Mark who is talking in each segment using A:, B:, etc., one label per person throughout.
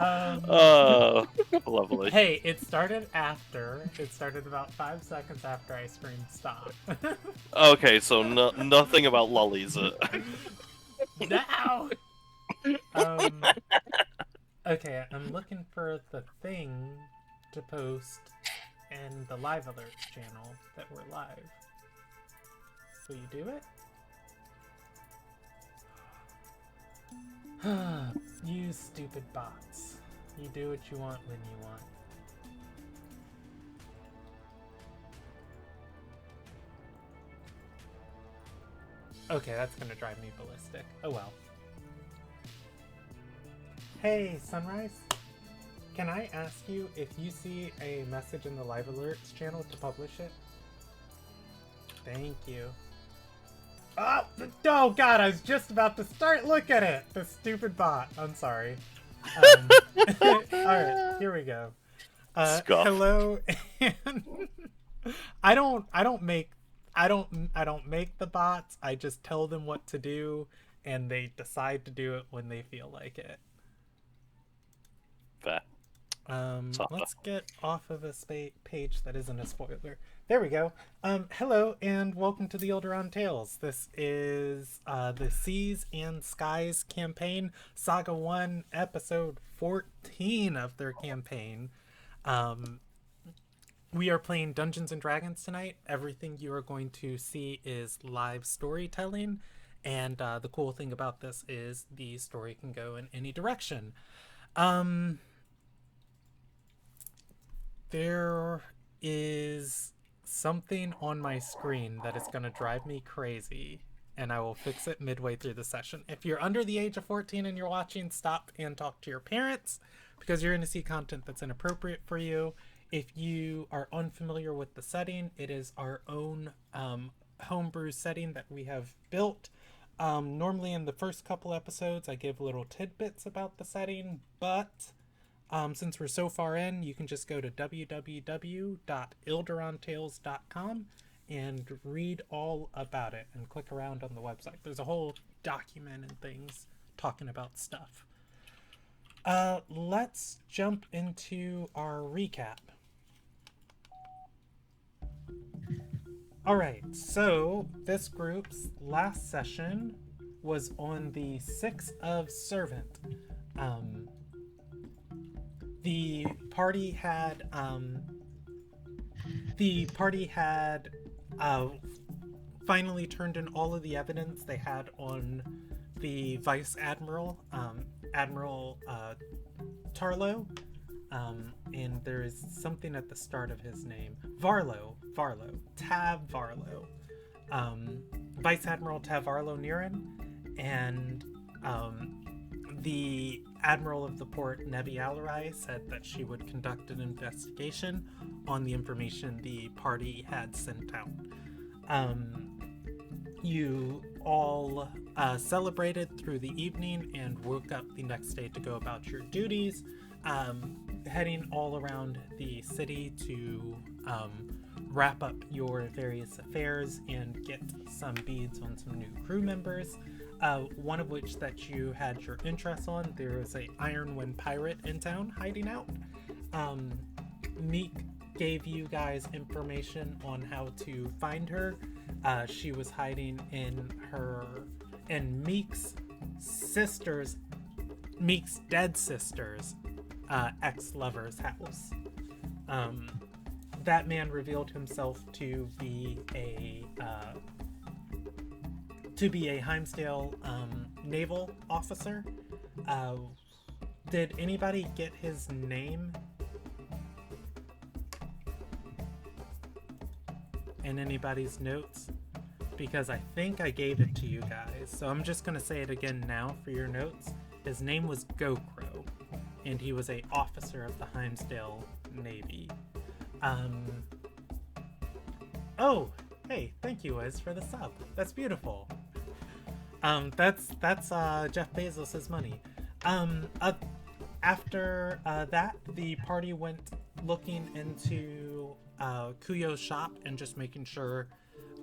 A: Oh, lovely.
B: Hey, it started after. It started about 5 seconds after I screamed stop.
A: Okay, so nothing about lollies.
B: Now! Um, okay, I'm looking for the thing to post in the live alerts channel that we're live. Will you do it? You stupid bots. You do what you want when you want. Okay, that's gonna drive me ballistic. Oh well. Hey, Sunrise. Can I ask you if you see a message in the live alerts channel to publish it? Thank you. Oh god, I was just about to start. Look at it! The stupid bot. I'm sorry. Alright, here we go.
A: Scuff.
B: Hello, and I don't make the bots. I just tell them what to do, and they decide to do it when they feel like it.
A: Fair.
B: Let's get off of a page that isn't a spoiler. There we go. Hello and welcome to the Ilderon Tales. This is the Seas and Skies campaign, Saga 1, episode 14 of their campaign. We are playing Dungeons and Dragons tonight. Everything you are going to see is live storytelling, and the cool thing about this is the story can go in any direction. There is something on my screen that is going to drive me crazy, and I will fix it midway through the session. If you're under the age of 14 and you're watching, stop and talk to your parents, because you're going to see content that's inappropriate for you. If you are unfamiliar with the setting, it is our own homebrew setting that we have built. Normally in the first couple episodes, I give little tidbits about the setting, but since we're so far in, you can just go to www.ilderontales.com and read all about it and click around on the website. There's a whole document and things talking about stuff. Let's jump into our recap. Alright, so this group's last session was on the 6th of Servant. The party had finally turned in all of the evidence they had on the Vice Admiral, Admiral Tarlo, and there's something at the start of his name. Tav Varlo. Vice Admiral Tav Varlo Niren, and the Admiral of the port, Nebi Alarai, said that she would conduct an investigation on the information the party had sent out. You all celebrated through the evening and woke up the next day to go about your duties, heading all around the city to wrap up your various affairs and get some beads on some new crew members. One of which that you had your interest on. There is a Ironwind pirate in town hiding out. Meek gave you guys information on how to find her. She was hiding in Meek's dead sister's ex-lover's house. That man revealed himself to be a Heimsdale naval officer. Did anybody get his name in anybody's notes? Because I think I gave it to you guys, so I'm just gonna say it again now for your notes. His name was Gokro, and he was a officer of the Heimsdale Navy. Oh, hey, thank you, Wiz, for the sub. That's beautiful. That's Jeff Bezos's money. After that, the party went looking into Kuyo's shop and just making sure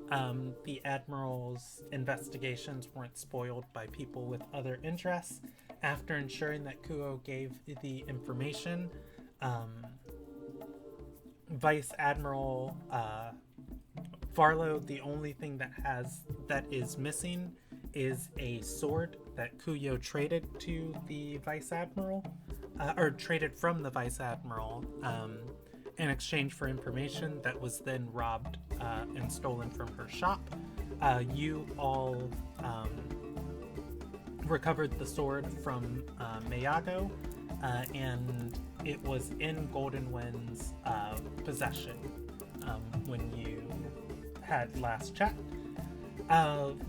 B: the Admiral's investigations weren't spoiled by people with other interests. After ensuring that Kuo gave the information, Vice Admiral Varlo, the only thing that is missing is a sword that Kuyo traded to the Vice Admiral, or traded from the Vice Admiral, in exchange for information that was then robbed and stolen from her shop. You all recovered the sword from Mayago, and it was in Golden Wind's possession when you had last checked.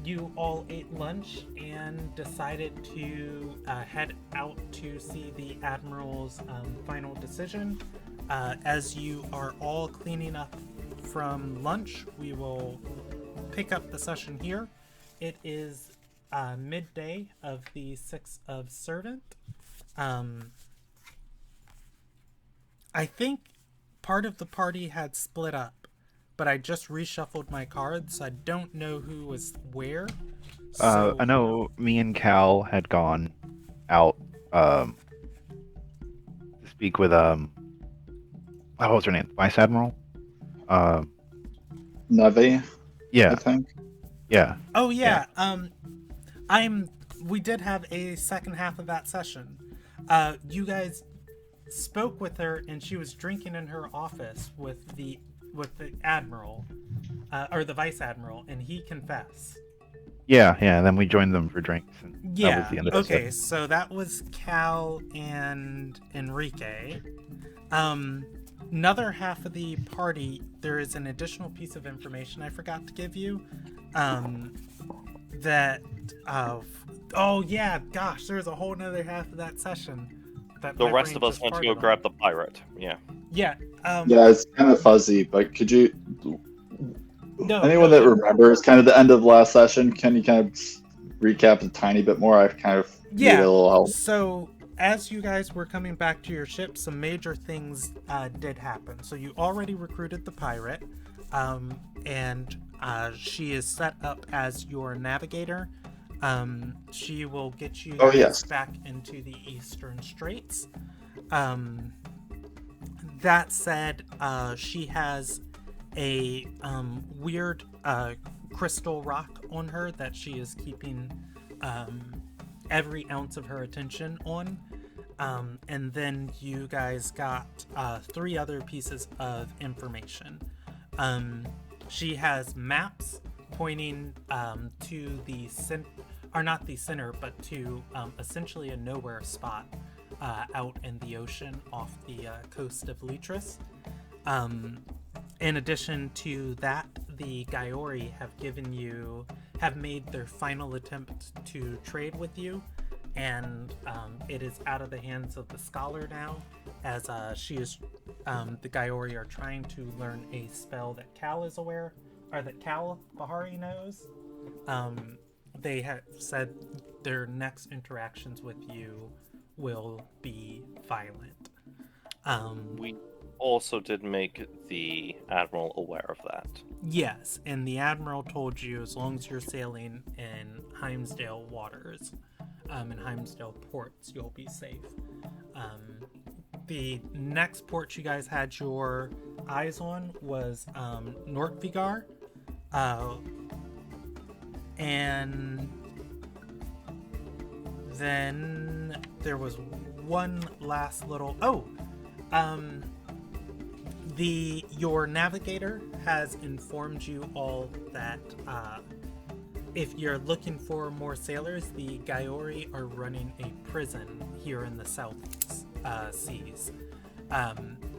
B: You all ate lunch and decided to head out to see the Admiral's final decision. As you are all cleaning up from lunch, we will pick up the session here. It is midday of the 6th of Servant. I think part of the party had split up, but I just reshuffled my cards, so I don't know who was where. So...
C: I know me and Cal had gone out to speak with what was her name? Vice Admiral?
D: Navi, I
C: Yeah,
D: think.
C: yeah.
B: Oh yeah. We did have a second half of that session. You guys spoke with her, and she was drinking in her office with the Admiral, or the Vice Admiral, and he confessed.
C: Yeah. Then we joined them for drinks, and
B: Yeah.
C: that was the end of the
B: Okay,
C: session.
B: so that was Cal and Enrique. Another half of the party, there is an additional piece of information I forgot to give you. Oh yeah, gosh, there's a whole nother half of that session. That
A: The
B: my
A: rest
B: brain
A: of us
B: just
A: went to
B: farted
A: go
B: on.
A: grab the pirate. Yeah.
B: Yeah.
D: Yeah, it's kind of fuzzy, but could you...
B: no,
D: Anyone that remembers kind of the end of last session, can you kind of recap a tiny bit more? I kind of need a little help.
B: So as you guys were coming back to your ship, some major things did happen. So you already recruited the pirate, and she is set up as your navigator. She will get you
D: Oh,
B: guys
D: yes.
B: back into the Eastern Straits. That said, she has a weird crystal rock on her that she is keeping every ounce of her attention on. And then you guys got 3 other pieces of information. She has maps pointing to the not the center, but to essentially a nowhere spot out in the ocean off the coast of Litris. In addition to that, the Gaiori have made their final attempt to trade with you, and it is out of the hands of the scholar now, as the Gaiori are trying to learn a spell that Cal is aware, or that Cal Bahari knows. They have said their next interactions with you will be violent.
A: We also did make the Admiral aware of that.
B: Yes, and the Admiral told you as long as you're sailing in Heimsdale waters, in Heimsdale ports, you'll be safe. The next port you guys had your eyes on was Nortvigar, and then there was one last little... your navigator has informed you all that if you're looking for more sailors, the Gaiori are running a prison here in the South Seas.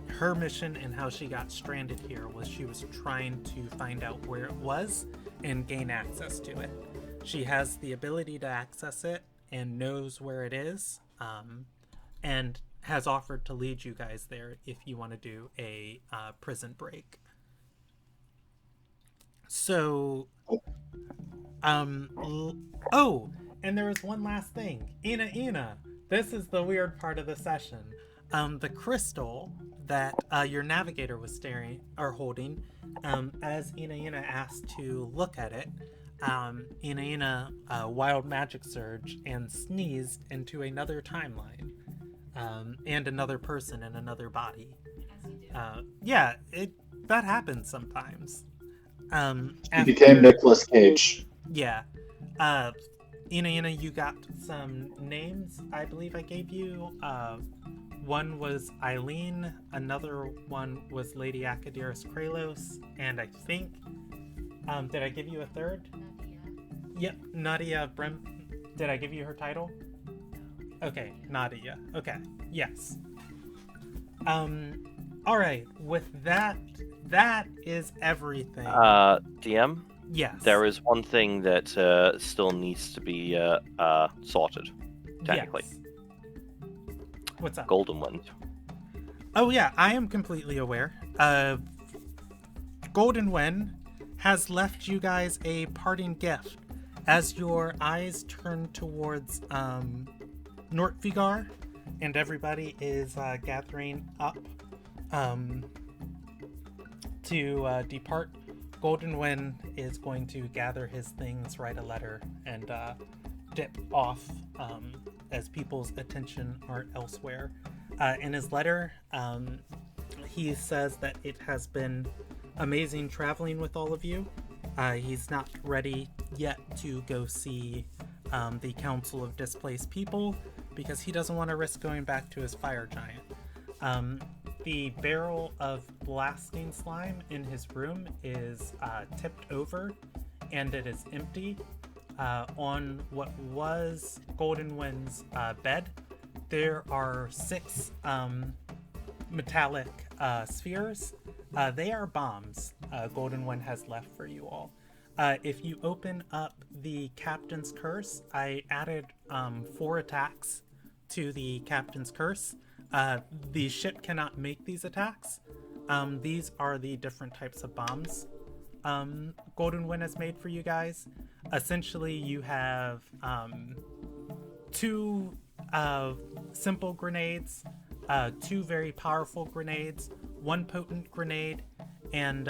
B: Her mission and how she got stranded here was she was trying to find out where it was and gain access to it. She has the ability to access it and knows where it is, and has offered to lead you guys there if you want to do a prison break. So, and there was one last thing. Ina, this is the weird part of the session. The crystal that your navigator was holding, as Ina asked to look at it, Ina wild magic surge and sneezed into another timeline, and another person in another body. Yeah, that happens sometimes.
D: He became Nicolas Cage.
B: Yeah. Ina, you got some names I believe I gave you. One was Eileen, another one was Lady Akadiris Kralos, and I think, did I give you a third? Yep, Nadia Brem. Did I give you her title? Okay, Nadia. Okay, yes. Alright, with that is everything.
A: DM?
B: Yes.
A: There is one thing that still needs to be sorted, technically.
B: Yes. What's up?
A: Golden Wind.
B: Oh yeah, I am completely aware. Golden Wind has left you guys a parting gift. As your eyes turn towards Nortvigar, and everybody is gathering up to depart, Golden Wind is going to gather his things, write a letter, and dip off as people's attention are elsewhere. In his letter, he says that it has been amazing traveling with all of you. He's not ready yet to go see the Council of Displaced People because he doesn't want to risk going back to his fire giant. The barrel of blasting slime in his room is tipped over and it is empty. On what was Golden Wind's bed, there are 6 metallic spheres. They are bombs Golden Wind has left for you all. If you open up the Captain's Curse, I added 4 attacks to the Captain's Curse. The ship cannot make these attacks. These are the different types of bombs Golden Wind has made for you guys. Essentially, you have 2 simple grenades, 2 very powerful grenades, 1 potent grenade, and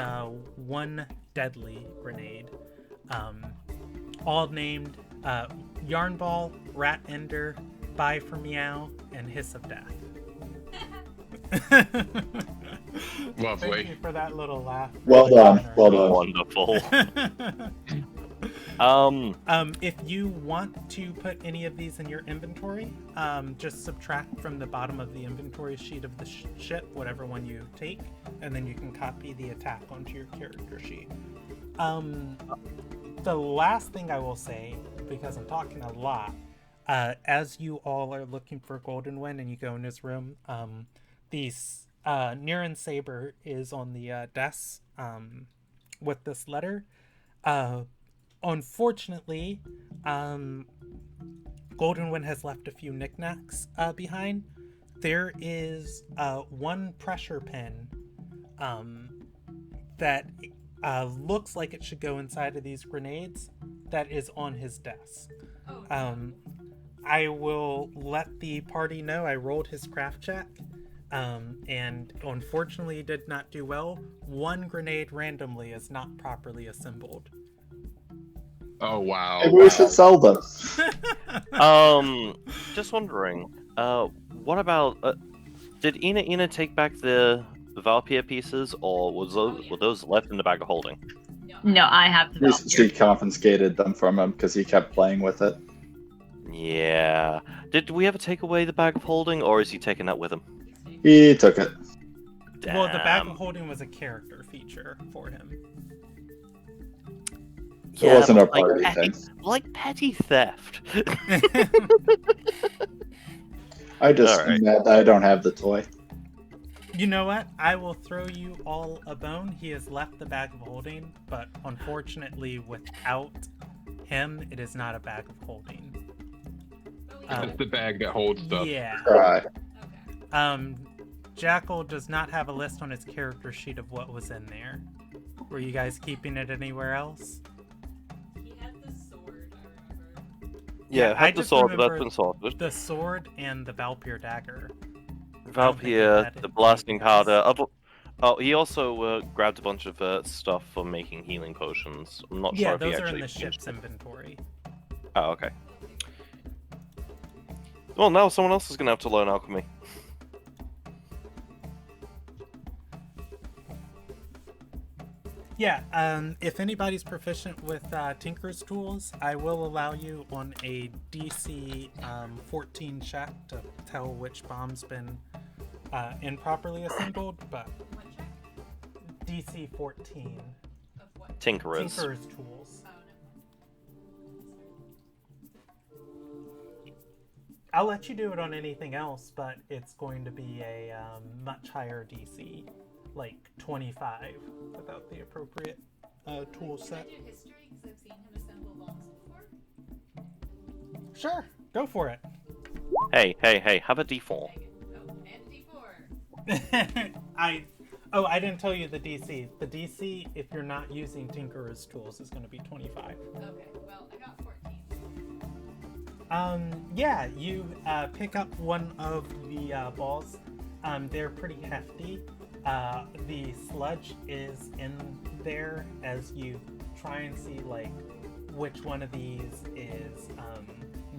B: 1 deadly grenade. All named Yarn Ball, Rat Ender, Bye for Meow, and Hiss of Death.
E: Lovely.
B: Thank you for that little laugh.
D: Well done. Well done.
A: Wonderful.
B: If you want to put any of these in your inventory, just subtract from the bottom of the inventory sheet of the ship whatever one you take, and then you can copy the attack onto your character sheet. The last thing I will say, because I'm talking a lot, as you all are looking for Golden Wind and you go in his room, the Niran Saber is on the desk with this letter. Unfortunately, Golden Wind has left a few knickknacks behind. There is 1 pressure pin that looks like it should go inside of these grenades that is on his desk. I will let the party know I rolled his craft check, and unfortunately did not do well. 1 grenade randomly is not properly assembled.
E: Oh wow.
D: Maybe we should sell them.
A: Just wondering, what about, did Ina take back the Valpia pieces, or were those left in the bag of holding?
F: No, I have the
D: She confiscated them from him because he kept playing with it.
A: Yeah. Did we ever take away the bag of holding, or is he taking that with him?
D: He took it.
A: Damn.
B: Well, the bag of holding was a character feature for him.
D: It wasn't a
A: but
D: party
A: petty,
D: thing.
A: like petty theft.
D: I just
A: Alright.
D: mad that I don't have the toy.
B: You know what? I will throw you all a bone. He has left the bag of holding, but unfortunately, without him, it is not a bag of holding.
E: It's the bag that holds stuff.
B: Yeah.
D: Right.
B: Jackal does not have a list on his character sheet of what was in there. Were you guys keeping it anywhere else?
G: He had the sword, I remember.
A: Yeah,
B: I
A: had the
B: just
A: sword, but that's
B: remember
A: been sorted.
B: The sword and the Valpyr dagger.
A: Valpia,
B: had
A: the
B: it
A: blasting
B: anything else.
A: powder. Oh, he also grabbed a bunch of stuff for making healing potions. I'm not
B: Yeah,
A: sure if he
B: those are
A: actually
B: in the
A: finished
B: ship's
A: it.
B: inventory.
A: Oh, okay. Well, now someone else is gonna have to learn alchemy.
B: Yeah, if anybody's proficient with Tinker's tools, I will allow you on a DC 14 check to tell which bomb's been improperly assembled, but
G: What check?
B: DC 14.
G: Of what?
A: Tinkerers.
B: Tinker's tools.
G: Oh,
B: I'll let you do it on anything else, but it's going to be a much higher DC, like 25, without the appropriate tool
G: Can I
B: set.
G: do history? Because I've seen him assemble bombs before.
B: Sure, go for it.
A: Hey, have a D4.
G: Dang it. Oh, and D4.
B: I didn't tell you the DC. The DC, if you're not using Tinkerer's tools, is going to be 25.
G: Okay, well, I got 14.
B: Yeah, you pick up one of the balls. They're pretty hefty. The sludge is in there as you try and see like which one of these is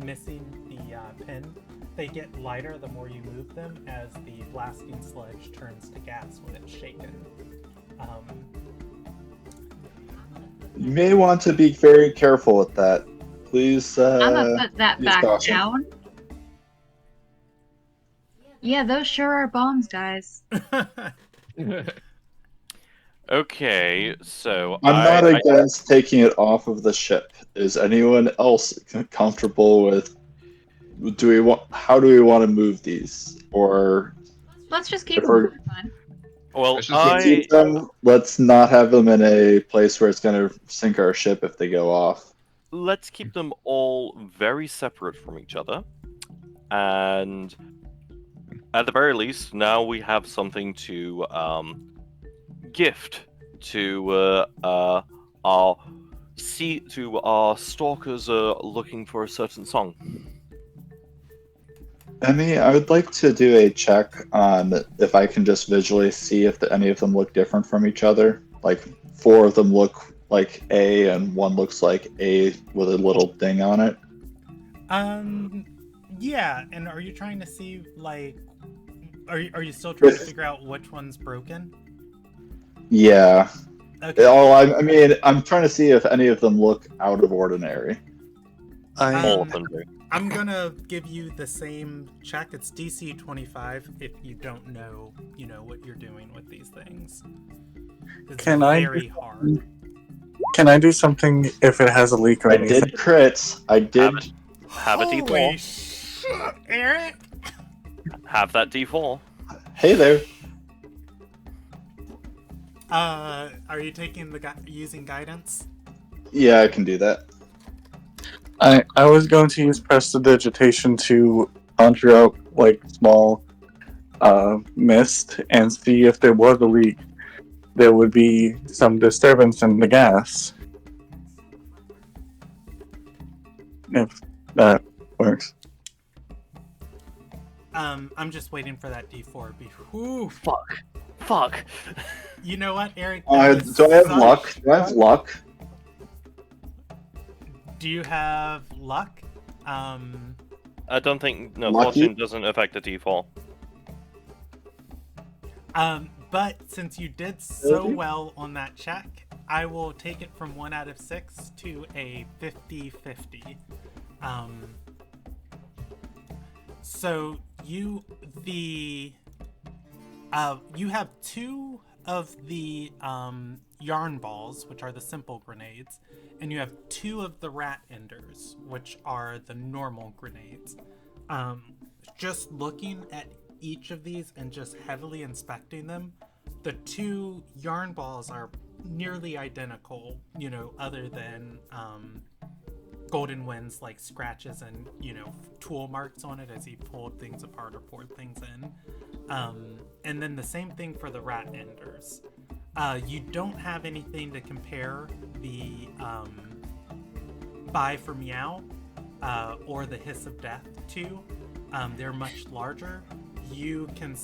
B: missing the pin. They get lighter the more you move them as the blasting sludge turns to gas when it's shaken.
D: You may want to be very careful with that. Please.
F: I'm gonna put that
D: use
F: back
D: caution.
F: down. Yeah, those sure are bombs, guys.
A: Okay, so
D: I'm not against taking it off of the ship. Is anyone else comfortable with? How do we want to move these? Or
F: Let's just keep
D: If we're-
F: them. Fine.
A: well,
E: Let's just
D: let's keep them. Let's not have them in a place where it's going to sink our ship if they go off.
A: let's keep them all very separate from each other, and at the very least, now we have something to gift to our stalkers looking for a certain song.
D: Emmy, I would like to do a check on if I can just visually see if any of them look different from each other. Like 4 of them look like A, and one looks like A with a little ding on it.
B: Yeah, and are you trying to see like, are you still trying to figure out which one's broken?
D: Yeah.
B: Okay.
D: I mean, I'm trying to see if any of them look out of ordinary.
A: All of them do.
B: I'm gonna give you the same check. It's DC 25 if you don't know, what you're doing with these things. It's
H: Can I
B: very hard.
H: Can I do something if it has a leak or
D: I
H: anything?
D: did crits. I did.
A: Have a
B: Holy
A: D4.
B: shit, Eric!
A: Have that D4.
D: Hey there.
B: Are you taking using guidance?
D: Yeah, I can do that.
H: I was going to use prestidigitation to conjure out like small mist and see if there was a leak. There would be some disturbance in the gas. If that works.
B: I'm just waiting for that D4. Whew.
A: Fuck.
B: You know what, Eric?
D: Do I have luck? Do I have luck?
B: Do you have luck?
A: I don't think
D: Lucky?
A: fortune doesn't affect the D4.
B: But since you did so
D: Really?
B: well on that check, I will take it from 1 out of 6 to a 50-50. So you have 2 of the yarn balls, which are the simple grenades, and you have 2 of the rat enders, which are the normal grenades. Just looking at each of these and just heavily inspecting them, the 2 yarn balls are nearly identical, other than Golden Wind's like scratches and tool marks on it as he pulled things apart or poured things in. And then the same thing for the rat enders. You don't have anything to compare the Bye for Meow or the Hiss of Death to. They're much larger. You can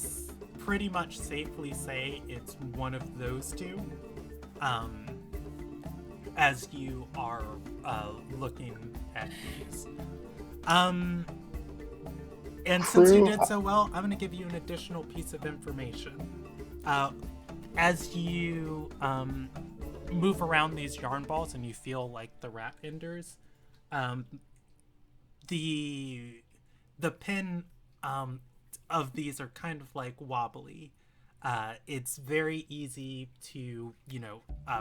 B: pretty much safely say it's one of those two. As you are looking at these. And since you did so well, I'm going to give you an additional piece of information. As you move around these yarn balls and you feel like the rat enders, the pin of these are kind of like wobbly. It's very easy to,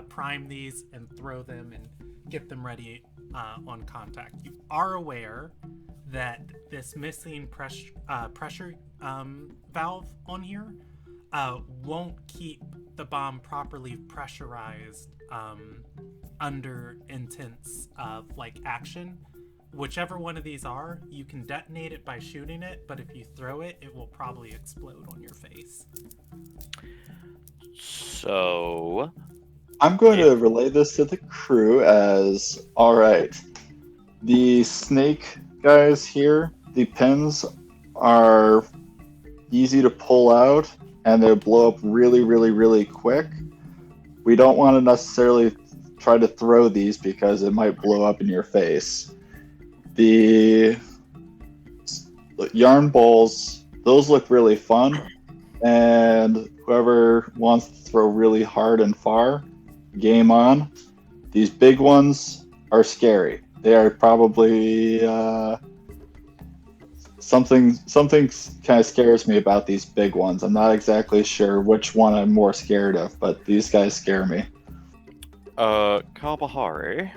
B: prime these and throw them and get them ready on contact. You are aware that this missing pressure valve on here won't keep the bomb properly pressurized under intense action. Whichever one of these are, you can detonate it by shooting it, but if you throw it, it will probably explode on your face.
A: So
D: I'm going to relay this to the crew as, alright, the snake guys here, the pins are easy to pull out, and they blow up really, really, really quick. We don't want to necessarily try to throw these because it might blow up in your face. The yarn balls, those look really fun, and whoever wants to throw really hard and far, game on. These big ones are scary. They are probably something kind of scares me about these big ones. I'm not exactly sure which one I'm more scared of, but these guys scare me.
A: Kabahari.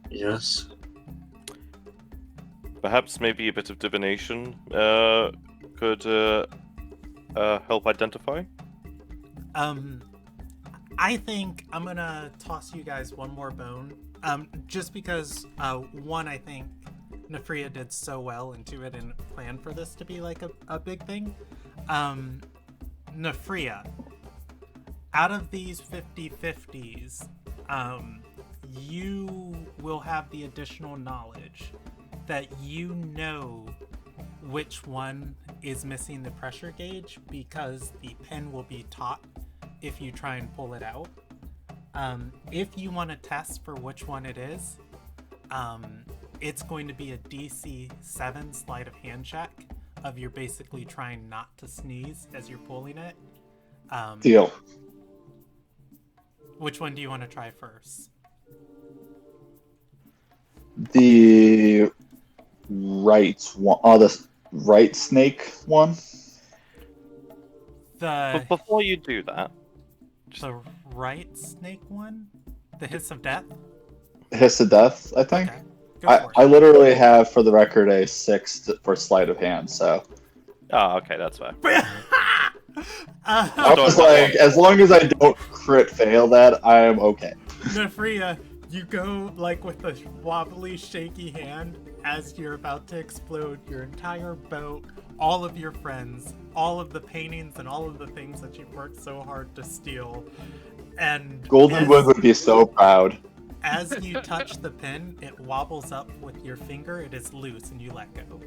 H: Yes.
A: Perhaps maybe a bit of divination could help identify?
B: I think I'm gonna toss you guys one more bone. Just because, one, I think Nefria did so well, and two, I didn't plan for this to be like a big thing. Nefria, out of these 50-50s, you will have the additional knowledge that you know which one is missing the pressure gauge because the pin will be taut if you try and pull it out. If you want to test for which one it is, it's going to be a DC 7 sleight of hand check of you're basically trying not to sneeze as you're pulling it.
D: Deal.
B: Which one do you want to try first?
D: The right one, the right snake one.
A: But before you do that,
B: The right snake one? The hiss of death?
D: Hiss of death, I think.
B: Okay. Go for
D: I
B: it.
D: literally have, for the record, a 6 for sleight of hand, so
A: oh, okay, that's fair.
D: I was like, as long as I don't crit fail that, I am okay.
B: Nefria, you go with a wobbly, shaky hand as you're about to explode your entire boat, all of your friends, all of the paintings, and all of the things that you've worked so hard to steal. And
D: Goldenwood would be so proud.
B: as you touch the pin, it wobbles up with your finger. It is loose, and you let go.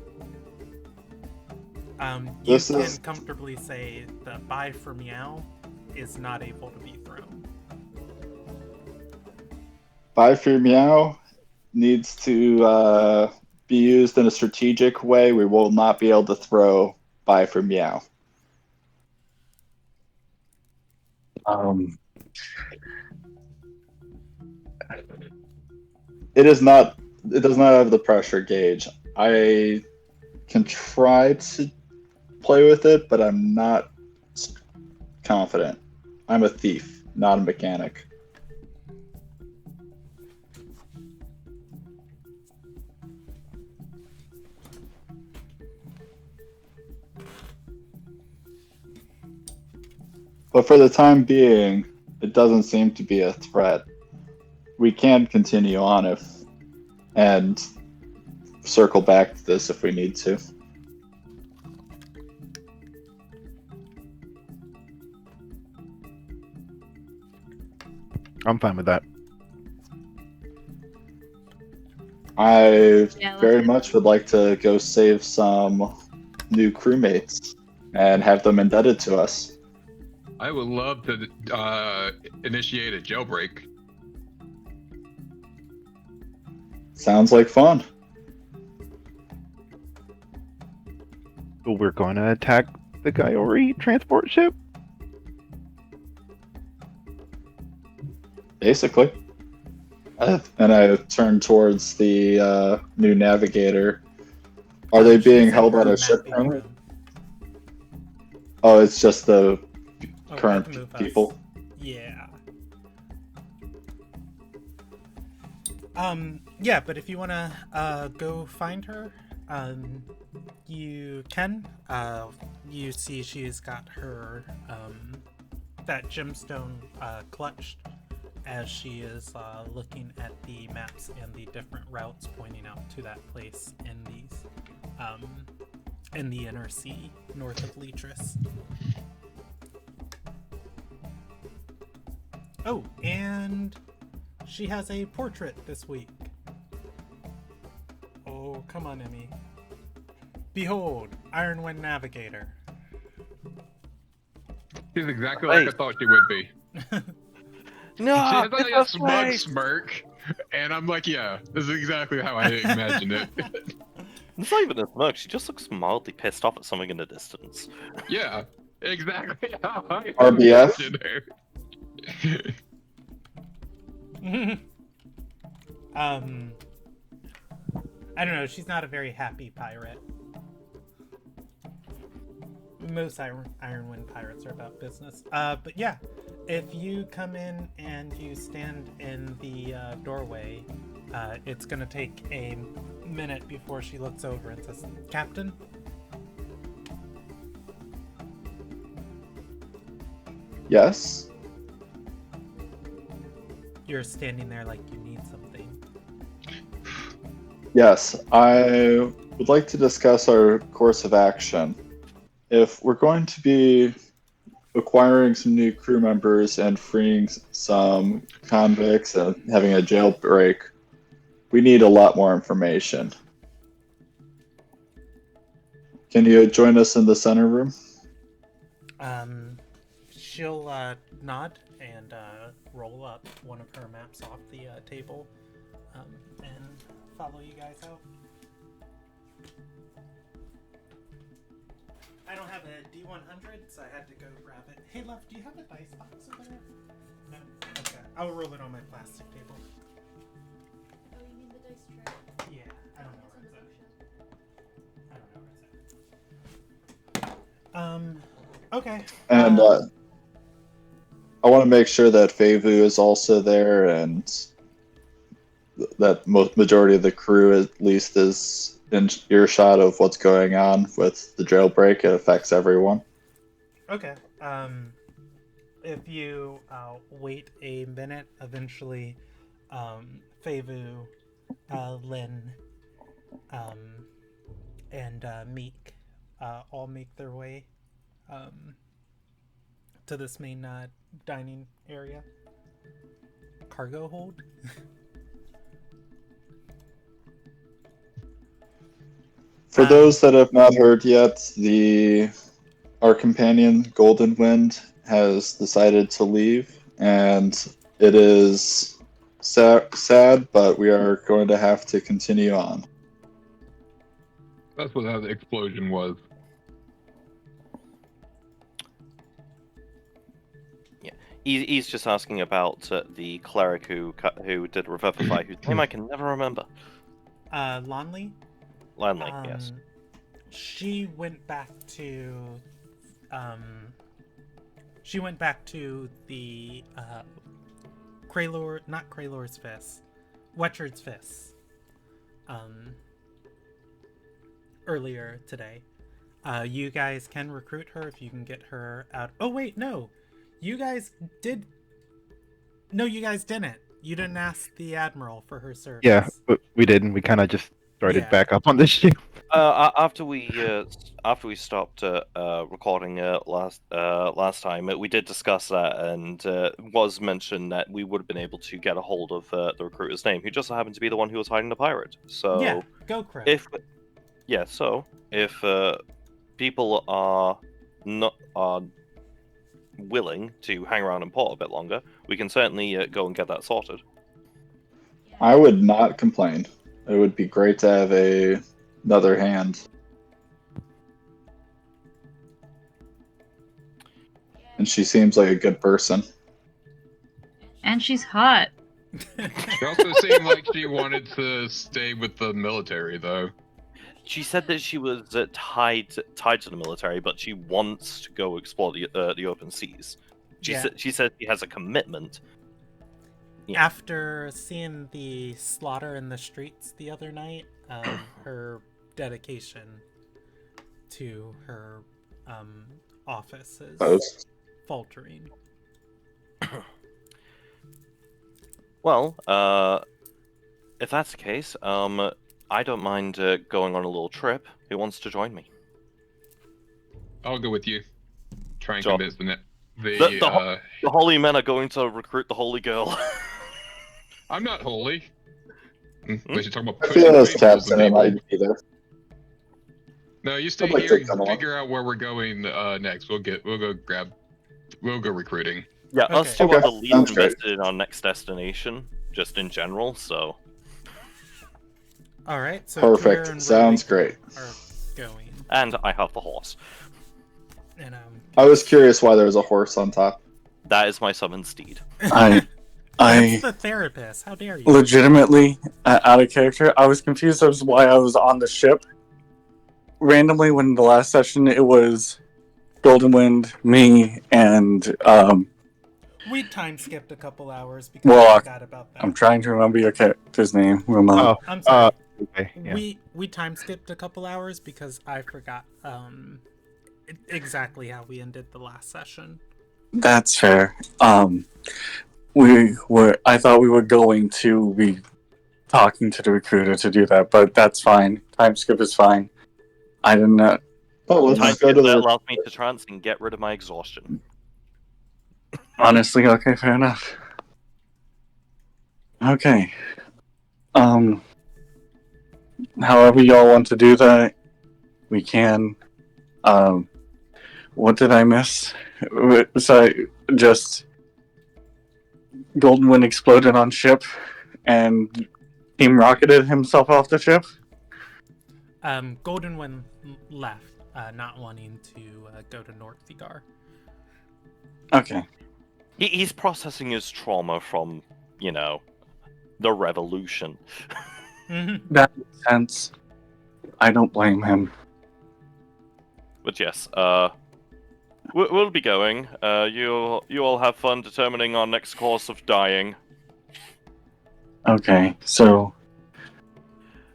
B: You can comfortably say the bye for meow is not able to be thrown.
D: Bye for meow needs to be used in a strategic way. We will not be able to throw bye for meow. It does not have the pressure gauge. I can try to play with it, but I'm not confident. I'm a thief, not a mechanic. But for the time being, it doesn't seem to be a threat. We can continue on and circle back to this if we need to.
C: I'm fine with that.
D: I
F: Yeah, let's
D: very
F: go.
D: much would like to go save some new crewmates and have them indebted to us.
E: I would love to initiate a jailbreak.
D: Sounds like fun.
C: So we're going to attack the Gaiori transport ship?
D: Basically. And I turn towards the new navigator. Are they
B: She's
D: being
B: in
D: held
B: her
D: on a ship
B: mapping
D: currently?
B: room.
D: Oh, it's just the
B: Oh,
D: current
B: I can move us.
D: people.
B: Yeah. Yeah, but if you wanna go find her, you can. You see she's got her that gemstone clutched as she is looking at the maps and the different routes pointing out to that place in the inner sea north of Leetris. Oh, and she has a portrait this week. Oh, come on, Emmy. Behold, Ironwind Navigator.
E: She's exactly like I thought she would be.
A: No,
E: She has like a
A: it's
E: smug
A: face.
E: smirk, and I'm like, yeah, this is exactly how I imagined it.
A: It's not even a smirk. She just looks mildly pissed off at something in the distance.
E: Yeah, exactly how I
D: RBF?
E: imagined her.
B: I don't know, she's not a very happy pirate. Most Ironwind pirates are about business. But yeah, if you come in and you stand in the doorway, it's gonna take a minute before she looks over and says, "Captain?"
D: Yes?
B: You're standing there like you need something.
D: Yes, I would like to discuss our course of action. If we're going to be acquiring some new crew members and freeing some convicts and having a jailbreak, we need a lot more information. Can you join us in the center room?
B: She'll nod and roll up one of her maps off the table and follow you guys out. I don't have a D100, so I had to go grab it. Hey, love, do you have a dice box over there? No? Okay, I'll roll it on my plastic table.
G: Oh, you mean the dice tray?
B: Yeah, I don't know
G: It's
B: where
G: on
B: it's
G: the
B: at.
G: bookshelf.
B: I don't know where it's at. Okay.
D: And I want to make sure that Feivu is also there and that majority of the crew at least is in earshot of what's going on with the jailbreak. It affects everyone.
B: Okay. If you wait a minute, eventually, Feivu, Lin, and Meek all make their way to this main dining area. Cargo hold.
D: For those that have not heard yet, our companion Golden Wind has decided to leave, and it is sad, but we are going to have to continue on.
E: That's what that explosion was.
A: Yeah, he's just asking about the cleric who did Revivify, whose name I can never remember.
B: Lonley.
A: Landley, yes.
B: She went back to the not Kraylor's Fist, Wetchard's Fist, earlier today. You guys can recruit her if you can get her out. Oh wait, no, you guys did. No, you guys didn't. You didn't ask the admiral for her service.
C: Yeah, but we didn't. We kind of just started
B: Yeah.
C: back up on this ship.
A: After we stopped recording last time, we did discuss that, and was mentioned that we would have been able to get a hold of the recruiter's name, who just so happened to be the one who was hiding the pirate. So
B: Yeah, go Crow.
A: if people are not are willing to hang around and pot a bit longer, we can certainly go and get that sorted.
D: I would not complain. It would be great to have another hand. And she seems like a good person.
F: And she's hot.
E: She also seemed like she wanted to stay with the military, though.
A: She said that she was tied to the military, but she wants to go explore the open seas. She
B: Yeah.
A: said she has a commitment. Yeah.
B: After seeing the slaughter in the streets the other night, her dedication to her office is
D: Post.
B: faltering.
A: Well, if that's the case, I don't mind going on a little trip. Who wants to join me?
E: I'll go with you. Try and
A: Sure.
E: convince
A: The holy men are going to recruit the holy girl.
E: I'm not holy. We should talk about
D: I
E: putting
D: feel as
E: fables in
D: captain, I
E: people.
D: might be there.
E: No, you stay
D: I'd like
E: here
D: to come
E: and
D: along.
E: figure out where we're going next. We'll go recruiting.
A: Yeah,
B: Okay.
A: us two
D: Okay,
A: are the least
D: sounds great.
A: invested in our next destination, just in general. So
B: All right, so
D: Perfect.
B: Tuer and
D: Sounds
B: Rodrigo
D: great.
B: are going,
A: and I have the horse.
B: and
D: I was curious why there was a horse on top.
A: That is my summoned steed.
H: I
B: That's the therapist. How dare you?
H: legitimately, out of character, I was confused as to why I was on the ship. Randomly, when the last session, it was Golden Wind, me, and
B: We time skipped a couple hours because
H: Well,
B: I forgot about that.
H: I'm trying to remember your character's name, Ramon.
C: Oh,
B: I'm sorry.
C: okay. Yeah.
B: We time skipped a couple hours because I forgot exactly how we ended the last session.
H: That's fair. I thought we were going to be talking to the recruiter to do that, but that's fine. Time skip is fine. I didn't know.
D: Oh, let's
A: Time
D: go to
A: that
D: the.
A: allows me to trance and get rid of my exhaustion.
H: Honestly, okay, fair enough. Okay. However y'all want to do that, we can. What did I miss? Sorry, just Golden Wind exploded on ship, and Team rocketed himself off the ship.
B: Golden Wind left, not wanting to go to North Vigar.
H: Okay.
A: He's processing his trauma from, the revolution.
H: That makes sense. I don't blame him.
A: But yes, we'll be going. You all have fun determining our next course of dying.
H: Okay, so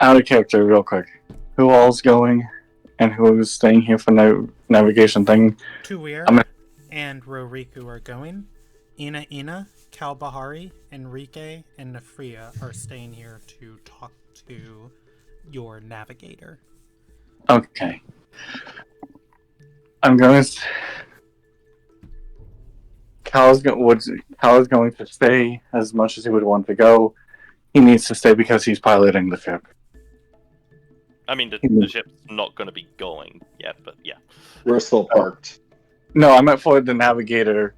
H: out of character, real quick. Who all's going, and who's staying here for navigation thing?
B: Tuir
H: I'm a-
B: and Roriku are going. Ina, Kalbahari, Enrique, and Nafria are staying here to talk to your navigator.
H: Okay. I'm going to. Cal's going to stay as much as he would want to go. He needs to stay because he's piloting the ship.
A: I mean, the ship's not going to be going yet, but yeah.
D: We're still parked.
H: No, I meant for the navigator.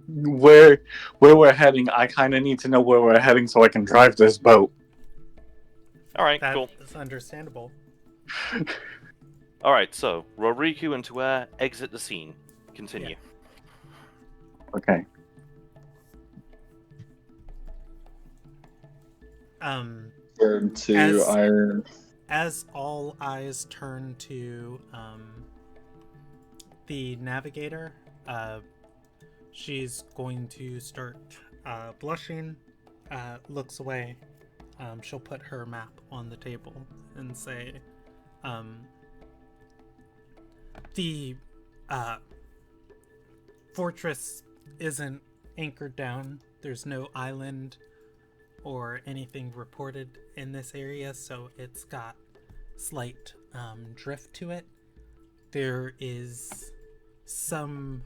H: Where we're heading, I kind of need to know where we're heading so I can drive this boat.
A: All right,
B: That
A: cool.
B: is understandable.
A: All right, so Roriku and Tuer exit the scene. Continue.
H: Okay.
D: Turn to
B: As-
D: iron.
B: As all eyes turn to the navigator, she's going to start blushing, looks away. She'll put her map on the table and say, the fortress isn't anchored down. There's no island or anything reported in this area, so it's got slight drift to it. There is some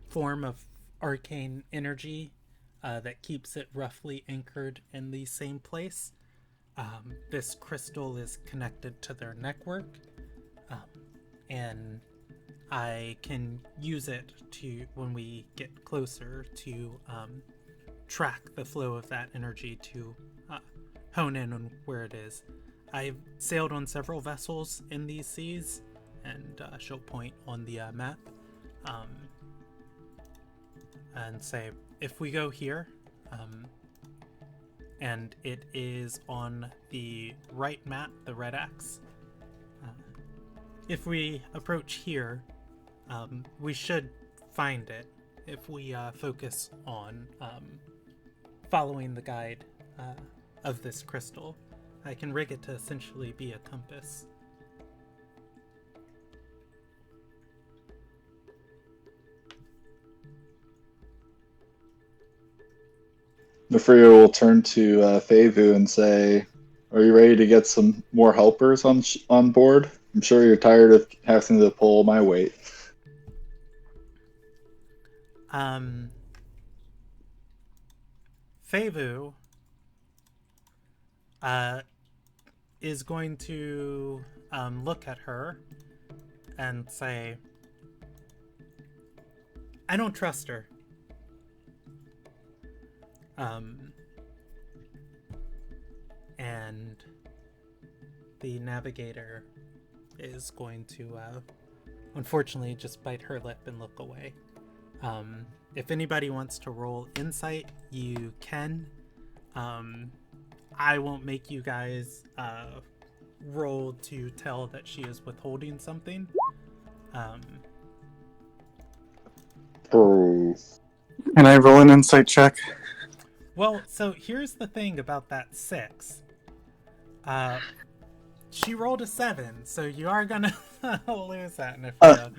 B: form of arcane energy that keeps it roughly anchored in the same place. this crystal is connected to their network, and I can use it to, when we get closer, to track the flow of that energy to hone in on where it is. I've sailed on several vessels in these seas, and she'll point on the map and say, if we go here, and it is on the right map, the red X. If we approach here, we should find it if we focus on following the guide of this crystal. I can rig it to essentially be a compass.
D: Nefria will turn to Fevu and say, "Are you ready to get some more helpers on board? I'm sure you're tired of having to pull my weight."
B: Fevu is going to look at her and say, I don't trust her. And the navigator is going to unfortunately just bite her lip and look away. If anybody wants to roll insight, you can. I won't make you guys roll to tell that she is withholding something.
D: Oh.
H: Can I roll an insight check?
B: Well, so here's the thing about that 6. She rolled a 7, so you are gonna lose that, Nefria.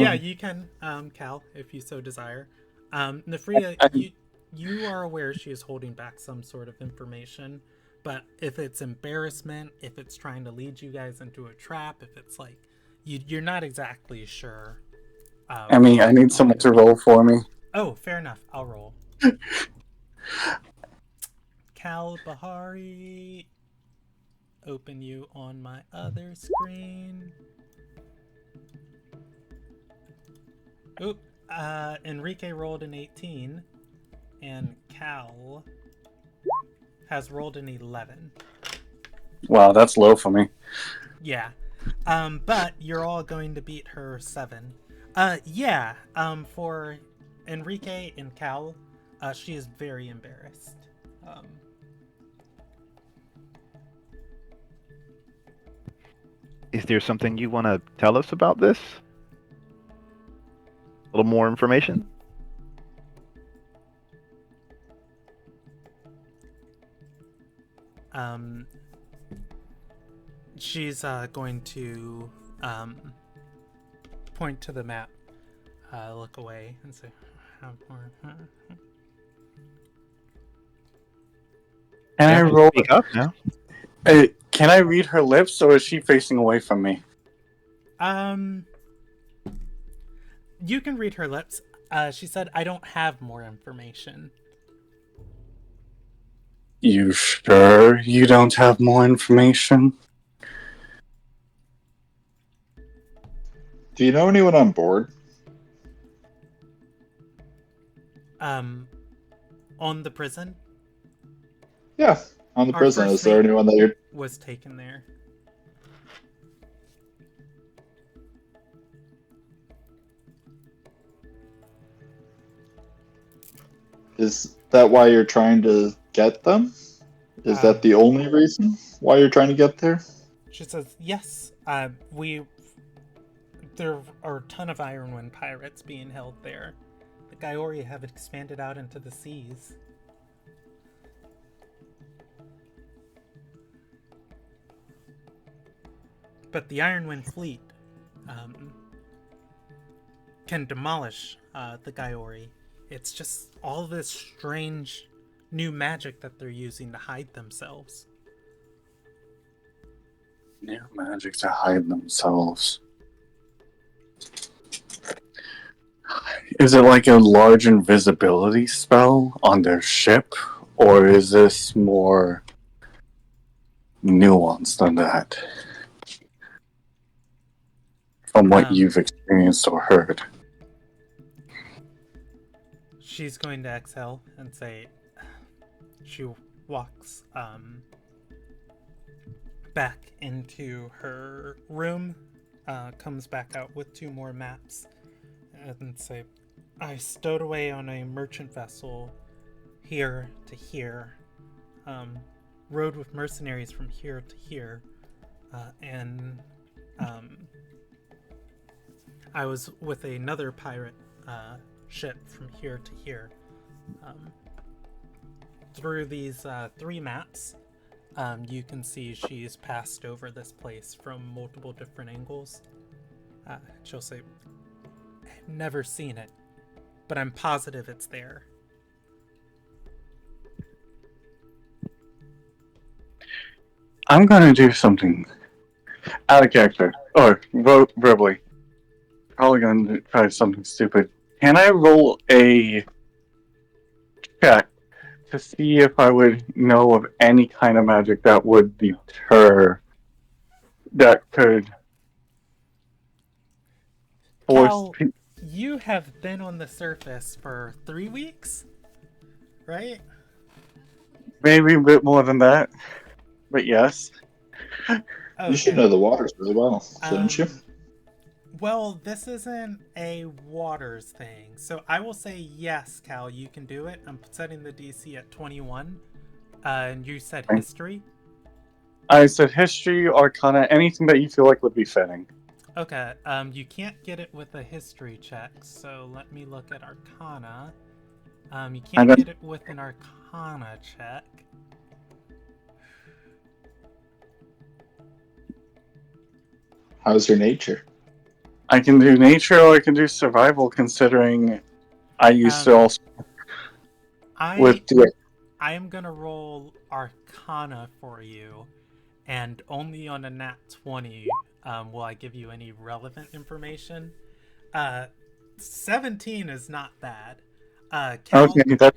B: Yeah, you can, Cal, if you so desire. Nefria, you are aware she is holding back some sort of information, but if it's embarrassment, if it's trying to lead you guys into a trap, if it's like you're not exactly sure.
H: I mean, I need someone to roll for me.
B: Oh, fair enough. I'll roll. Cal Bahari, open you on my other screen. Oop, Enrique rolled an 18, and Cal has rolled an 11.
H: Wow, that's low for me.
B: Yeah, but you're all going to beat her 7. Yeah, for Enrique and Cal, she is very embarrassed.
C: Is there something you want to tell us about this? A little more information?
B: She's going to point to the map, look away, and say, "Have more."
H: Can I roll?
C: Speak up now.
H: Can I read her lips, or is she facing away from me?
B: You can read her lips. She said, "I don't have more information."
H: You sure you don't have more information?
D: Do you know anyone on board?
B: On the prison?
D: Yeah, on the
B: Our
D: prison.
B: first
D: Is there
B: mate
D: anyone that you're...
B: was taken there.
D: Is that why you're trying to get them? Is that the only reason why you're trying to get there?
B: She says, yes, there are a ton of Ironwind pirates being held there. The Gaiori have expanded out into the seas. But the Ironwind fleet can demolish the Gaiori. It's just all this strange new magic that they're using to hide themselves.
H: New magic to hide themselves. Is it like a large invisibility spell on their ship? Or is this more nuanced than that. From what
B: Um,
H: you've experienced or heard.
B: She's going to exhale and say, she walks back into her room, comes back out with 2 more maps, and say, I stowed away on a merchant vessel here to here, rode with mercenaries from here to here, and I was with another pirate ship from here to here. Through these 3 maps, you can see she's passed over this place from multiple different angles. She'll say, I've never seen it, but I'm positive it's there.
H: I'm gonna do something out of character, or verbally. Probably gonna try something stupid. Can I roll a check to see if I would know of any kind of magic that would deter, that could force
B: Cal, you have been on the surface for 3 weeks, right?
H: maybe a bit more than that, but yes.
D: You should know the waters really well, shouldn't you?
B: Well, this isn't a waters thing, so I will say yes, Cal, you can do it. I'm setting the DC at 21, and you said
H: Okay.
B: history?
H: I said history, arcana, anything that you feel like would be fitting.
B: Okay, you can't get it with a history check, so let me look at arcana. You can't get it with an arcana check.
D: How's your nature?
H: I can do nature or I can do survival, considering I used to also with
B: I am gonna roll arcana for you, and only on a nat 20 will I give you any relevant information. 17 is not bad. Cal,
H: okay, that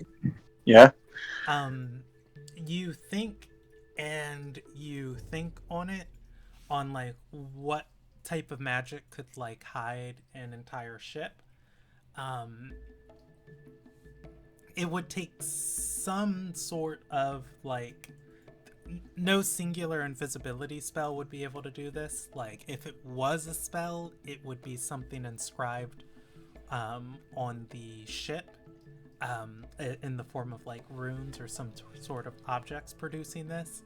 H: yeah.
B: you think on it, on like what type of magic could like hide an entire ship. It would take some sort of like, no singular invisibility spell would be able to do this. Like if it was a spell, it would be something inscribed on the ship, in the form of like runes or some sort of objects producing this.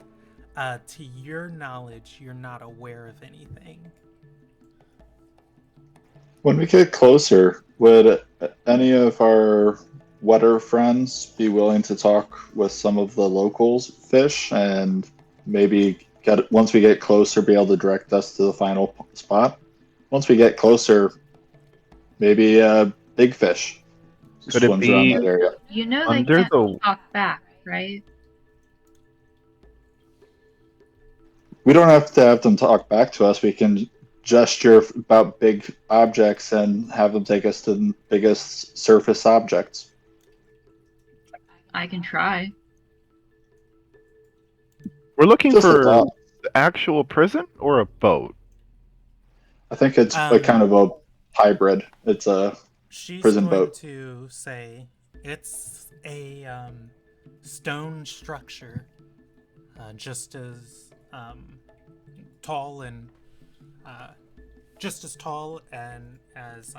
B: To your knowledge, you're not aware of anything.
D: When we get closer, would any of our wetter friends be willing to talk with some of the locals fish and maybe once we get closer, be able to direct us to the final spot? Once we get closer, maybe big fish
C: Could it
D: swims around
C: be
D: that area.
F: You know they
C: under
F: can't
C: the?
F: talk back, right?
D: We don't have to have them talk back to us. We can gesture about big objects and have them take us to the biggest surface objects.
F: I can try.
C: We're looking
D: Just a
C: for
D: thought.
C: the actual prison or a boat.
D: I think it's a kind of a hybrid. It's a
B: She's
D: prison
B: going
D: boat.
B: to say it's a stone structure, just as tall and as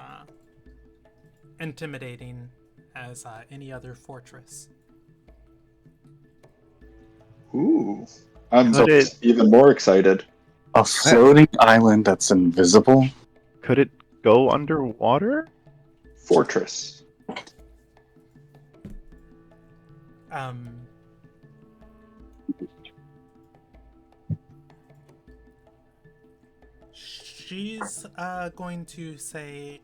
B: intimidating as any other fortress.
D: Ooh, I'm
C: Could it-
D: even more excited.
H: A floating island that's invisible.
C: Could it go underwater?
D: Fortress.
B: She's going to say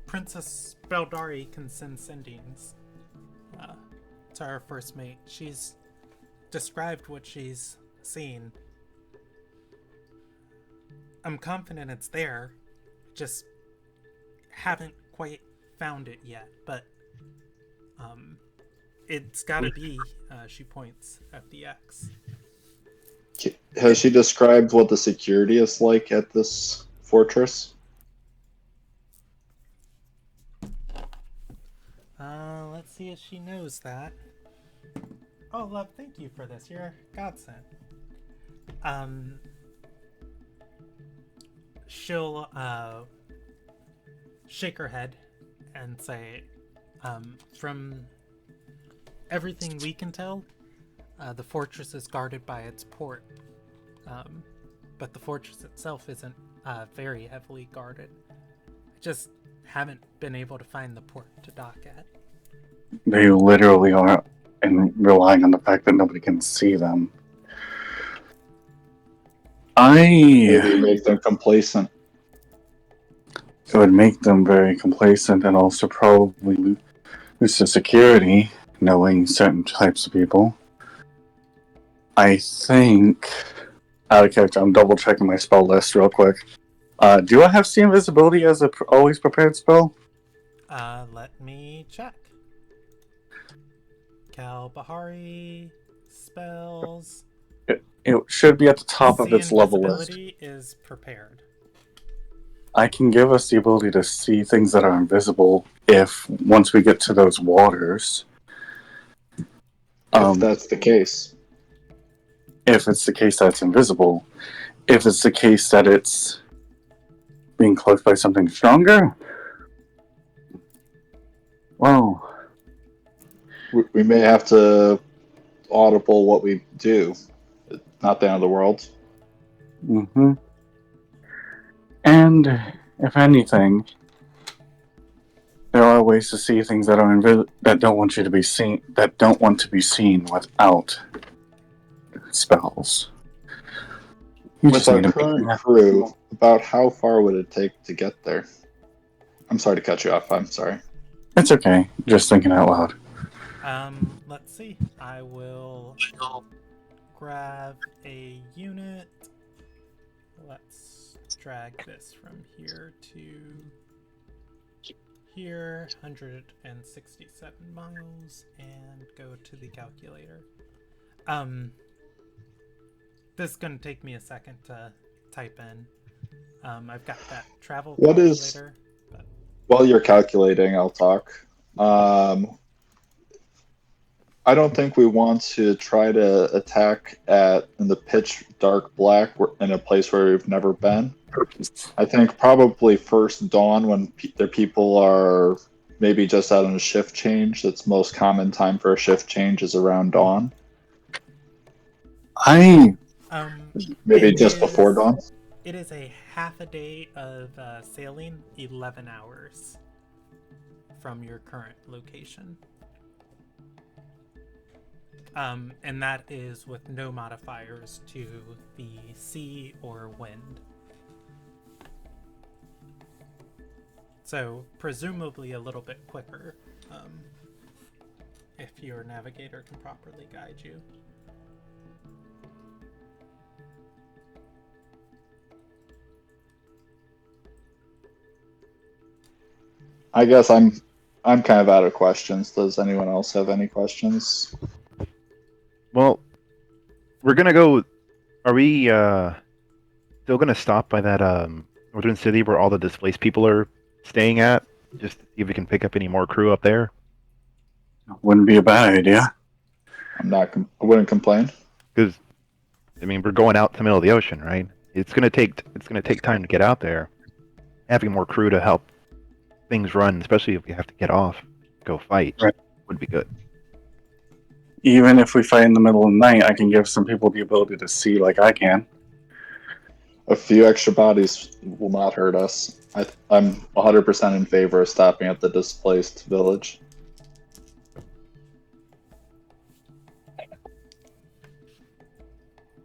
B: Princess Beldari can send sendings to our first mate. She's described what she's seen. I'm confident it's there, just haven't quite found it yet, but it's gotta be, she points at the X.
D: Has she described what the security is like at this fortress?
B: Let's see if she knows that. Oh, love, thank you for this. You're a godsend. She'll shake her head and say, from everything we can tell, the fortress is guarded by its port. But the fortress itself isn't very heavily guarded. I just haven't been able to find the port to dock at.
H: They literally are, and relying on the fact that nobody can see them.
D: Maybe make them complacent.
H: It would make them very complacent and also probably lose the security, knowing certain types of people. I think, out of character, I'm double checking my spell list real quick. Do I have See Invisibility as a always prepared spell?
B: Let me check. Cal Bahari spells.
H: It should be at the top of
B: See
H: its level list.
B: Invisibility is prepared.
H: I can give us the ability to see things that are invisible if once we get to those waters.
D: If that's the case.
H: If it's the case that it's invisible. If it's the case that it's being cloaked by something stronger. Well,
D: We may have to audible what we do. Not the end of the world.
H: mm-hmm. And if anything, there are ways to see things that are that don't want you to be seen, that don't want to be seen without spells. You
D: With
H: just
D: our
H: need to
D: current crew, about how far would it take to get there? I'm sorry to cut you off. I'm sorry.
H: It's okay. Just thinking out loud.
B: Let's see. I will grab a unit. Let's drag this from here to here, 167 miles, and go to the calculator. This is gonna take me a second to type in. I've got that travel
D: What
B: calculator. But...
D: While you're calculating, I'll talk. I don't think we want to try to attack in the pitch dark black in a place where we've never been. I think probably first dawn when their people are maybe just out on a shift change. That's most common time for a shift change is around dawn. Maybe just before dawn.
B: It is a half a day of sailing, 11 hours from your current location. And that is with no modifiers to the sea or wind. So, presumably a little bit quicker, if your navigator can properly guide you.
D: I guess I'm kind of out of questions. Does anyone else have any questions?
C: Well, we're gonna go. Are we still gonna stop by that northern city where all the displaced people are staying at? Just to see if we can pick up any more crew up there.
H: Wouldn't be a bad idea.
D: I wouldn't complain.
C: Because, I mean, we're going out to the middle of the ocean, right? It's gonna take time to get out there. Having more crew to help things run, especially if we have to get off, go fight,
H: right,
C: would be good.
H: Even if we fight in the middle of the night, I can give some people the ability to see like I can.
D: A few extra bodies will not hurt us. I'm 100% in favor of stopping at the displaced village.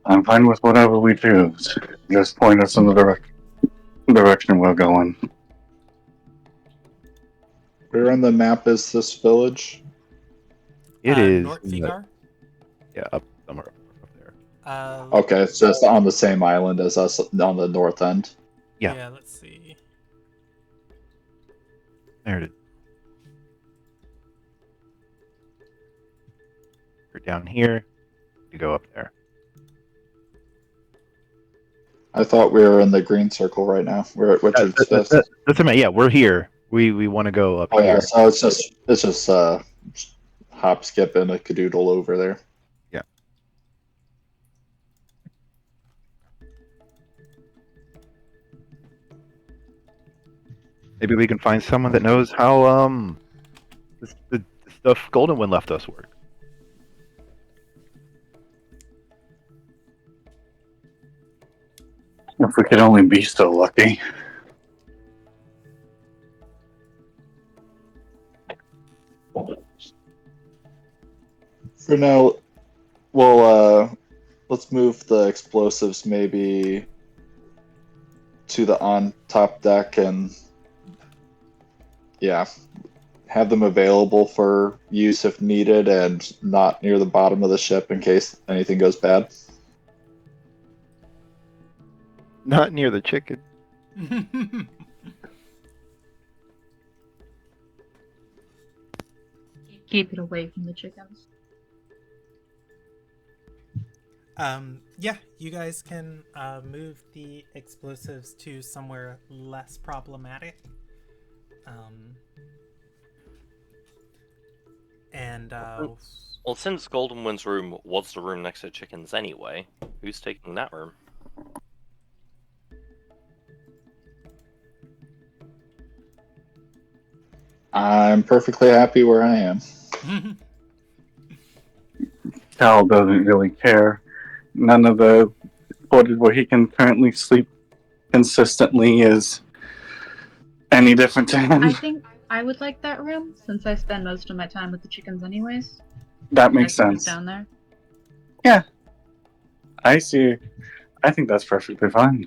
H: I'm fine with whatever we choose. Just point us in the direction we're going.
D: Where on the map is this village?
C: It is
B: North Seagar?
C: Yeah, up somewhere up there.
D: Okay, it's just on the same island as us on the north end.
B: Yeah, let's see.
C: There it is. We're down here. You go up there.
D: I thought we were in the green circle right now. We're at Richard's Fist.
C: That's what I meant. Yeah, we're here. We want to go up
D: Oh
C: here.
D: yeah, so it's just hop, skip, and a cadoodle over there.
C: Yeah. Maybe we can find someone that knows how the stuff Goldenwind left us work.
H: If we could only be so lucky.
D: For now, well, let's move the explosives maybe to the on top deck and yeah, have them available for use if needed and not near the bottom of the ship in case anything goes bad.
C: Not near the chicken.
F: Keep it away from the chickens.
B: Yeah, you guys can move the explosives to somewhere less problematic.
A: Well, since Goldenwind's room was the room next to Chicken's anyway, who's taking that room?
D: I'm perfectly happy where I am.
H: Cal doesn't really care. None of the quarters where he can currently sleep consistently is any different to him.
F: I think I would like that room since I spend most of my time with the chickens anyways.
H: That makes
F: I can move
H: sense.
F: down there.
H: I see. I think that's perfectly fine.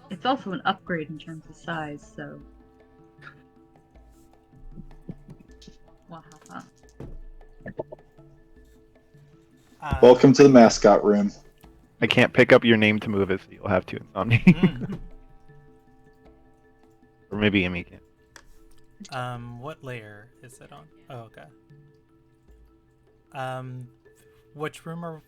F: It's also an upgrade in terms of size, so. Wahaha.
D: Welcome to the mascot room.
C: I can't pick up your name to move it, so you'll have to, Insomni. Or maybe Emmy can.
B: What layer is it on? Oh, okay. Which room or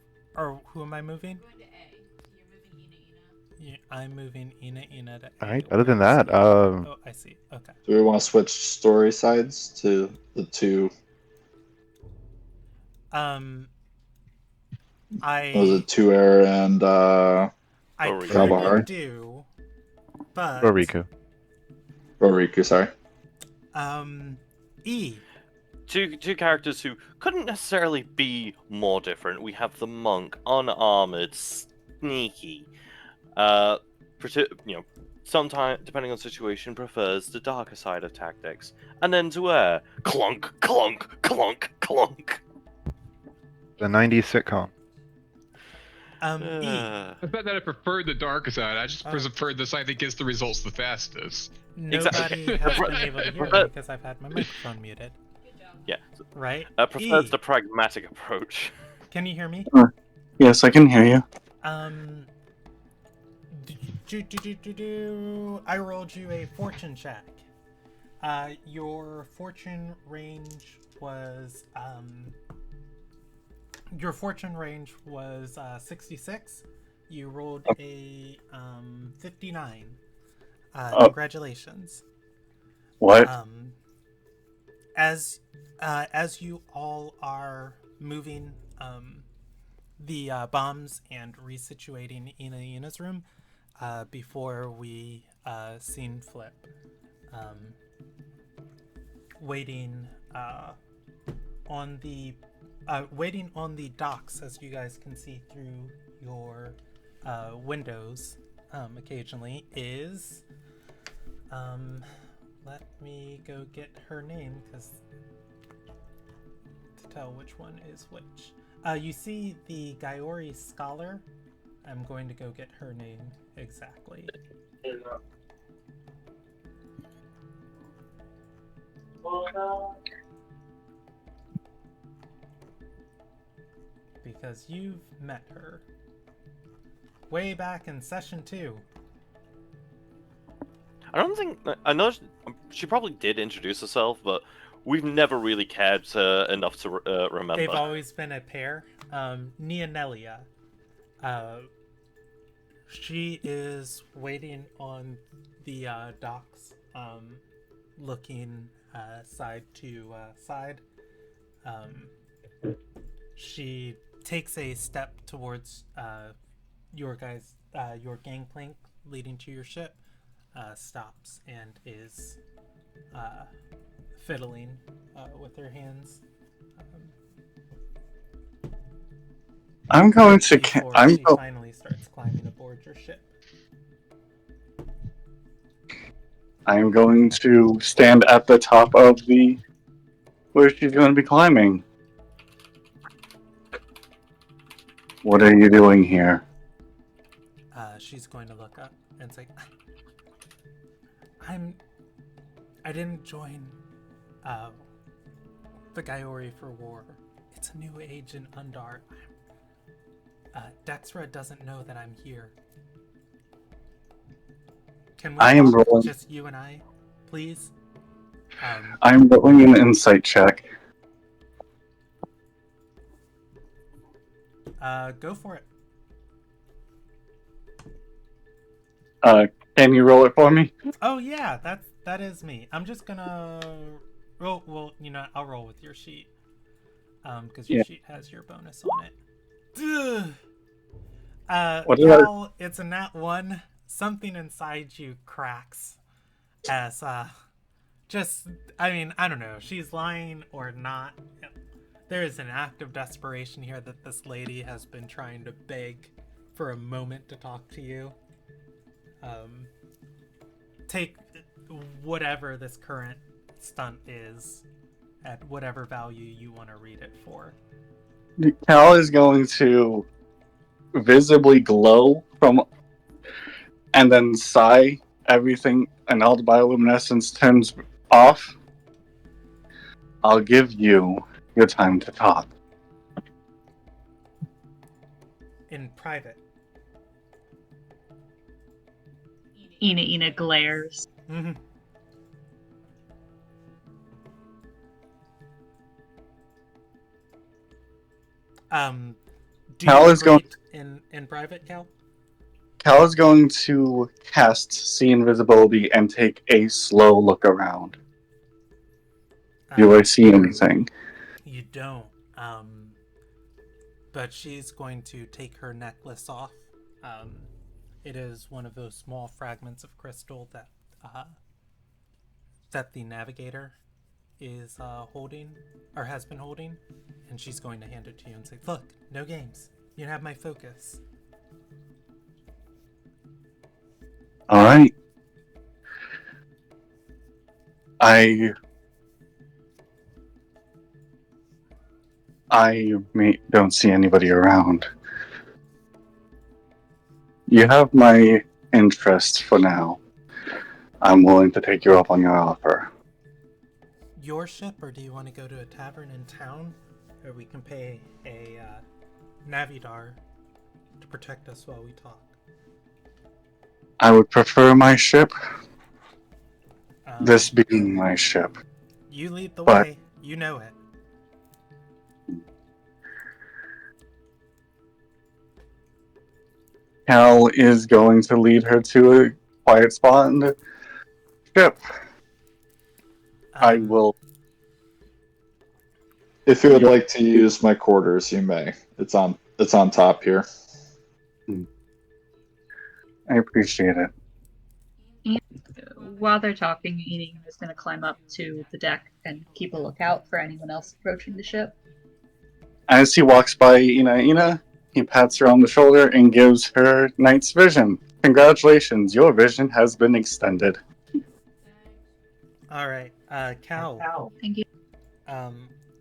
B: who am I moving?
G: Going to A. You're moving Ina.
B: Yeah, I'm moving Ina to A.
C: Alright, other than that,
B: Oh, I see. Okay.
D: Do we want to switch story sides to the two?
B: I
D: Was it Tuer and
B: I
A: Roriku.
B: kind of
D: Kalahari?
B: do, but
C: Roriku.
D: Roriku, sorry.
B: E.
A: Two characters who couldn't necessarily be more different. We have the monk, unarmored, sneaky. Sometimes, depending on situation, prefers the darker side of tactics. And then Tuer, clunk, clunk, clunk, clunk.
C: The 90s sitcom.
B: E.
E: It's not that I preferred the darker side. I just preferred the side that gets the results the fastest.
B: Nobody
A: Exactly.
B: has been able to hear me because I've had my microphone muted.
G: Good job.
A: Yeah,
B: Right?
A: prefers
B: E.
A: the pragmatic approach.
B: Can you hear me?
H: Yes, I can hear you.
B: I rolled you a fortune check. Your fortune range was 66. You rolled a 59. Congratulations.
H: What?
B: As you all are moving the bombs and resituating Ina's room, before we scene flip, waiting on the docks, as you guys can see through your windows occasionally, is let me go get her name to tell which one is which. You see the Gaiori scholar. I'm going to go get her name exactly. Because you've met her way back in session 2.
A: I don't think I know she probably did introduce herself, but we've never really cared enough to remember.
B: They've always been a pair. Neonelia. She is waiting on the docks, looking side to side. She takes a step towards your gangplank leading to your ship, stops and is fiddling with her hands.
H: I'm going to.
B: Before
H: I'm.
B: she
H: Go-
B: finally starts climbing aboard your ship.
H: I'm going to stand at the top of the where she's going to be climbing. What are you doing here?
B: She's going to look up and say, I didn't join the Gaiori for war. It's a new age in Undar. Dexra doesn't know that I'm here. Can we
H: I am
B: talk,
H: rolling.
B: just you and I, please?
H: I'm rolling an insight check.
B: Go for it.
H: Can you roll it for me?
B: Oh yeah, that is me. I'm just gonna roll. Well, I'll roll with your sheet, because your sheet has your bonus on it.
H: What is that?
B: Cal, it's a nat 1. Something inside you cracks as I don't know, she's lying or not. There is an act of desperation here that this lady has been trying to beg for a moment to talk to you. Take whatever this current stunt is at whatever value you want to read it for.
H: Cal is going to visibly glow and then sigh. Everything and all the bioluminescence turns off. I'll give you your time to talk.
B: In private.
F: Ina glares.
B: Mm-hmm. Do
H: Cal
B: you
H: is going-
B: greet in private, Cal?
H: Cal is going to cast See Invisibility and take a slow look around. Do I see anything?
B: You don't. But she's going to take her necklace off. It is one of those small fragments of crystal that the navigator is holding, or has been holding, and she's going to hand it to you and say, "Look, no games. You have my focus."
H: All right. I don't see anybody around. You have my interest for now. I'm willing to take you up on your offer.
B: Your ship, or do you want to go to a tavern in town, or we can pay a Navidar to protect us while we talk?
H: I would prefer my ship, this
B: Um,
H: being my ship.
B: You lead the
H: but-
B: way. You know it.
H: Cal is going to lead her to a quiet spot in the ship. I will.
D: If you would like to use my quarters, you may. It's on top here.
H: I appreciate it.
F: While they're talking, Ina is going to climb up to the deck and keep a lookout for anyone else approaching the ship.
H: As he walks by Ina, he pats her on the shoulder and gives her Knight's Vision. Congratulations, your vision has been extended.
B: All right, Cal.
F: Thank you.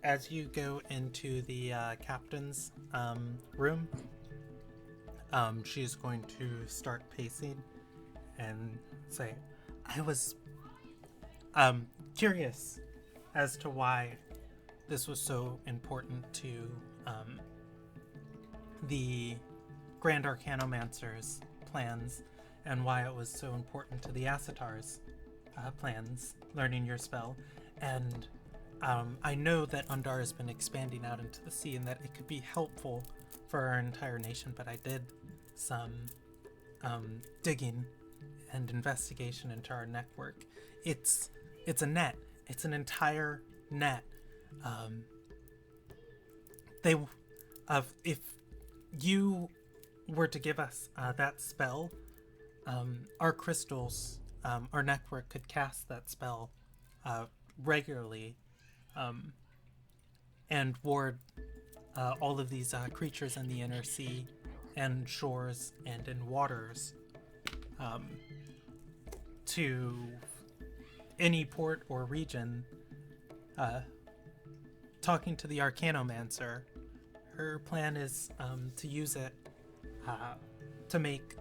B: As you go into the captain's room, she's going to start pacing and say, "I was curious as to why this was so important to the Grand Arcanomancer's plans, and why it was so important to the Asatar's plans, learning your spell. And I know that Undar has been expanding out into the sea and that it could be helpful for our entire nation, but I did some digging and investigation into our network. It's a net. It's an entire net. If you were to give us that spell, our crystals, our network could cast that spell regularly, and ward all of these creatures in the inner sea and shores and in waters to any port or region. Talking to the Arcanomancer, her plan is to use it to make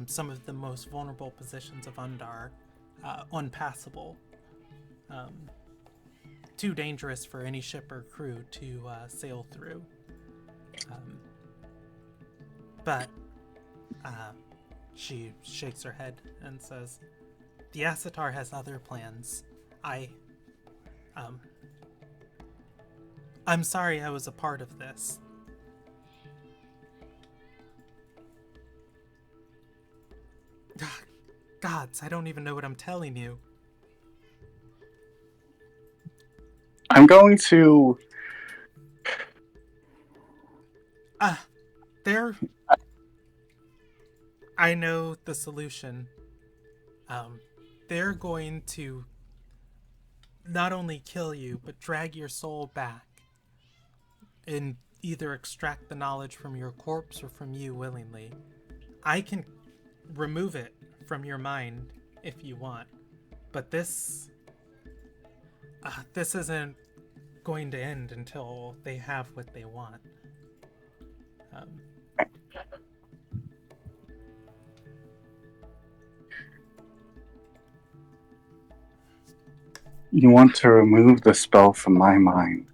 B: some of the most vulnerable positions of Undar unpassable. Too dangerous for any ship or crew to sail through. But she shakes her head and says, "The Asatar has other plans. I'm sorry I was a part of this." Gods, I don't even know what I'm telling you.
H: I'm going to...
B: I know the solution. They're going to not only kill you, but drag your soul back and either extract the knowledge from your corpse or from you willingly. I can remove it from your mind if you want, but this isn't going to end until they have what they want.
H: You want to remove the spell from my mind,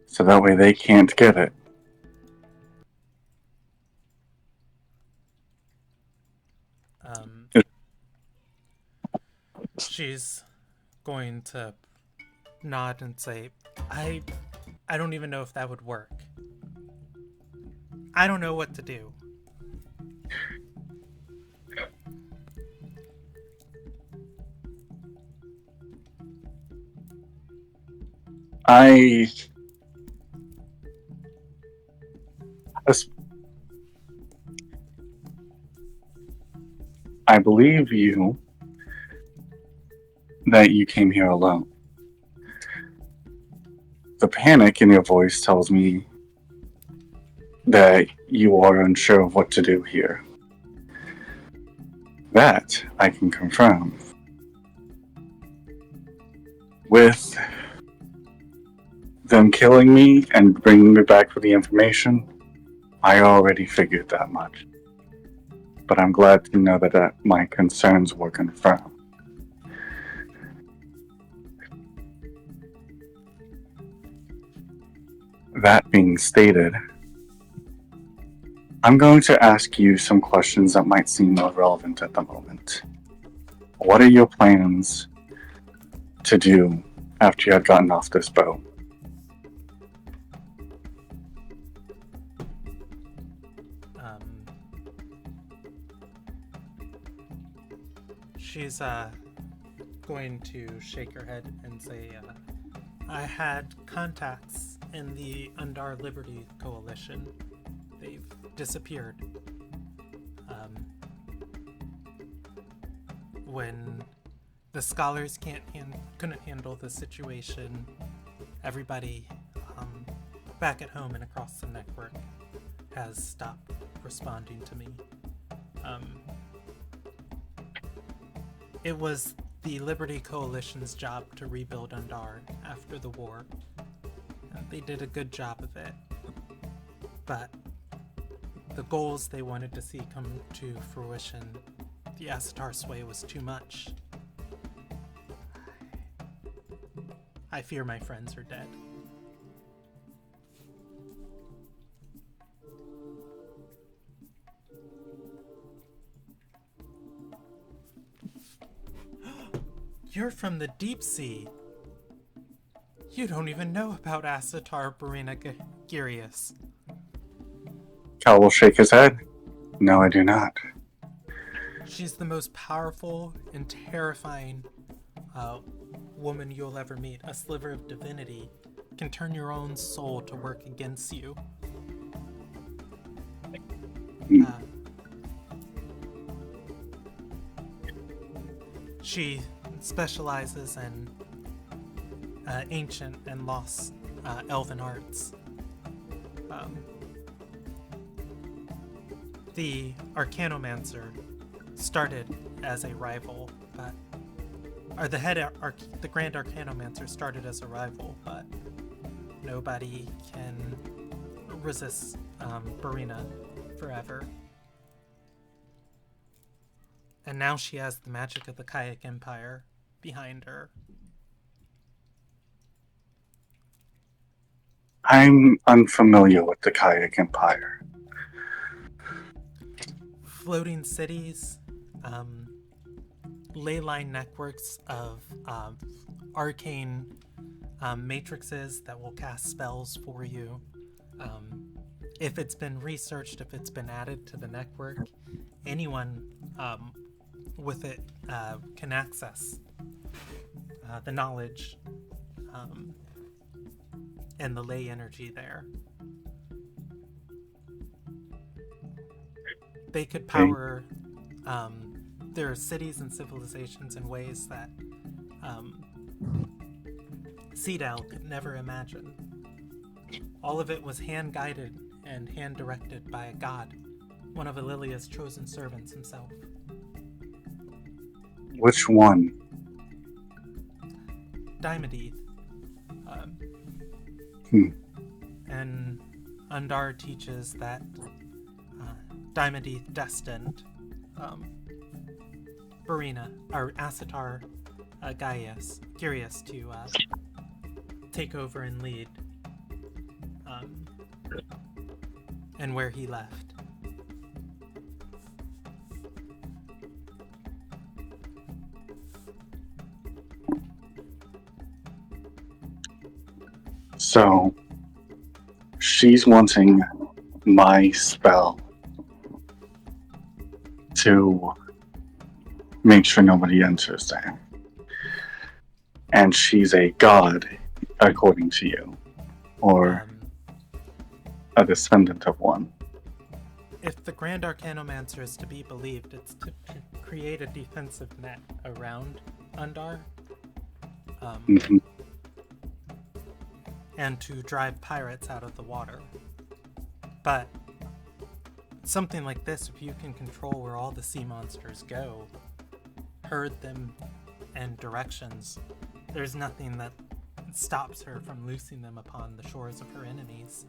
H: so that way they can't get it.
B: She's going to nod and say, I don't even know if that would work. I don't know what to do.
H: I believe you that you came here alone. The panic in your voice tells me that you are unsure of what to do here. That I can confirm. With them killing me and bringing me back for the information, I already figured that much. But I'm glad to know that my concerns were confirmed. That being stated, I'm going to ask you some questions that might seem irrelevant at the moment. What are your plans to do after you had gotten off this boat?
B: She's going to shake her head and say, I had contacts in the Undar Liberty Coalition. They've disappeared. When the scholars couldn't handle the situation, everybody back at home and across the network has stopped responding to me. It was the Liberty Coalition's job to rebuild Undar after the war. And they did a good job of it. But the goals they wanted to see come to fruition, the Asatar sway was too much. I fear my friends are dead. You're from the deep sea. You don't even know about Asatar Barina Girius.
H: Cal will shake his head. No, I do not.
B: She's the most powerful and terrifying woman you'll ever meet. A sliver of divinity can turn your own soul to work against you. She specializes in ancient and lost elven arts. The Arcanomancer started as a rival, but the Grand Arcanomancer started as a rival, but nobody can resist Barina forever. And now she has the magic of the Kayak Empire behind her.
H: I'm unfamiliar with the Kayak Empire.
B: Floating cities, ley line networks of arcane matrices that will cast spells for you. If it's been researched, if it's been added to the network, anyone with it can access the knowledge and the ley energy there. They could power their cities and civilizations in ways that Cedal could never imagine. All of it was hand-guided and hand-directed by a god, one of Alilia's chosen servants himself.
H: Which one?
B: Diamedith. And Undar teaches that Diamedith destined Barina, or Asatar Gaius to take over and lead, and where he left.
H: So, she's wanting my spell to make sure nobody enters there. And she's a god, according to you. Or a descendant of one.
B: If the Grand Arcanomancer is to be believed, it's to create a defensive net around Undar. And to drive pirates out of the water. But something like this, if you can control where all the sea monsters go, herd them and directions, there's nothing that stops her from loosing them upon the shores of her enemies.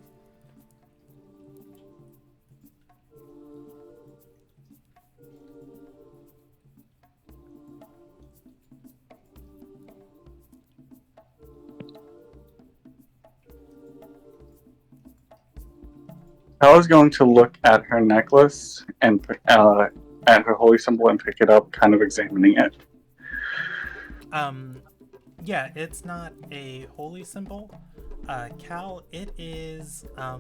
H: I was going to look at her necklace and at her holy symbol and pick it up, kind of examining it.
B: Yeah, it's not a holy symbol. Cal, it is a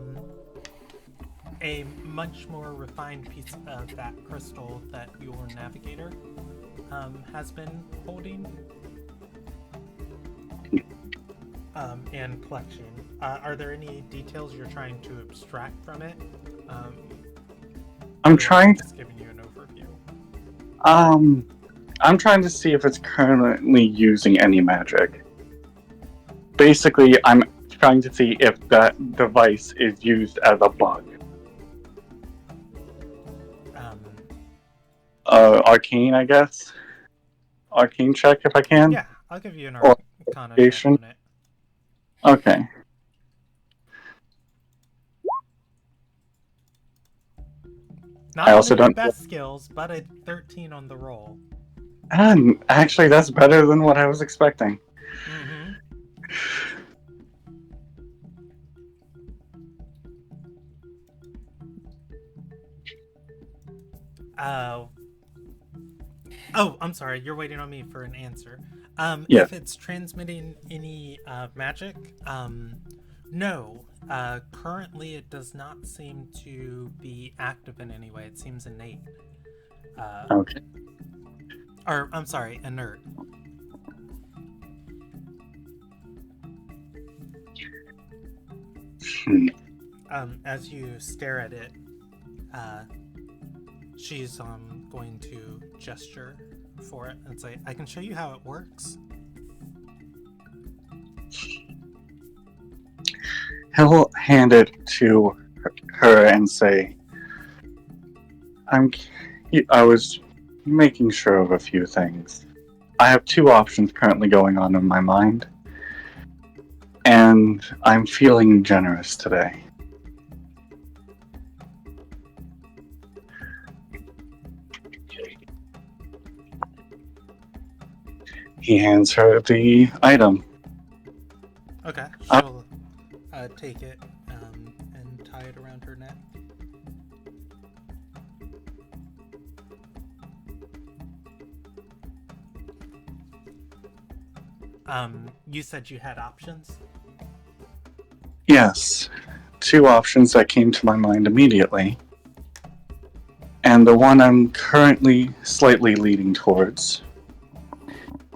B: much more refined piece of that crystal that your navigator has been holding and collection. Are there any details you're trying to abstract from it?
H: I'm trying to...
B: Just giving you an overview.
H: I'm trying to see if it's currently using any magic. Basically, I'm trying to see if that device is used as a bug. Arcane, I guess. Arcane check if I can.
B: Yeah, I'll give you an
H: Or
B: Arcana check on it.
H: Okay.
B: Not
H: I
B: one
H: also
B: of your
H: don't-
B: best skills, but a 13 on the roll.
H: And actually, that's better than what I was expecting.
B: Mm-hmm. Oh, I'm sorry. You're waiting on me for an answer.
H: Yeah.
B: If it's transmitting any magic, no. Currently, it does not seem to be active in any way. It seems innate.
H: Okay.
B: Or, I'm sorry, inert.
H: Hmm.
B: As you stare at it, she's going to gesture for it and say, I can show you how it works.
H: He'll hand it to her and say, I was making sure of a few things. I have two options currently going on in my mind, and I'm feeling generous today. He hands her the item.
B: Okay, she'll take it and tie it around her neck. You said you had options?
H: Yes, two options that came to my mind immediately. And the one I'm currently slightly leaning towards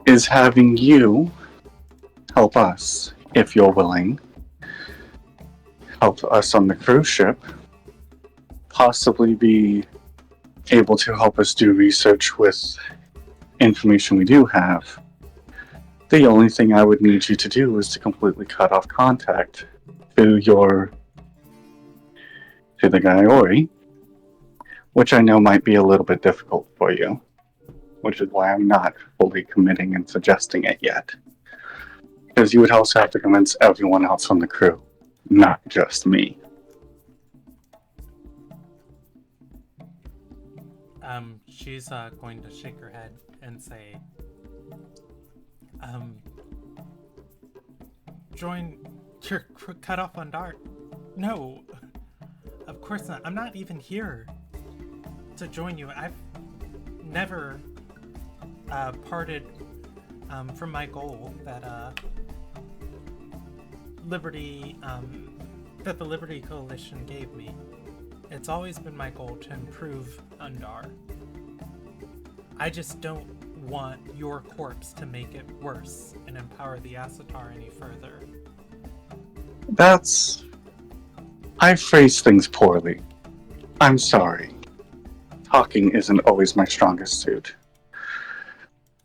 H: is having you help us, if you're willing. Help us on the cruise ship. Possibly be able to help us do research with information we do have. The only thing I would need you to do is to completely cut off contact to the guy Ori, which I know might be a little bit difficult for you, which is why I'm not fully committing and suggesting it yet. Because you would also have to convince everyone else on the crew, not just me.
B: She's going to shake her head and say, join your cut off on Dart. No, of course not. I'm not even here to join you. I've never parted from my goal that that the Liberty Coalition gave me. It's always been my goal to improve Undar. I just don't want your corpse to make it worse and empower the Asatar any further.
H: I phrased things poorly. I'm sorry. Talking isn't always my strongest suit.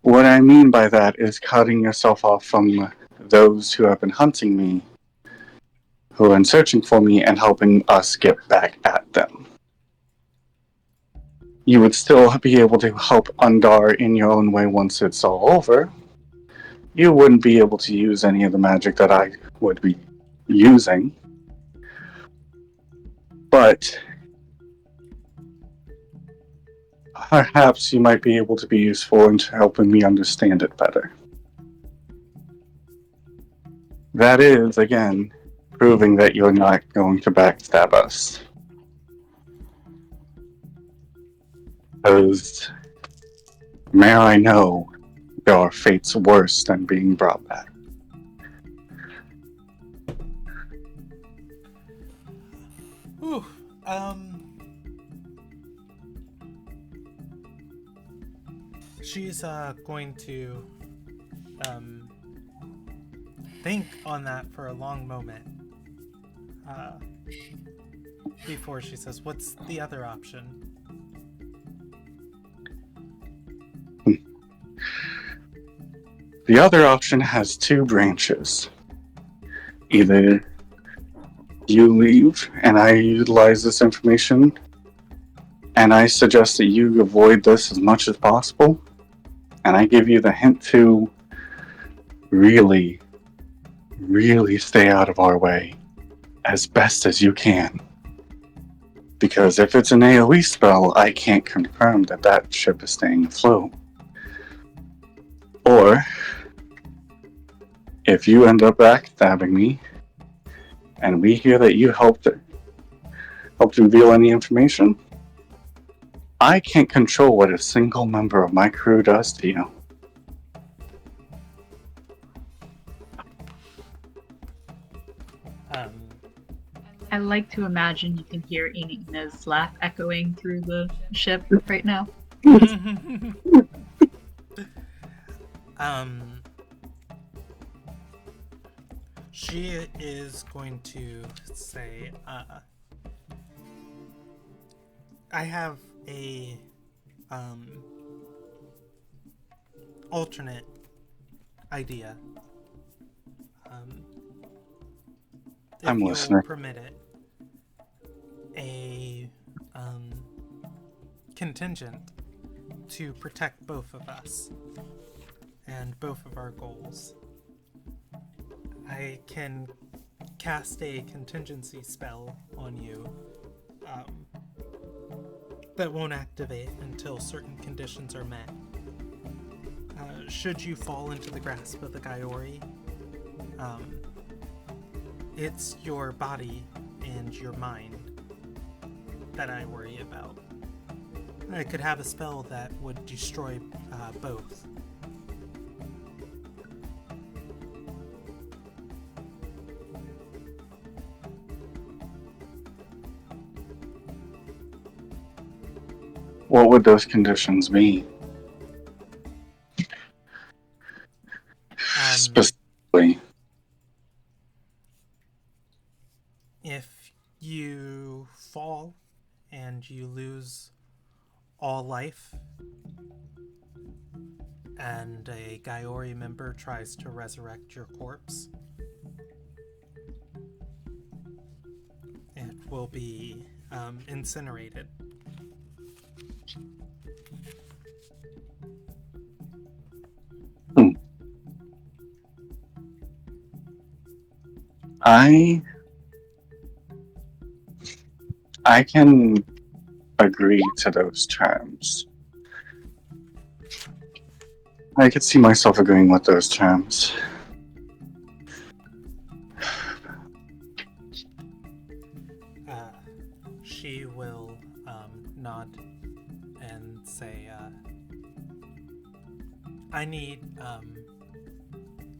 H: What I mean by that is cutting yourself off from those who have been hunting me, who have been searching for me, and helping us get back at them. You would still be able to help Undar in your own way once it's all over. You wouldn't be able to use any of the magic that I would be using. But perhaps you might be able to be useful in helping me understand it better. That is, again, proving that you're not going to backstab us. Because, may I know, there are fates worse than being brought back.
B: Ooh, she's going to think on that for a long moment before she says, what's the other option?
H: The other option has two branches. Either you leave and I utilize this information, and I suggest that you avoid this as much as possible, and I give you the hint to really, really stay out of our way as best as you can. Because if it's an AoE spell, I can't confirm that that ship is staying afloat. Or, if you end up backstabbing me, and we hear that you helped reveal any information, I can't control what a single member of my crew does to you.
F: I like to imagine you can hear Ina's laugh echoing through the ship right now.
B: She is going to say, I have a alternate idea. If
H: I'm
B: you'll
H: listening.
B: permit it, a contingent to protect both of us and both of our goals. I can cast a contingency spell on you that won't activate until certain conditions are met. Should you fall into the grasp of the Gaiori, it's your body and your mind that I worry about. I could have a spell that would destroy both.
H: What would those conditions be? Specifically.
B: If you fall and you lose all life, and a Gaiori member tries to resurrect your corpse, it will be incinerated.
H: I can agree to those terms. I could see myself agreeing with those terms.
B: She will nod and say, I need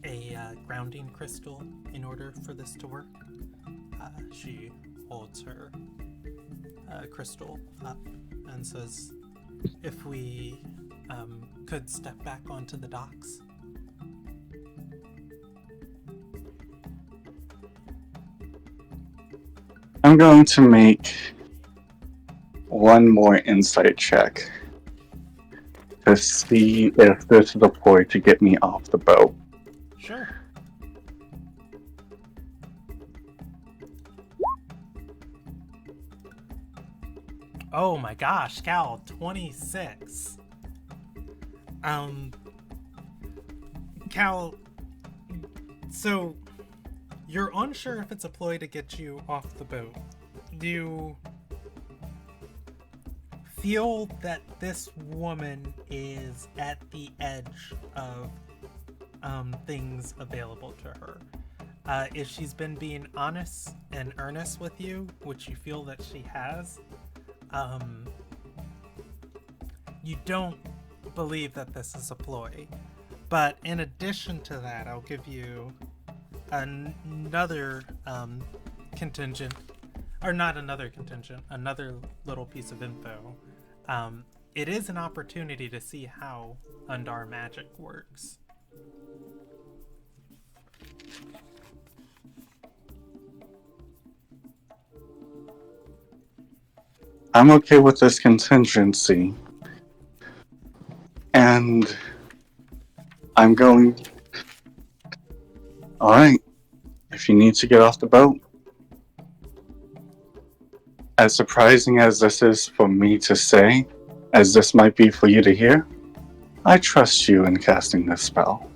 B: a grounding crystal in order for this to work. She holds her crystal up and says, if we could step back onto the docks.
H: I'm going to make one more insight check to see if this is a ploy to get me off the boat.
B: Sure. Oh my gosh, Cal, 26. Cal, so you're unsure if it's a ploy to get you off the boat. Do you feel that this woman is at the edge of things available to her? If she's been being honest and earnest with you, which you feel that she has, you don't believe that this is a ploy. But in addition to that, I'll give you another contingent, or not another contingent, another little piece of info. It is an opportunity to see how Undar magic works.
H: I'm okay with this contingency. And I'm going... Alright. If you need to get off the boat, as surprising as this is for me to say, as this might be for you to hear, I trust you in casting this spell.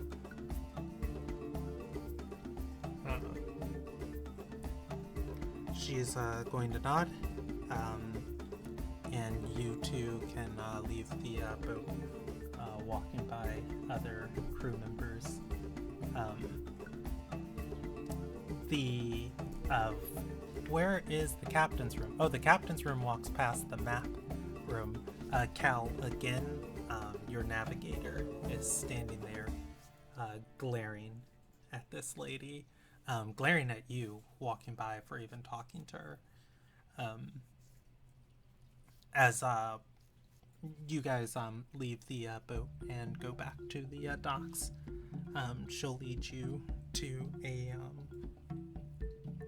B: She's going to nod, and you two can leave the boat, walking by other crew members. Where is the captain's room? Oh, the captain's room walks past the map room. Cal, again, your navigator is standing there, glaring at this lady. glaring at you walking by for even talking to her. As you guys leave the boat and go back to the docks, she'll lead you to a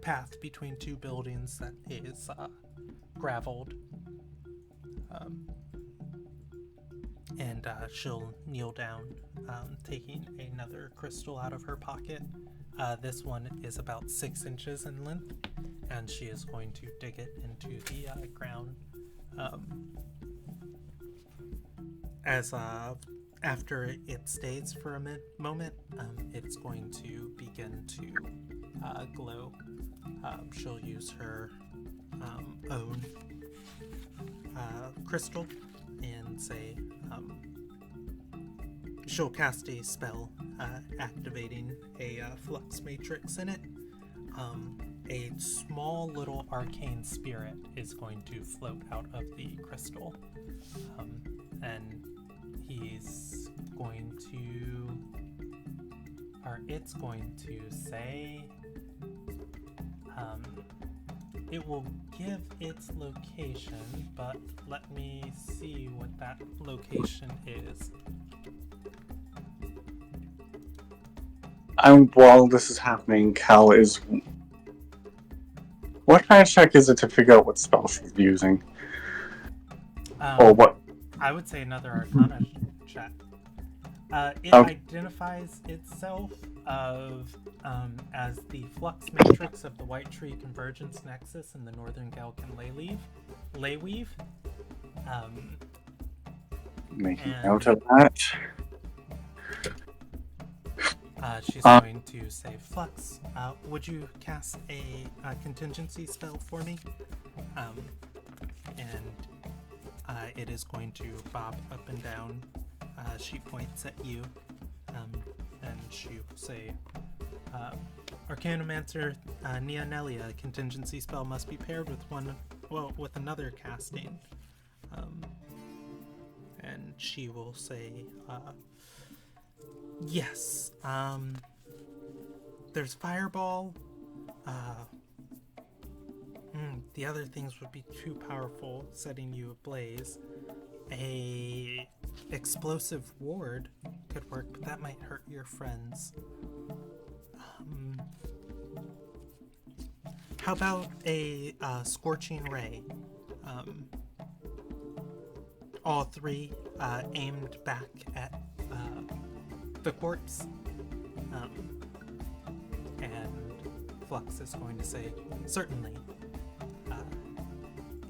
B: path between two buildings that is graveled. And she'll kneel down, taking another crystal out of her pocket. This one is about 6 inches in length, and she is going to dig it into the ground. After it stays for a moment, it's going to begin to glow. She'll use her own crystal and say, she'll cast a spell activating a flux matrix in it. A small little arcane spirit is going to float out of the crystal, and he's going to, or it's going to say, it will give its location, but let me see what that location is.
H: While this is happening, Cal is... What kind of check is it to figure out what spell she's using? Or what?
B: I would say another Arcana check. It
H: Okay.
B: identifies itself as the flux matrix of the White Tree Convergence Nexus in the Northern Galcan Leyweave.
H: Making
B: and-
H: note of that.
B: She's going to say, Flux, would you cast a contingency spell for me? And it is going to bob up and down. She points at you, and she will say, Arcanomancer Neonelia, contingency spell must be paired with another casting. And she will say, yes. There's Fireball. The other things would be too powerful, setting you ablaze. A explosive ward could work, but that might hurt your friends. How about a scorching ray? All three aimed back at the corpse. And Flux is going to say, certainly.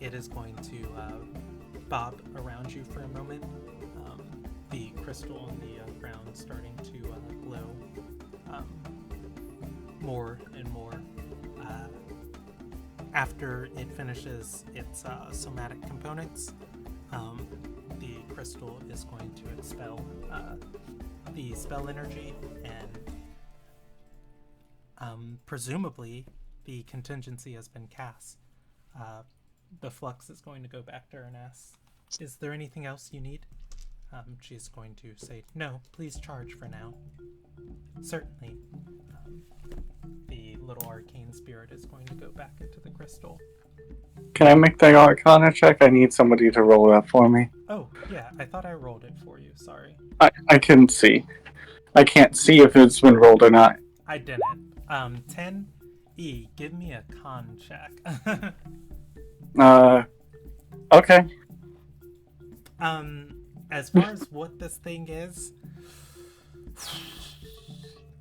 B: It is going to bob around you for a moment. The crystal on the ground starting to glow more and more. After it finishes its somatic components, the crystal is going to expel the spell energy, and presumably the contingency has been cast. The Flux is going to go back to her and ask, is there anything else you need? She's going to say, no, please charge for now. Certainly. The little arcane spirit is going to go back into the crystal.
H: Can I make that Arcana check? I need somebody to roll that for me.
B: Oh, yeah, I thought I rolled it for you, sorry.
H: I can see. I can't see if it's been rolled or not.
B: I didn't. 10E, give me a con check.
H: Okay.
B: As far as what this thing is,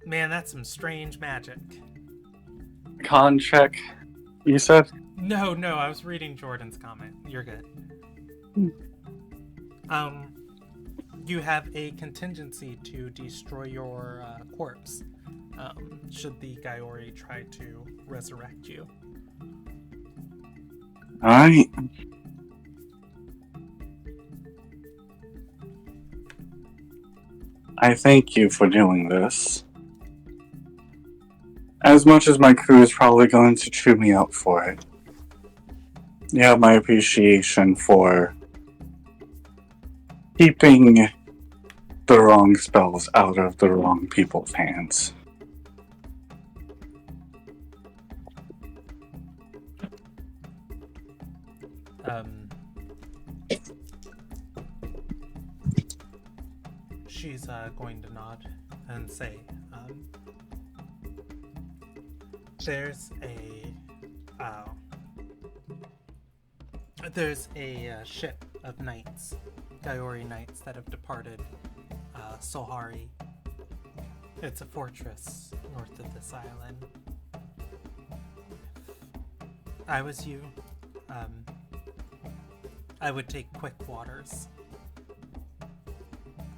B: man, that's some strange magic.
H: Con check, you said?
B: No, I was reading Jordan's comment. You're good. You have a contingency to destroy your corpse, should the Gaiori try to resurrect you.
H: Alright. I thank you for doing this. As much as my crew is probably going to chew me out for it. You have my appreciation for keeping the wrong spells out of the wrong people's hands.
B: she's going to nod and say, there's a ship of knights, Gaiori knights that have departed Solhari. It's a fortress north of this island. If I was you, I would take quick waters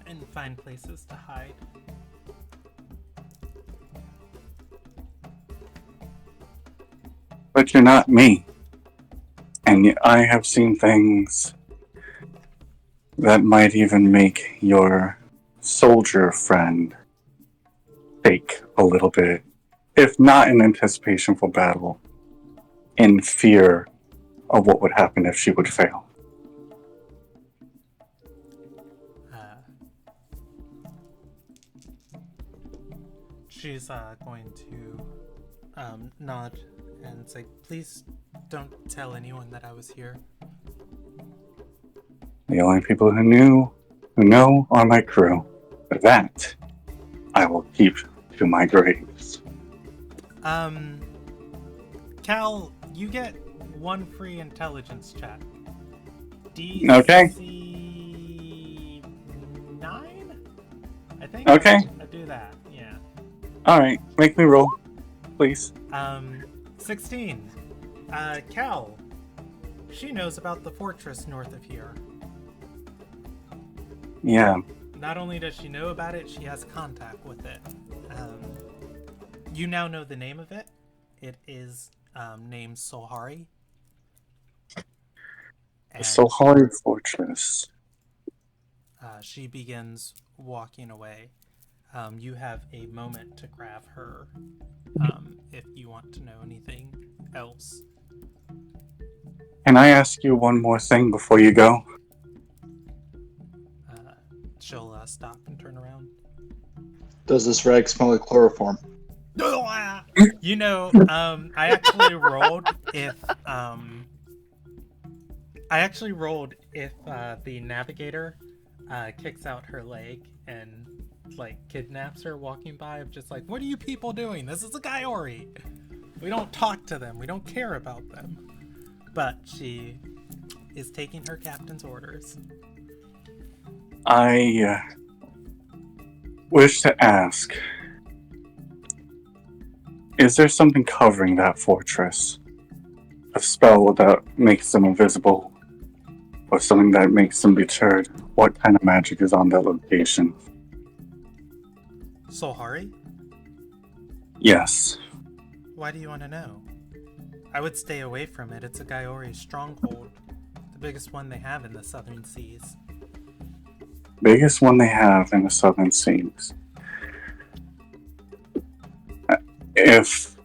B: and find places to hide.
H: But you're not me. And I have seen things that might even make your soldier friend take a little bit, if not in anticipation for battle, in fear of what would happen if she would fail.
B: She's going to nod and say, please don't tell anyone that I was here.
H: The only people who know are my crew. That I will keep to my graves.
B: Cal, you get one free intelligence check.
H: Okay.
B: DC 9? I think.
H: Okay.
B: I do that, yeah.
H: Alright, make me roll, please.
B: 16. Cal, she knows about the fortress north of here.
H: Yeah.
B: Not only does she know about it, she has contact with it. You now know the name of it. It is named Solhari.
H: The
B: And,
H: Solhari Fortress.
B: she begins walking away. You have a moment to grab her if you want to know anything else.
H: Can I ask you one more thing before you go?
B: She'll stop and turn around.
D: Does this rag smell like chloroform?
B: You know, I actually rolled if the navigator kicks out her leg and like kidnaps her walking by. Of just like, what are you people doing? This is a Gaiori. We don't talk to them. We don't care about them. But she is taking her captain's orders.
H: I wish to ask, is there something covering that fortress? A spell that makes them invisible? Or something that makes them deterred? What kind of magic is on that location?
B: Solhari?
H: Yes.
B: Why do you want to know? I would stay away from it. It's a Gaiori stronghold. The biggest one they have in the southern seas.
H: Biggest one they have in the southern seas. If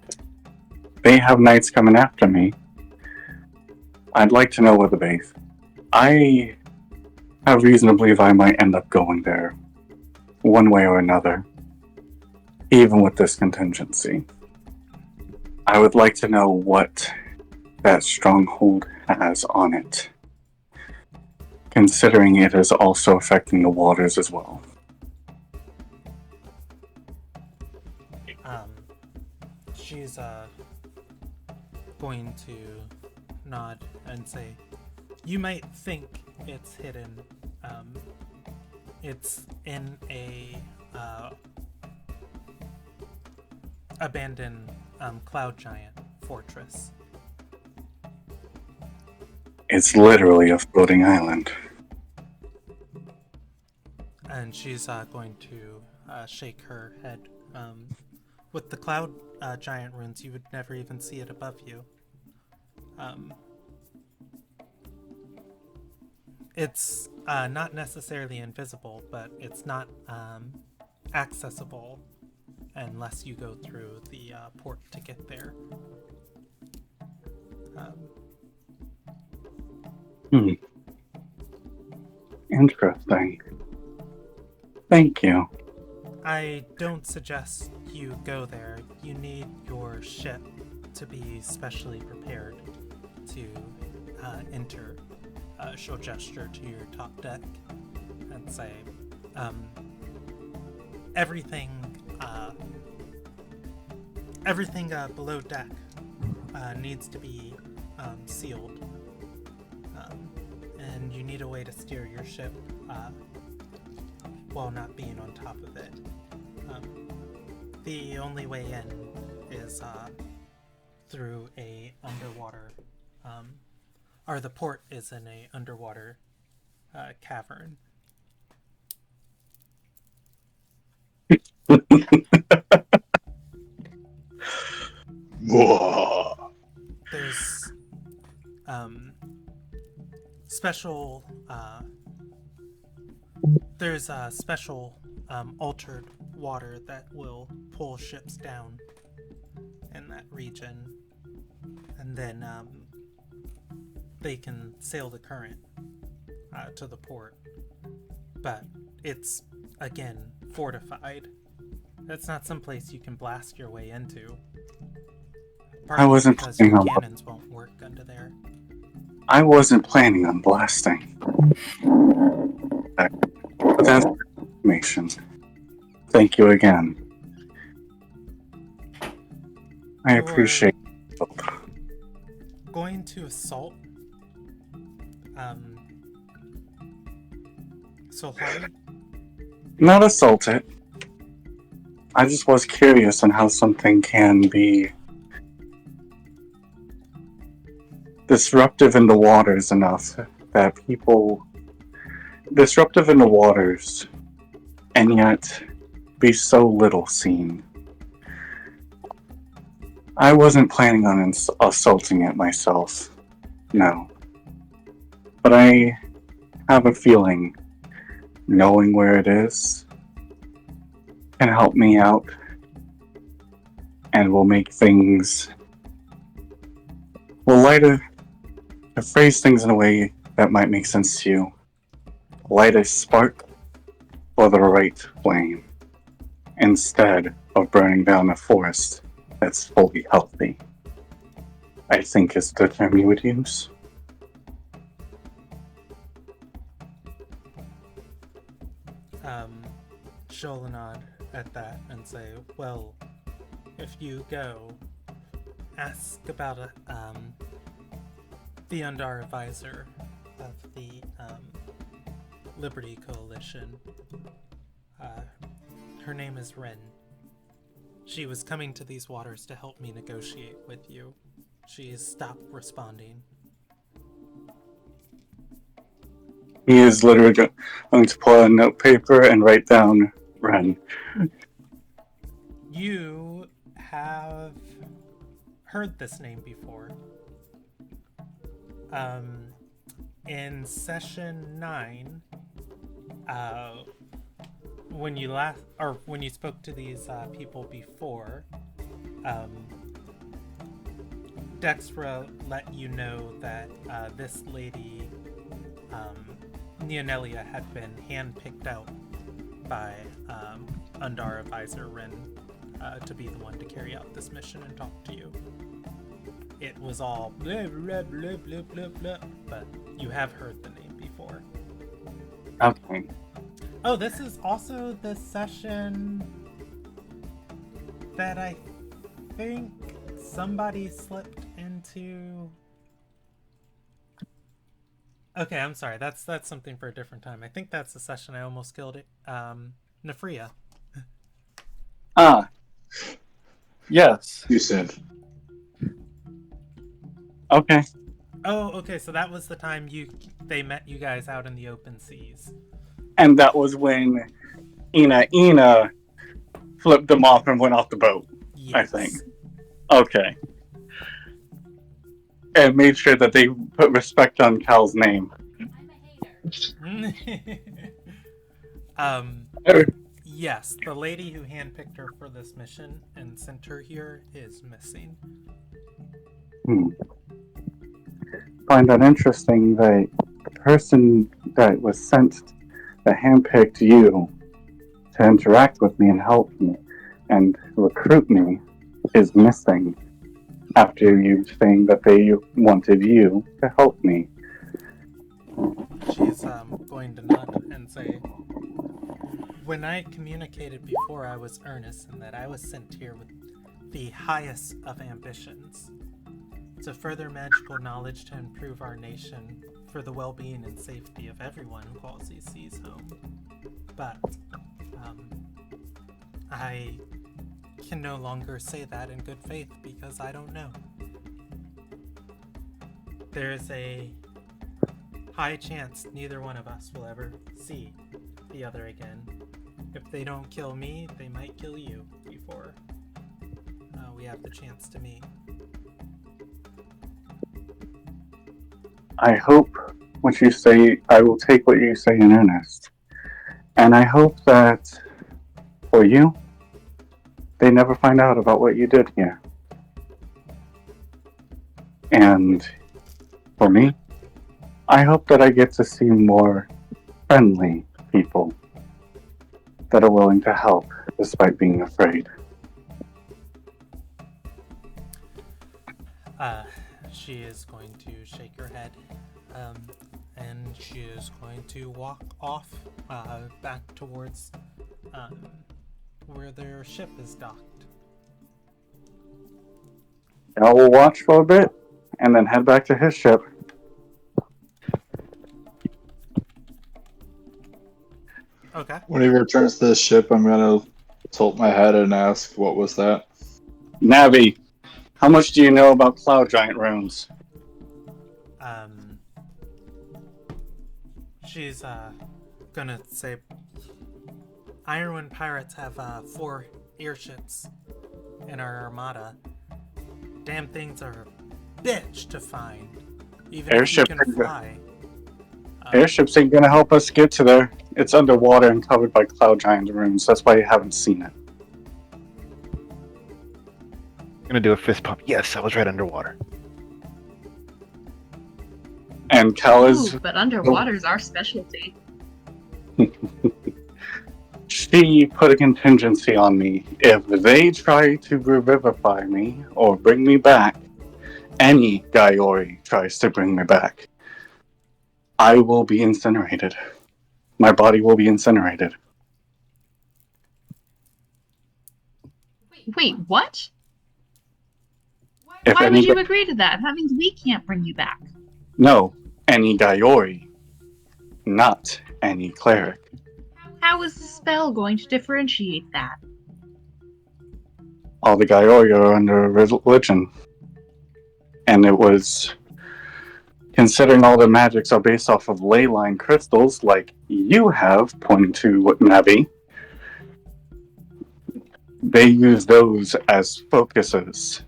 H: they have knights coming after me, I'd like to know where the base. I have reason to believe I might end up going there, one way or another, even with this contingency. I would like to know what that stronghold has on it, considering it is also affecting the waters as well.
B: She's going to nod and say, you might think it's hidden. It's in a abandoned cloud giant fortress.
H: It's literally a floating island.
B: And she's going to shake her head. With the cloud giant runes, you would never even see it above you. It's not necessarily invisible, but it's not accessible unless you go through the port to get there.
H: Interesting. Thank you.
B: I don't suggest you go there. You need your ship to be specially prepared to enter. She'll gesture to your top deck and say, everything below deck needs to be sealed, and you need a way to steer your ship while not being on top of it. The only way in is through a underwater, or the port is in a underwater cavern.
D: Whoa.
B: There's special altered water that will pull ships down in that region, and then they can sail the current to the port. But it's, again, fortified. That's not someplace you can blast your way into.
H: I wasn't
B: because
H: planning
B: your
H: on-
B: cannons won't work under there.
H: I wasn't planning on blasting. But that's information. Thank you again. I
B: You're
H: appreciate
B: going to assault Solhari?
H: Not assault it. I just was curious on how something can be disruptive in the waters enough that people disruptive in the waters and yet be so little seen. I wasn't planning on assaulting it myself, no. But I have a feeling knowing where it is can help me out and will make things, will light to phrase things in a way that might make sense to you. Light a spark for the right flame instead of burning down a forest that's fully healthy, I think is the term you would use.
B: She'll nod at that and say, well, if you go, ask about the Undar advisor of the Liberty Coalition. Her name is Ren. She was coming to these waters to help me negotiate with you. She's stopped responding.
H: He is literally going to pull out a note paper and write down Ren.
B: You have heard this name before. In session 9, when you spoke to these people before, Dextra let you know that this lady, Neonelia, had been hand-picked out by Undar advisor Ren to be the one to carry out this mission and talk to you. It was all blah blah blah blah blah blah, but you have heard the name before.
H: Okay.
B: Oh, this is also the session that I think somebody slipped into. Okay, I'm sorry. That's something for a different time. I think that's the session I almost killed it. Nefria.
H: Ah. Yes.
D: Too soon.
H: Okay.
B: Oh, okay. So that was the time they met you guys out in the open seas.
H: And that was when Ina flipped them off and went off the boat,
B: Yes.
H: I think. Okay. And made sure that they put respect on Cal's name.
G: I'm a hater.
B: Yes, the lady who handpicked her for this mission and sent her here is missing.
H: Find that interesting that the person that was sent, that handpicked you to interact with me and help me and recruit me is missing after you saying that they wanted you to help me.
B: She's going to nod and say, When I communicated before, I was earnest in that I was sent here with the highest of ambitions. To further magical knowledge to improve our nation for the well-being and safety of everyone Quality sees home. But, I can no longer say that in good faith because I don't know. There is a high chance neither one of us will ever see the other again. If they don't kill me, they might kill you before we have the chance to meet.
H: I hope what you say, I will take what you say in earnest. And I hope that for you, they never find out about what you did here. And for me, I hope that I get to see more friendly people that are willing to help despite being afraid.
B: She is going to shake her head, and she is going to walk off back towards where their ship is docked.
H: I will watch for a bit and then head back to his ship.
B: Okay.
D: When he returns to the ship, I'm gonna tilt my head and ask, "What was that?"
H: Navi, how much do you know about Cloud Giant runes?
B: She's gonna say Ironwind pirates have 4 airships in our armada. Damn things are a bitch to find. Even
H: Airship
B: if you can fly.
H: Airships ain't gonna help us get to there. It's underwater and covered by Cloud Giant runes. That's why you haven't seen it.
C: I'm gonna do a fist pump. Yes, I was right underwater.
H: And Cal is...
F: Ooh, but underwater's our specialty.
H: She put a contingency on me. If they try to revivify me or bring me back, any Gaiori tries to bring me back, I will be incinerated. My body will be incinerated.
F: Wait, what?
H: If
F: Why would you
H: anybody...
F: agree to that? That means we can't bring you back.
H: No, any Gaiori. Not any cleric.
F: How is the spell going to differentiate that?
H: All the Gaiori are under religion. And it was... Considering all the magics are based off of ley line crystals, like you have, pointing to Navi, they use those as focuses.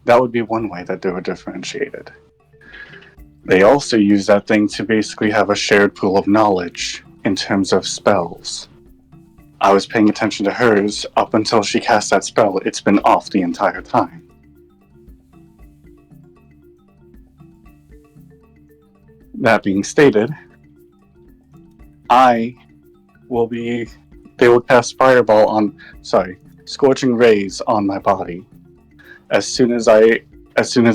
H: That would be one way that they were differentiated. They also use that thing to basically have a shared pool of knowledge in terms of spells. I was paying attention to hers up until she cast that spell. It's been off the entire time. That being stated, they will cast Scorching Rays on my body. As soon as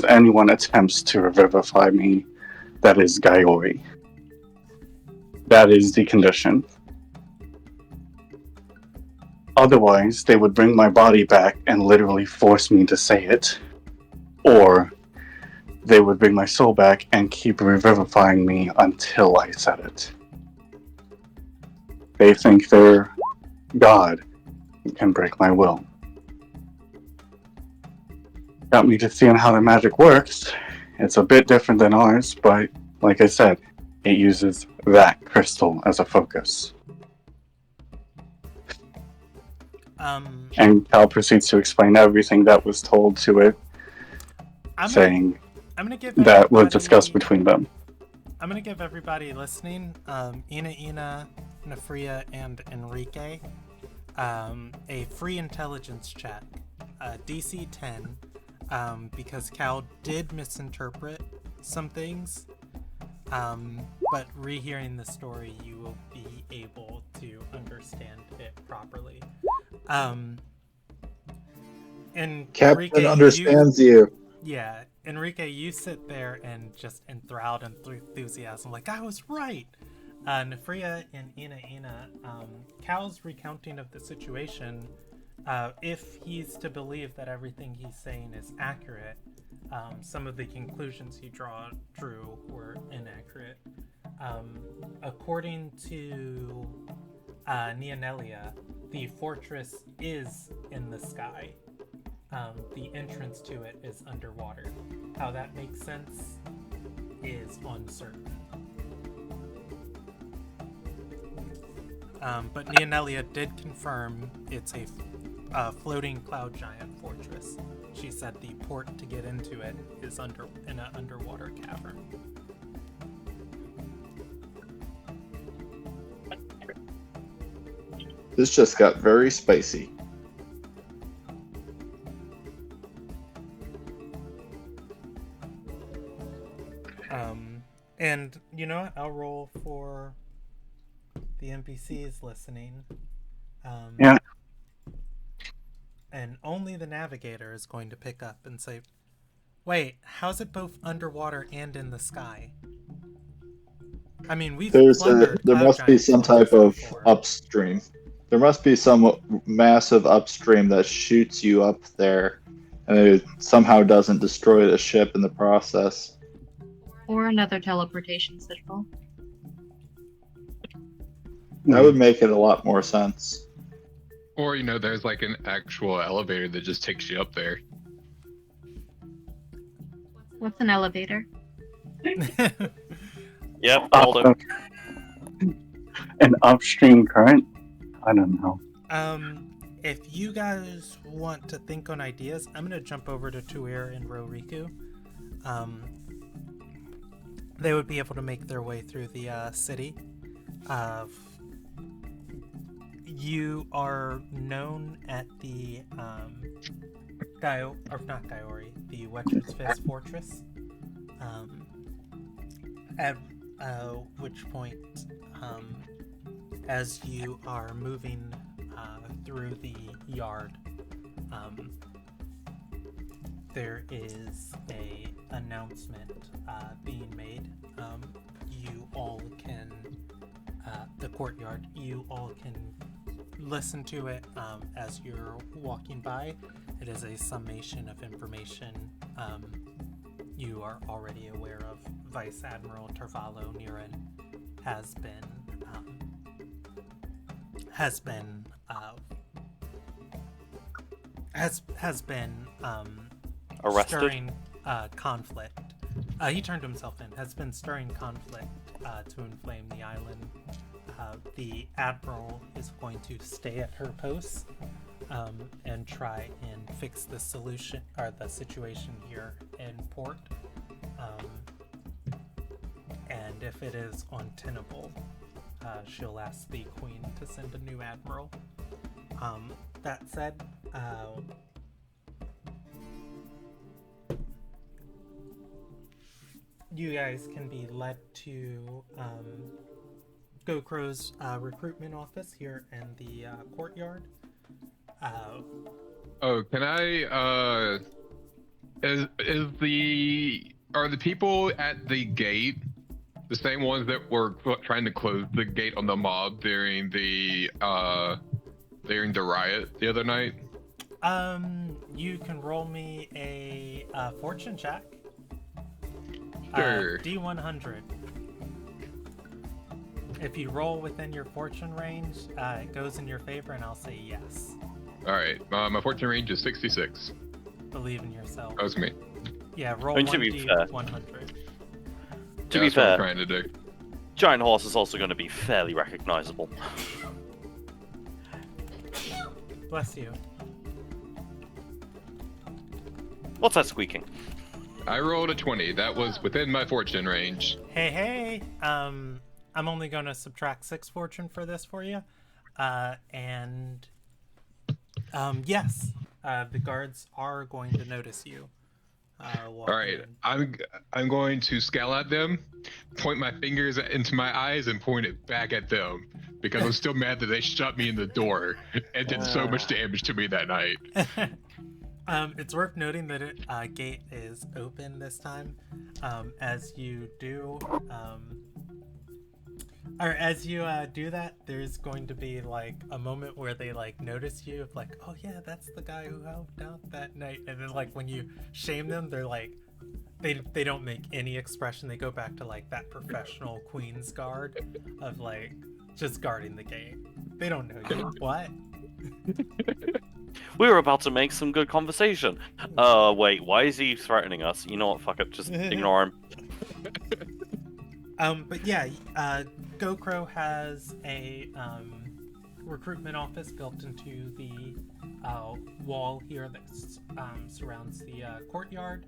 H: anyone attempts to revivify me, that is Gaiori. That is the condition. Otherwise, they would bring my body back and literally force me to say it. Or they would bring my soul back and keep revivifying me until I said it. They think they're God and can break my will. Got me to seeing how the magic works. It's a bit different than ours, but like I said, it uses that crystal as a focus. And Cal proceeds to explain everything that was told to it, saying
B: I'm gonna give
H: that was discussed between them.
B: I'm gonna give everybody listening, Ina, Nafria, and Enrique, a free intelligence check, DC 10, because Cal did misinterpret some things, but rehearing the story, you will be able to understand it properly. And
D: Captain
B: Enrique,
D: understands you.
B: Yeah, Enrique, you sit there and just enthralled and through enthusiasm, like, I was right! Nefria and Ina, Cal's recounting of the situation, if he's to believe that everything he's saying is accurate, some of the conclusions he drew were inaccurate. According to Neonelia, the fortress is in the sky. The entrance to it is underwater. How that makes sense is uncertain. But Neonelia did confirm it's a floating cloud giant fortress. She said the port to get into it is in an underwater cavern.
D: This just got very spicy.
B: And you know what? I'll roll for the NPCs listening.
H: Yeah.
B: And only the navigator is going to pick up and say, wait, how's it both underwater and in the sky? I mean,
D: There
B: plundered
D: must
B: cloud
D: be
B: giants
D: some
B: once
D: type of
B: before.
D: upstream. There must be some massive upstream that shoots you up there, and it somehow doesn't destroy the ship in the process.
F: Or another teleportation signal.
D: That would make it a lot more sense.
E: Or, there's like an actual elevator that just takes you up there.
F: What's an elevator?
A: Yep, hold it.
H: An upstream current? I don't know.
B: If you guys want to think on ideas, I'm gonna jump over to Tuir and Roriku. They would be able to make their way through the city. You are known at the not Gaiori, the Wetcher's Fist Fortress. At which point, as you are moving through the yard, there is a announcement being made. You all can, the courtyard, you all can listen to it as you're walking by. It is a summation of information you are already aware of. Vice Admiral Tarvalo Niran has been
A: Arrested?
B: stirring conflict. He turned himself in. Has been stirring conflict to inflame the island. The admiral is going to stay at her post and try and fix the situation here in port. And if it is untenable, she'll ask the queen to send a new admiral. That said, you guys can be led to GoCrow's recruitment office here in the courtyard.
E: Can I? Are the people at the gate the same ones that were trying to close the gate on the mob during the riot the other night?
B: You can roll me a fortune check.
E: Sure.
B: D100. If you roll within your fortune range, it goes in your favor, and I'll say yes.
E: All right. My fortune range is 66.
B: Believe in yourself.
E: That was me.
B: Yeah, roll
A: I mean, to be fair.
B: D100.
A: To be
E: That's what I'm
A: fair,
E: trying to do.
A: Giant Horse is also going to be fairly recognizable.
B: Bless you.
A: What's that squeaking?
E: I rolled a 20. That was within my fortune range.
B: Hey, I'm only going to subtract 6 fortune for this for you. Yes, the guards are going to notice you.
E: All right, I'm going to scowl at them, point my fingers into my eyes, and point it back at them because I'm still mad that they shut me in the door and did so much damage to me that night.
B: It's worth noting that gate is open this time. As you do, Or as you do that, there's going to be like a moment where they like notice you, of like, oh yeah, that's the guy who helped out that night. And then like when you shame them, they're like, they don't make any expression. They go back to like that professional Queen's Guard of like just guarding the gate. They don't know you. What?
A: We were about to make some good conversation. Wait, why is he threatening us? You know what? Fuck it, just ignore him.
B: But yeah, GoCro has a recruitment office built into the wall here that surrounds the courtyard.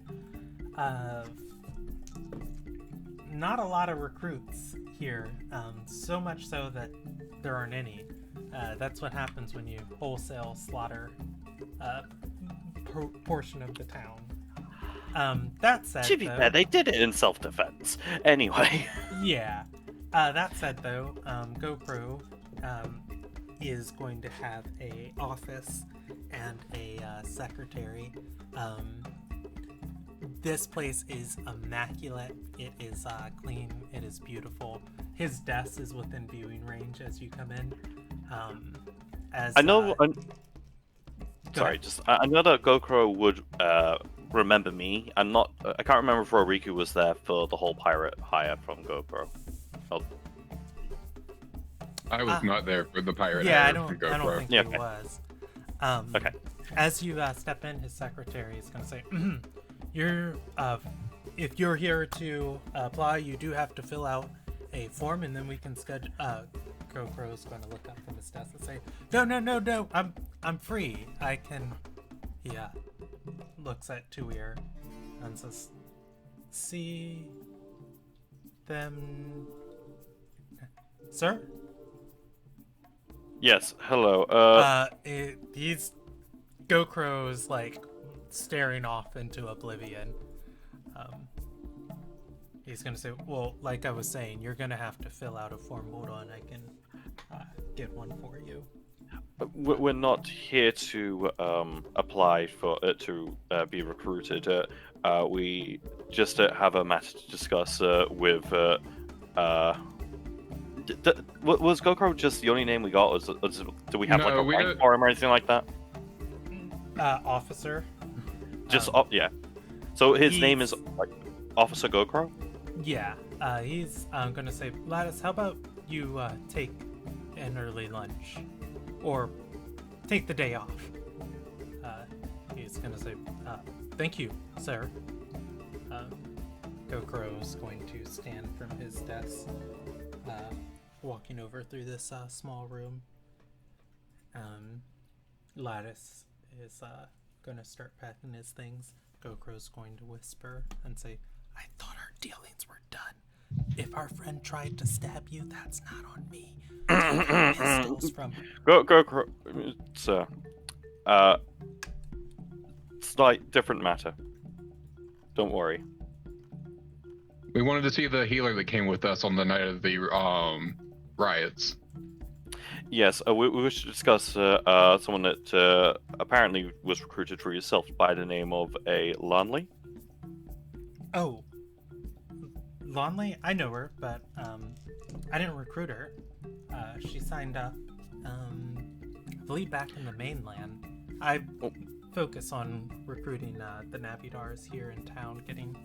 B: Not a lot of recruits here, so much so that there aren't any. That's what happens when you wholesale slaughter a portion of the town. That said,
A: To be fair, they did it in self-defense. Anyway.
B: Yeah. That said, though, GoPro is going to have a office and a secretary. This place is immaculate. It is clean. It is beautiful. His desk is within viewing range as you come in.
A: I know. Sorry, I know that GoPro would remember me. I can't remember if Roriku was there for the whole pirate hire from GoPro.
E: I was not there for the pirate
B: Yeah,
E: hire
B: I don't think
A: Yeah,
B: he
A: okay.
B: was.
A: Okay.
B: As you step in, his secretary is going to say, "You're if you're here to apply, you do have to fill out a form, and then we can schedule." GoPro's going to look up from his desk and say, "No, I'm free. I can." He looks at Tuir and says, "See them, sir?"
A: Yes. Hello.
B: He's GoCro's like staring off into oblivion. He's gonna say, "Well, like I was saying, you're gonna have to fill out a form. Hold on, I can get one for you."
A: We're not here to apply for to be recruited. We just have a matter to discuss with. Was GoPro just the only name we got? Or do we have
E: No,
A: like a
E: we
A: rank
E: don't-
A: for him or anything like that?
B: Officer.
A: Just yeah. So his name is like Officer GoPro.
B: Yeah. He's gonna say, "Lattice, how about you take an early lunch, or take the day off?" He's gonna say, "Thank you, sir." GoCro's going to stand from his desk, walking over through this small room. Lattice is gonna start packing his things. GoCro's going to whisper and say, "I thought our dealings were done. If our friend tried to stab you, that's not on me. Take pistols from
A: GoPro, sir. Slight different matter. Don't worry.
E: We wanted to see the healer that came with us on the night of the riots.
A: Yes, we wish to discuss someone that apparently was recruited for yourself by the name of a Lonley.
B: Oh, Lonley? I know her, but I didn't recruit her. She signed up, I believe, back in the mainland. I focus on recruiting the Navidars here in town, getting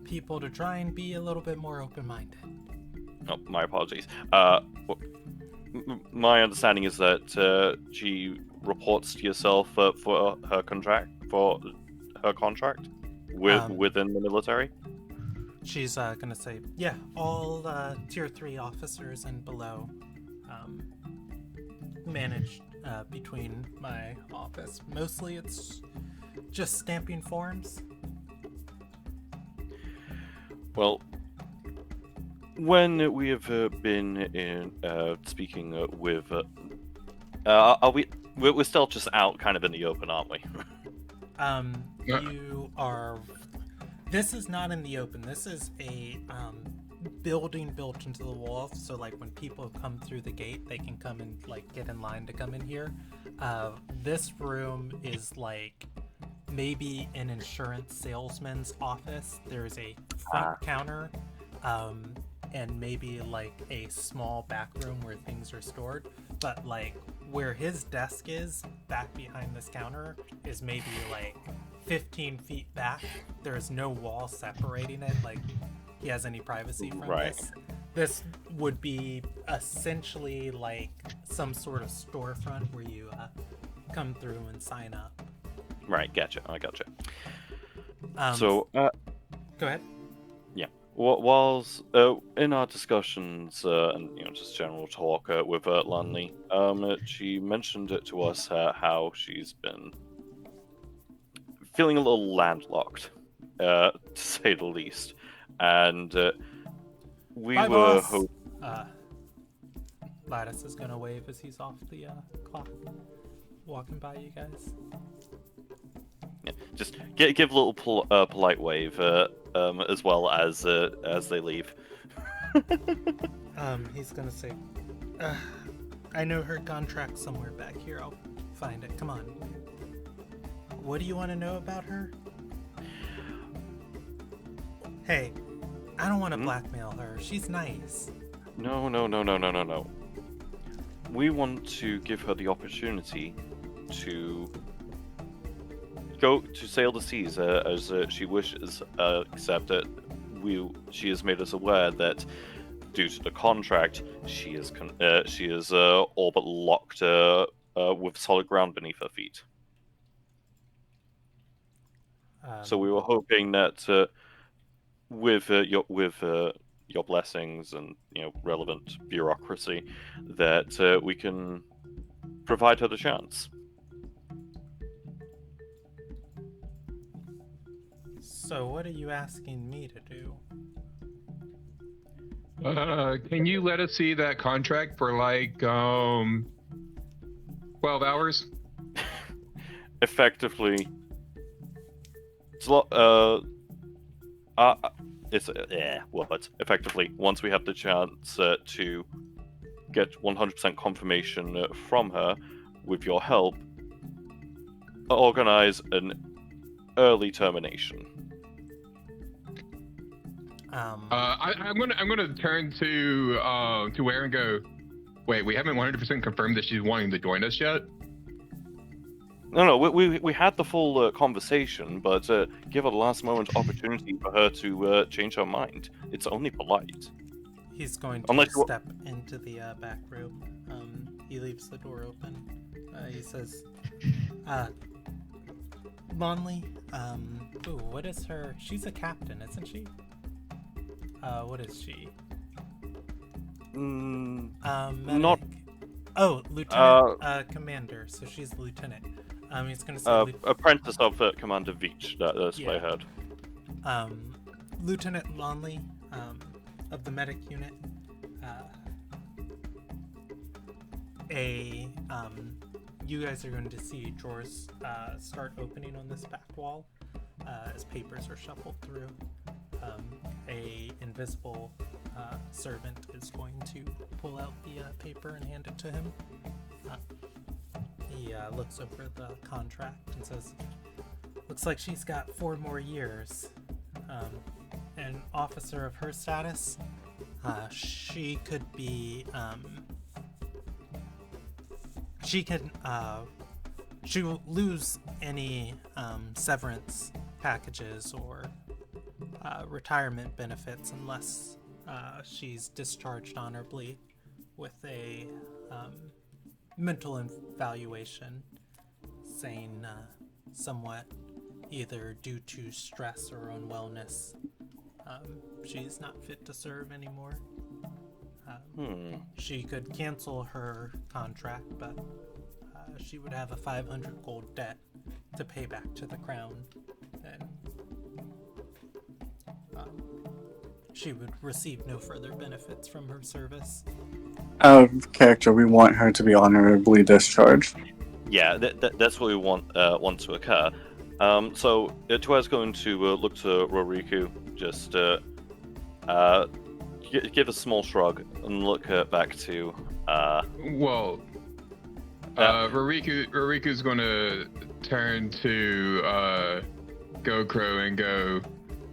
B: people to try and be a little bit more open-minded.
A: Oh, my apologies. My understanding is that she reports to yourself for her contract within the military.
B: She's gonna say, "Yeah, all tier 3 officers and below managed between my office. Mostly it's just stamping forms."
A: Well, when we have been in speaking with, we're still just out kind of in the open, aren't we?
B: You are. This is not in the open. This is a building built into the wall. So like when people come through the gate, they can come and like get in line to come in here. This room is like maybe an insurance salesman's office. There's a front counter, and maybe like a small back room where things are stored, but like where his desk is back behind this counter is maybe like 15 feet back. There's no wall separating it, like he has any privacy from
A: Right.
B: this. This would be essentially like some sort of storefront where you come through and sign up.
A: Right, gotcha. I gotcha.
B: So go ahead.
A: Whilst in our discussions and just general talk with Lanley, she mentioned it to us how she's been feeling a little landlocked, to say the least, and we
B: Bye,
A: were
B: boss. Lattice is gonna wave as he's off the clock, walking by you guys.
A: just give a little polite wave as well as they leave.
B: He's gonna say, I know her contract somewhere back here. I'll find it. Come on. What do you want to know about her? Hey, I don't want to blackmail her. She's nice.
A: No. We want to give her the opportunity to go to sail the seas as she wishes, except that she has made us aware that due to the contract, she is all but locked with solid ground beneath her feet. So we were hoping that with your blessings and relevant bureaucracy, that we can provide her the chance.
B: So what are you asking me to do?
E: Can you let us see that contract for like 12 hours?
A: Effectively, effectively, once we have the chance to get 100% confirmation from her, with your help, organize an early termination.
E: I'm gonna turn to Ware and go, wait, we haven't 100% confirmed that she's wanting to join us yet?
A: No, we had the full conversation, but give her the last moment opportunity for her to change her mind. It's only polite.
B: He's going to step into the back room. He leaves the door open. He says, Lonley, what is her... She's a captain, isn't she? What is she?
A: Not...
B: Oh, lieutenant, commander. So she's the lieutenant. He's gonna say...
A: apprentice of Commander Veach, that's what I heard.
B: Lieutenant Lonley, of the medic unit. You guys are going to see drawers start opening on this back wall as papers are shuffled through. A invisible servant is going to pull out the paper and hand it to him. He looks over the contract and says, looks like she's got 4 more years. An officer of her status, she could be, she will lose any severance packages or retirement benefits unless she's discharged honorably with a mental evaluation saying somewhat either due to stress or unwellness she's not fit to serve anymore. She could cancel her contract, but she would have a 500 gold debt to pay back to the crown, and she would receive no further benefits from her service.
H: Out of character, we want her to be honorably discharged.
A: Yeah, that's what we want to occur. So Tua's going to look to Roriku, just give a small shrug and look back to.
E: Roriku's going to turn to Gokro and go,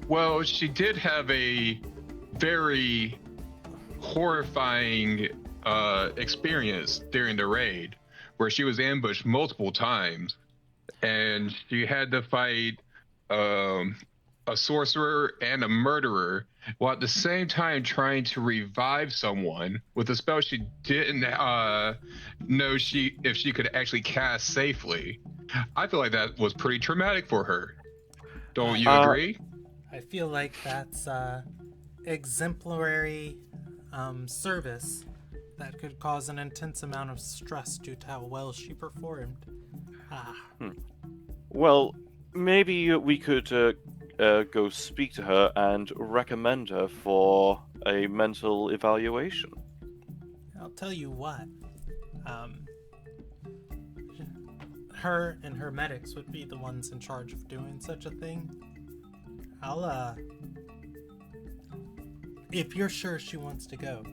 E: well, she did have a very horrifying experience during the raid, where she was ambushed multiple times, and she had to fight a sorcerer and a murderer, while at the same time trying to revive someone with a spell she didn't know if she could actually cast safely. I feel like that was pretty traumatic for her. Don't you agree?
B: I feel like that's exemplary service that could cause an intense amount of stress due to how well she performed.
A: Well, maybe we could go speak to her and recommend her for a mental evaluation.
B: I'll tell you what. Her and her medics would be the ones in charge of doing such a thing. If you're sure she wants to go,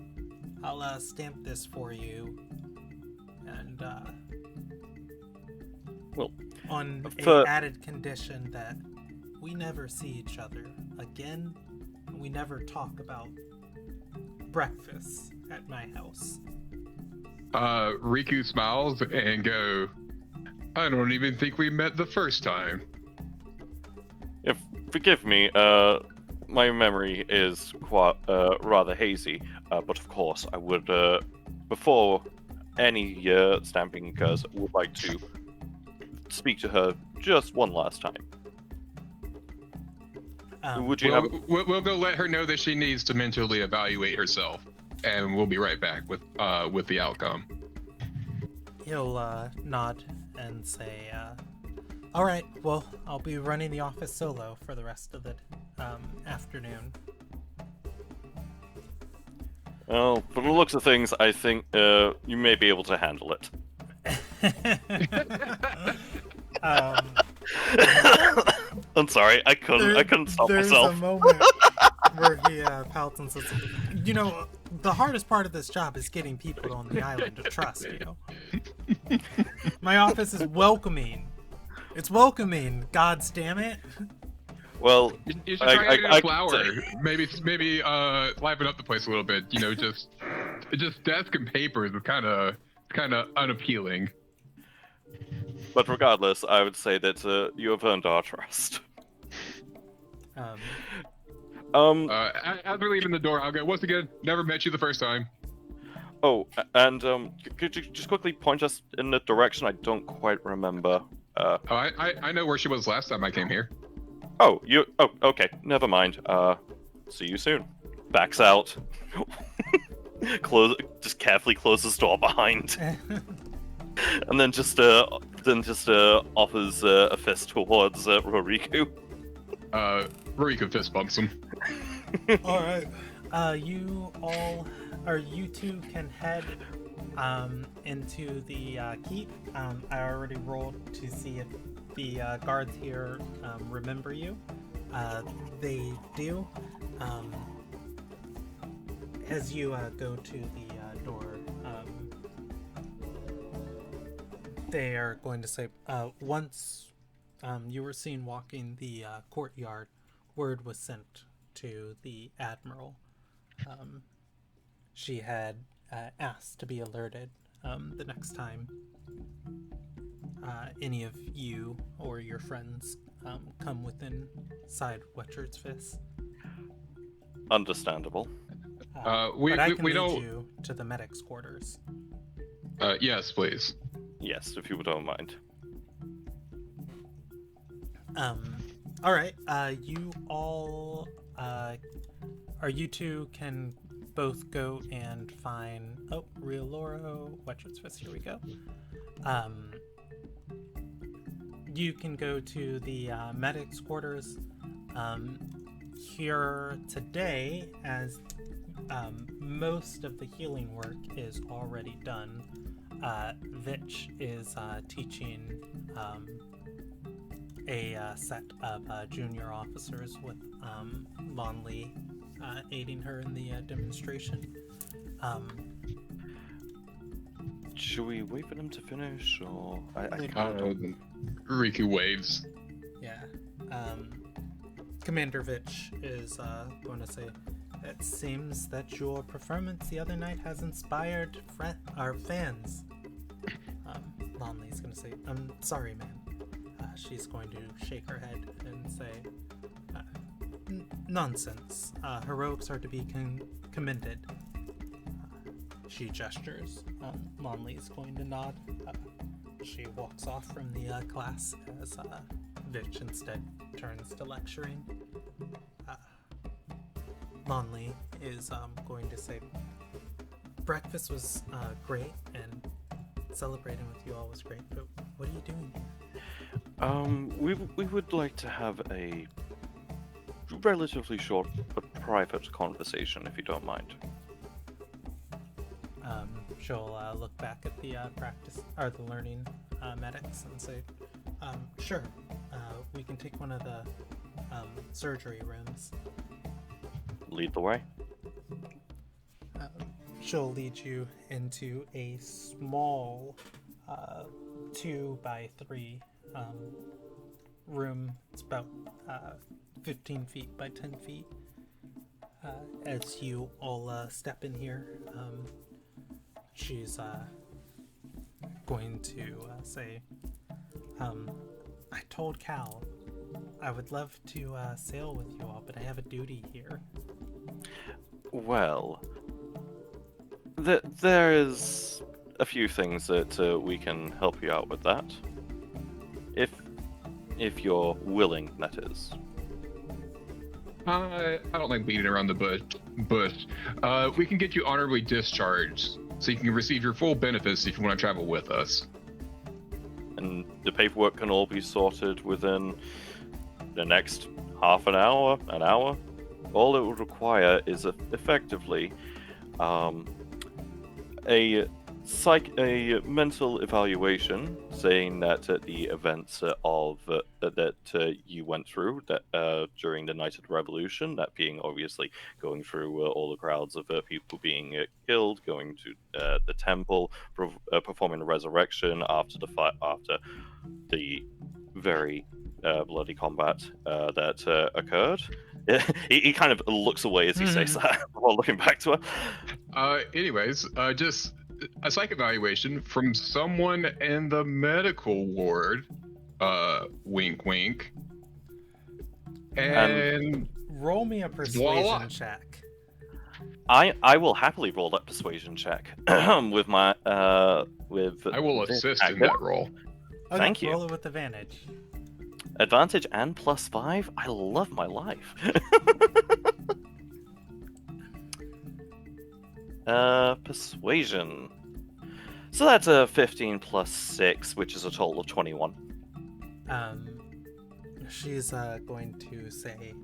B: I'll stamp this for you, and
A: Well,
B: on
A: for-
B: a added condition that we never see each other again. We never talk about breakfast at my house.
E: Riku smiles and go, I don't even think we met the first time.
A: Forgive me, my memory is quite rather hazy, but of course I would, before any stamping occurs, would like to speak to her just one last time. Would you
E: We'll go let her know that she needs to mentally evaluate herself, and we'll be right back with the outcome.
B: He'll nod and say, all right, well, I'll be running the office solo for the rest of the afternoon.
A: Well, from the looks of things, I think you may be able to handle it. I'm sorry, I couldn't stop myself.
B: There's a moment where he pouts and says, you know, the hardest part of this job is getting people on the island to trust you. My office is welcoming. It's welcoming, gods damn it.
A: Well,
E: You should try adding a flower. Maybe liven up the place a little bit. You know, just desk and papers is kind of unappealing.
A: But regardless, I would say that you have earned our trust.
E: As we're leaving the door, I'll go, once again, never met you the first time.
A: Oh, and could you just quickly point us in the direction? I don't quite remember.
E: I know where she was last time I came here.
A: Oh, okay. Never mind. See you soon. Backs out. Just carefully closes the door behind. And then just offers a fist towards Roriku.
E: Roriku fist bumps him.
B: All right. You two can head into the keep. I already rolled to see if the guards here remember you. They do. As you go to the door, they are going to say, once you were seen walking the courtyard, word was sent to the Admiral. She had asked to be alerted the next time any of you or your friends come within sight Wetchard's fist.
A: Understandable.
B: But I can
E: we
B: lead
E: don't.
B: you to the medic's quarters.
E: Yes, please.
A: Yes, if you don't mind.
B: All right. You all, or you two can both go and find. Oh, Real Loro, Wetchard's fist. Here we go. You can go to the medic's quarters. Here today, as most of the healing work is already done, Vitch is teaching a set of junior officers with Lonley aiding her in the demonstration.
A: Should we wait for them to finish, or I
E: Riku waves.
B: Yeah. Commander Vitch is going to say, It seems that your performance the other night has inspired our fans. Lonley's gonna say, I'm sorry, man. She's going to shake her head and say, nonsense. Heroics are to be commended. She gestures. Lonley's going to nod. She walks off from the class as Vitch instead turns to lecturing. Lonley is going to say, breakfast was great and celebrating with you all was great, but what are you doing here?
A: We would like to have a relatively short but private conversation, if you don't mind.
B: She'll look back at the practice or the learning medics and say, sure, we can take one of the surgery rooms.
A: Lead the way.
B: She'll lead you into a small 2x3 room. It's about 15 feet by 10 feet. As you all step in here, she's going to say, I told Cal I would love to sail with you all, but I have a duty here.
A: Well, there is a few things that we can help you out with that. If you're willing, that is.
E: I don't like beating around the bush. We can get you honorably discharged, so you can receive your full benefits if you want to travel with us.
A: And the paperwork can all be sorted within the next half an hour, an hour. All it would require is effectively a mental evaluation saying that the events that you went through during the night of the revolution, that being obviously going through all the crowds of people being killed, going to the temple, performing the resurrection after the very bloody combat that occurred. He kind of looks away as he says that while looking back to her.
E: Anyways, just a psych evaluation from someone in the medical ward. Wink, wink. And
B: roll me a persuasion
E: voila.
B: check.
A: I will happily roll that persuasion check with my with.
E: I will assist in that roll.
B: Okay,
A: Thank you.
B: Roll it with advantage.
A: Advantage and +5. I love my life. Persuasion. So that's a 15 plus 6, which is a total of 21.
B: She's going to say,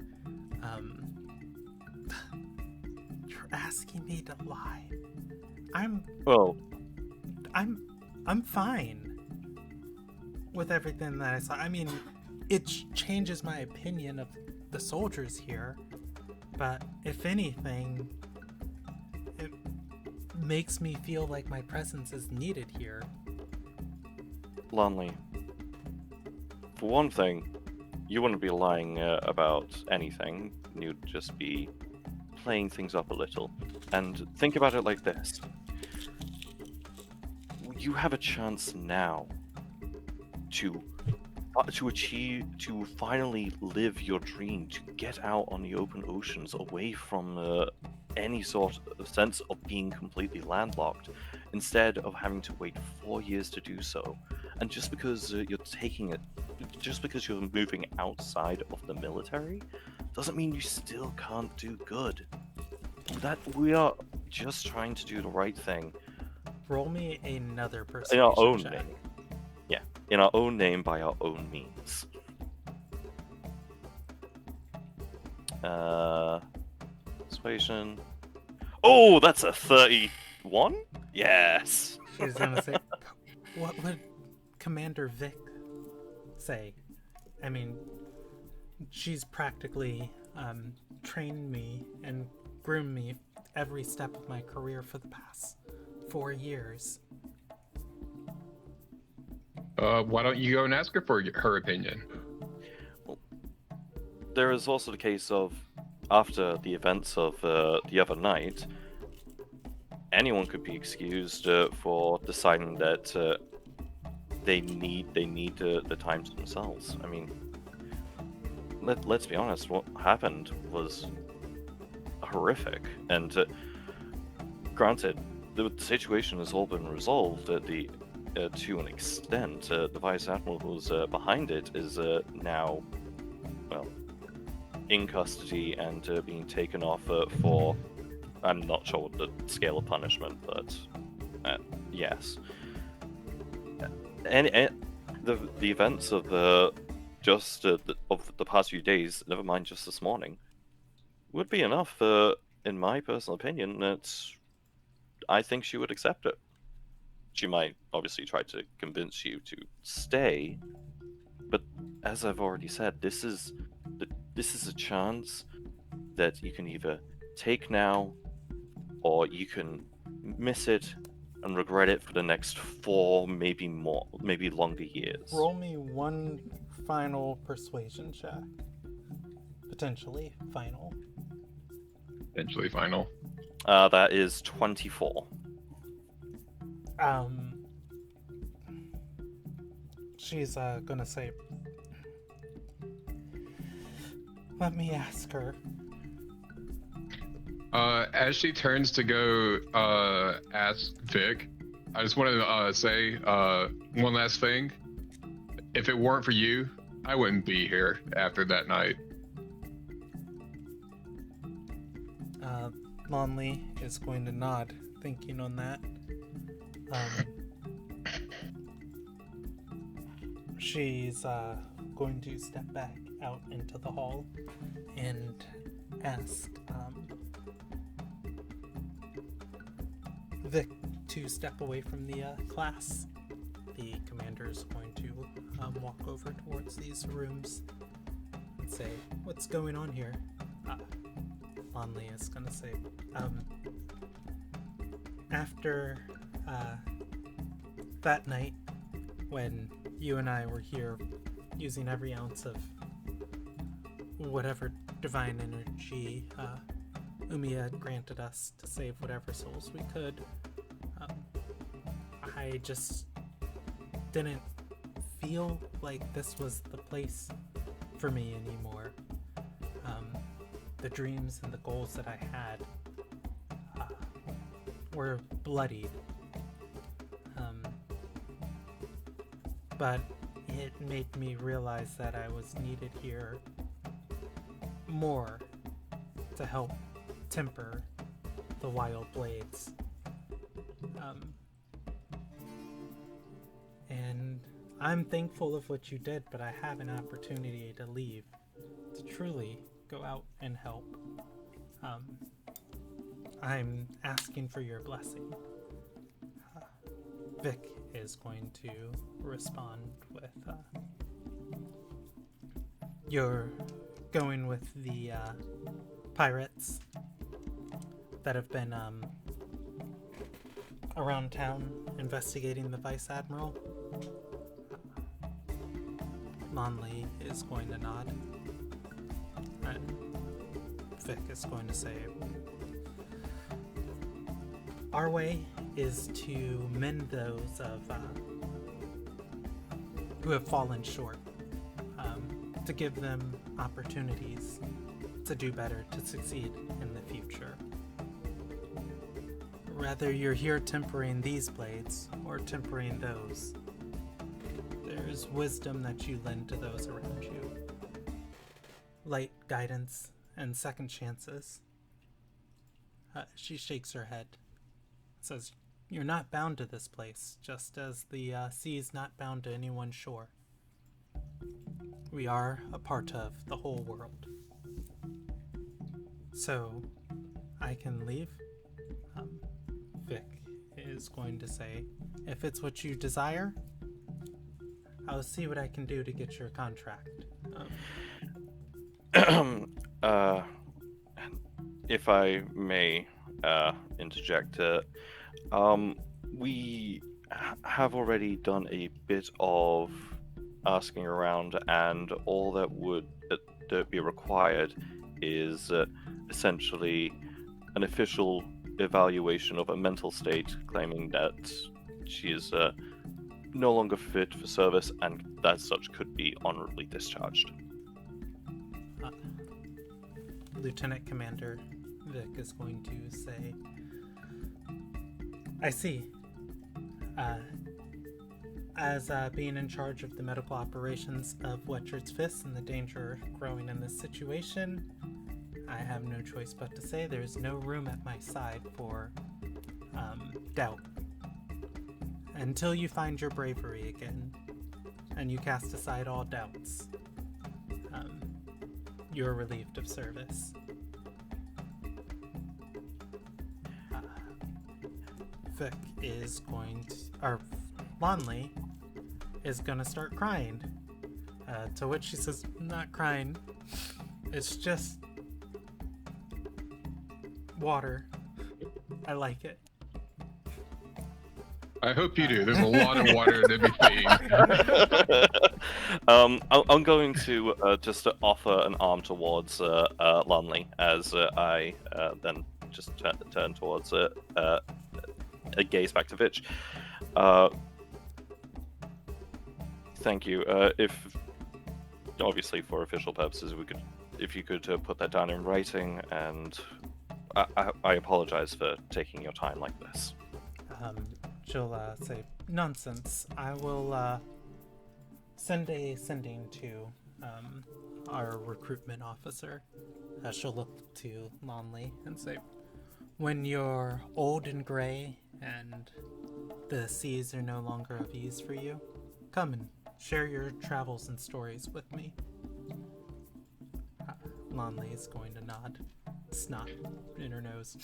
B: you're asking me to lie. I'm fine with everything that I saw. I mean, it changes my opinion of the soldiers here, but if anything, it makes me feel like my presence is needed here.
A: Lonely. For one thing, you wouldn't be lying about anything. You'd just be playing things up a little. And think about it like this. You have a chance now to finally live your dream, to get out on the open oceans, away from any sort of sense of being completely landlocked, instead of having to wait 4 years to do so. And just because you're moving outside of the military, doesn't mean you still can't do good. That we are just trying to do the right thing.
B: Roll me another persuasion
A: In our own
B: check.
A: name. Yeah, in our own name, by our own means. Persuasion. Oh, that's a 31? Yes.
B: She's gonna say, what would Commander Vic say? I mean, she's practically trained me and groomed me every step of my career for the past 4 years.
E: Why don't you go and ask her for her opinion?
A: There is also the case of after the events of the other night, anyone could be excused for deciding that they need the time to themselves. I mean, let's be honest. What happened was horrific, and granted, the situation has all been resolved at the to an extent. The Vice Admiral who's behind it is now, well, in custody and being taken off for. I'm not sure what the scale of punishment, but yes. And the events of of the past few days, never mind just this morning, would be enough, in my personal opinion, that I think she would accept it. She might obviously try to convince you to stay, but as I've already said, this is a chance that you can either take now, or you can miss it and regret it for the next 4, maybe more, maybe longer years.
B: Roll me one final persuasion check. Potentially final.
E: Eventually final.
A: That is 24.
B: She's gonna say, let me ask her.
E: As she turns to go ask Vic, I just wanted to say one last thing. If it weren't for you, I wouldn't be here after that night.
B: Lonley is going to nod, thinking on that. She's going to step back out into the hall and ask Vic to step away from the class. The commander is going to walk over towards these rooms and say, "What's going on here?" Lonley is going to say, after that night when you and I were here using every ounce of whatever divine energy Umiya had granted us to save whatever souls we could, I just didn't feel like this was the place for me anymore. The dreams and the goals that I had were bloodied. But it made me realize that I was needed here more to help temper the wild blades. And I'm thankful of what you did, but I have an opportunity to leave, to truly go out and help. I'm asking for your blessing. Vic is going to respond with, you're going with the pirates that have been around town investigating the Vice Admiral. Lonley is going to nod. And Vic is going to say, our way is to mend those of who have fallen short, to give them opportunities to do better, to succeed in the future. Whether you're here tempering these blades or tempering those, there's wisdom that you lend to those around you. Light guidance and second chances. She shakes her head, says, you're not bound to this place, just as the sea is not bound to any one shore. We are a part of the whole world. So, I can leave? Vic is going to say, if it's what you desire, I'll see what I can do to get your contract.
A: If I may interject, we have already done a bit of asking around, and all that would be required is essentially an official evaluation of a mental state, claiming that she is no longer fit for service and as such could be honorably discharged.
B: Lieutenant Commander Vic is going to say, I see. As being in charge of the medical operations of Wetchard's Fist and the danger growing in this situation, I have no choice but to say there's no room at my side for doubt. Until you find your bravery again, and you cast aside all doubts, you're relieved of service. Vic is going to, or Lonley is gonna start crying. To which she says, "I'm not crying. It's just water. I like it."
E: I hope you do. There's a lot of water to be seen.
A: I'm going to just offer an arm towards Lonley as I then just turn towards a gaze back to Vitch. Thank you. If obviously for official purposes, if you could put that down in writing, and I apologize for taking your time like this.
B: She'll say, "Nonsense. I will send a sending to our recruitment officer." She'll look to Lonley and say, "When you're old and gray and the seas are no longer of ease for you, come and share your travels and stories with me." Lonley is going to nod. Snot in her nose.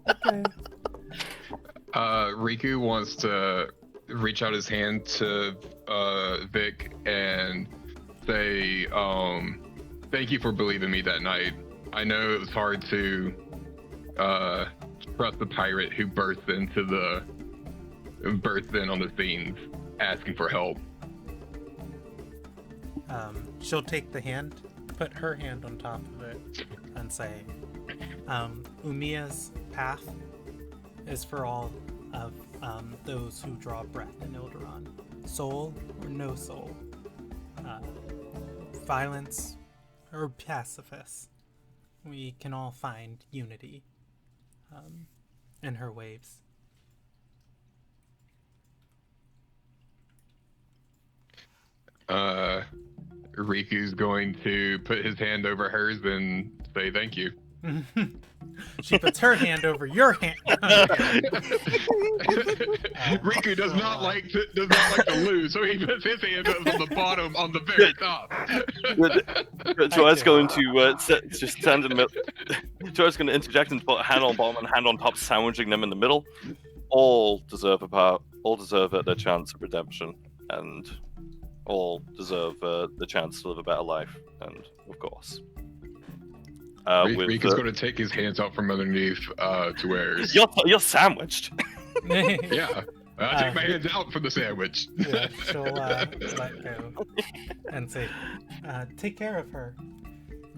B: Okay.
E: Riku wants to reach out his hand to Vic and say, thank you for believing me that night. I know it was hard to trust the pirate who burst in on the scenes asking for help.
B: She'll take the hand, put her hand on top of it, and say, Umia's path is for all of those who draw breath in Ilderon. Soul or no soul. Violence or pacifist. We can all find unity in her waves.
E: Riku's going to put his hand over hers and say thank you.
B: She puts her hand over your hand.
E: Riku does not like to lose, so he puts his hand on the bottom, on the very top.
A: Joy's going to just stand in the middle. Joy's going to interject and put a hand on bottom and hand on top, sandwiching them in the middle. All deserve their chance of redemption, and all deserve the chance to live a better life. And of course,
E: Riku's going to take his hands out from underneath to where
A: you're sandwiched.
E: Yeah, I take my hands out from the sandwich.
B: Yeah, she'll let go and say, take care of her.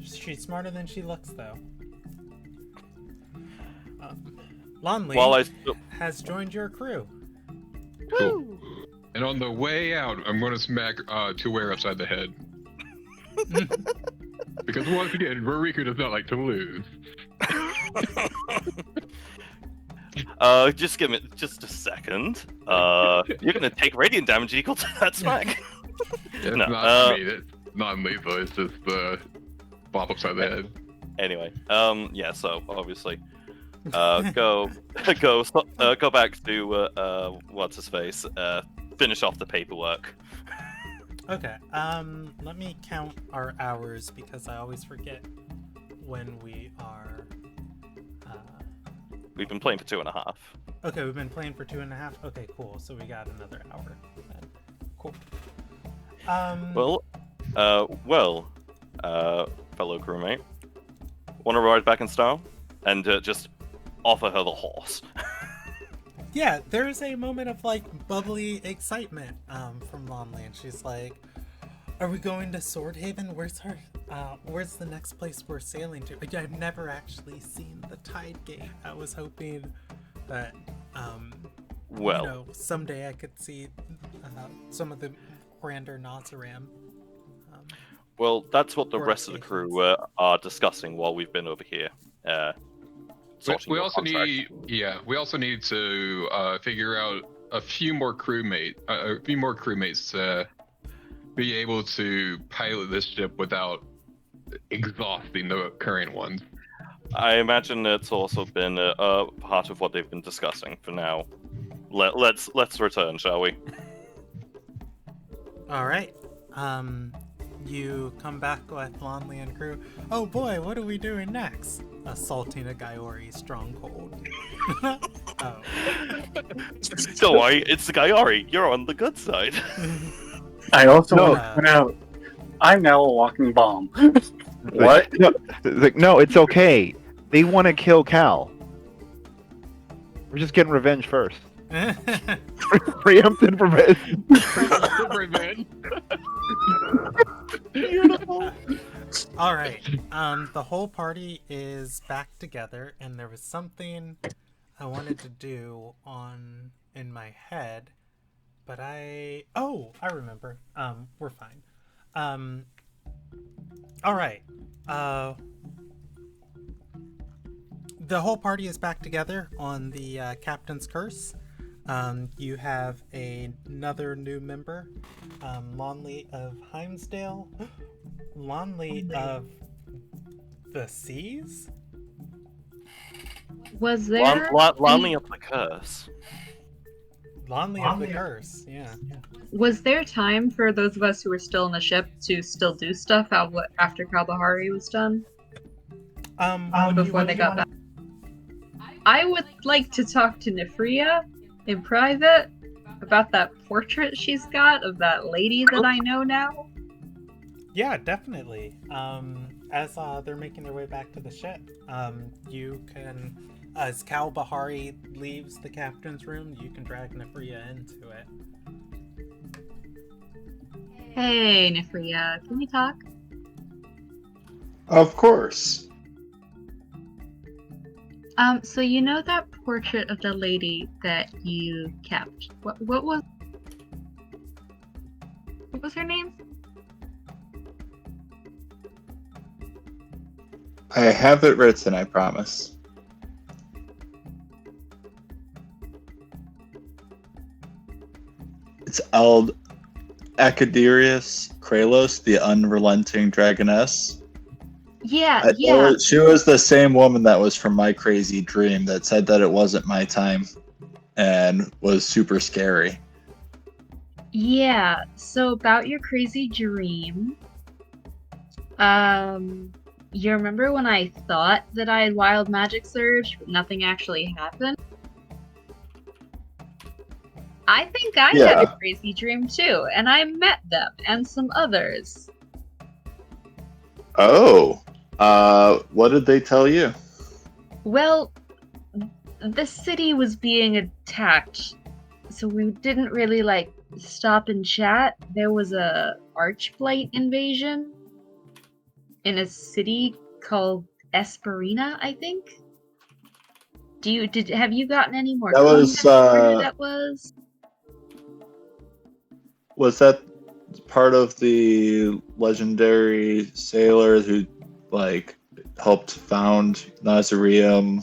B: She's smarter than she looks, though. Lonley has joined your crew.
E: Cool. And on the way out, I'm going to smack Tuware upside the head. Because once again, Riku does not like to lose.
A: Just give me just a second. You're gonna take radiant damage equal to that smack.
E: It's
A: No,
E: it's non-lethal. It's just bop upside the head.
A: Anyway, yeah. So obviously, go back to what's his face. Finish off the paperwork.
B: Okay. Let me count our hours because I always forget when we are.
A: We've been playing for 2.5.
B: Okay, we've been playing for 2.5. Okay, cool. So we got another hour. Cool.
A: Fellow crewmate, want to ride back in style and just offer her the horse.
B: Yeah, there's a moment of like bubbly excitement from Lonley, and she's like, "Are we going to Swordhaven? Where's Where's the next place we're sailing to? I've never actually seen the Tide Gate. I was hoping that,
A: Well,
B: someday I could see some of the grander Nazaram.
A: well, that's what the
B: Or
A: rest of the
B: occasions.
A: crew are discussing while we've been over here. Sorting
E: We
A: your
E: also
A: contract.
E: we also need to figure out a few more crewmates to be able to pilot this ship without exhausting the current ones.
A: I imagine it's also been a part of what they've been discussing. For now, let's return, shall we?
B: All right. You come back with Lonley and crew. Oh boy, what are we doing next? Assaulting a Gaiori stronghold. Oh.
A: Don't worry, it's the Gaiori. You're on the good side.
H: I also
C: No.
H: want to point out, I'm now a walking bomb.
C: What? No, it's okay. They want to kill Cal. We're just getting revenge first. Preempted revenge.
E: Revenge.
A: Beautiful.
B: All right. The whole party is back together, and there was something I wanted to do in my head, but I remember. We're fine. All right. The whole party is back together on the Captain's Curse. You have another new member, Lonley of Heimsdale. Lonley of the Seas?
F: Was there
A: Lonley of the Curse.
B: Lonley of the Curse, yeah.
F: was there time for those of us who were still on the ship to still do stuff after Kalbahari was done? Before they got back? I would like to talk to Nefria in private about that portrait she's got of that lady that I know now.
B: Yeah, definitely. As they're making their way back to the ship, you can, as Cal Bahari leaves the captain's room, you can drag Nefria into it.
F: Hey, Nefria, can we talk?
D: Of course.
F: So you know that portrait of the lady that you kept? What was her name?
D: I have it written, I promise. It's Acadirius Kralos, the unrelenting dragoness.
F: Yeah, yeah.
D: She was the same woman that was from my crazy dream that said that it wasn't my time and was super scary.
F: Yeah, so about your crazy dream, you remember when I thought that I had wild magic surge, but nothing actually happened? I think I had a crazy dream too, and I met them and some others.
D: Oh, what did they tell you?
F: Well, the city was being attacked, so we didn't really stop and chat. There was a Archblight invasion in a city called Esperina, I think. Have you gotten any more
D: That was,
F: context for who that was?
D: Was that part of the legendary sailor who, helped found Nazareum, ...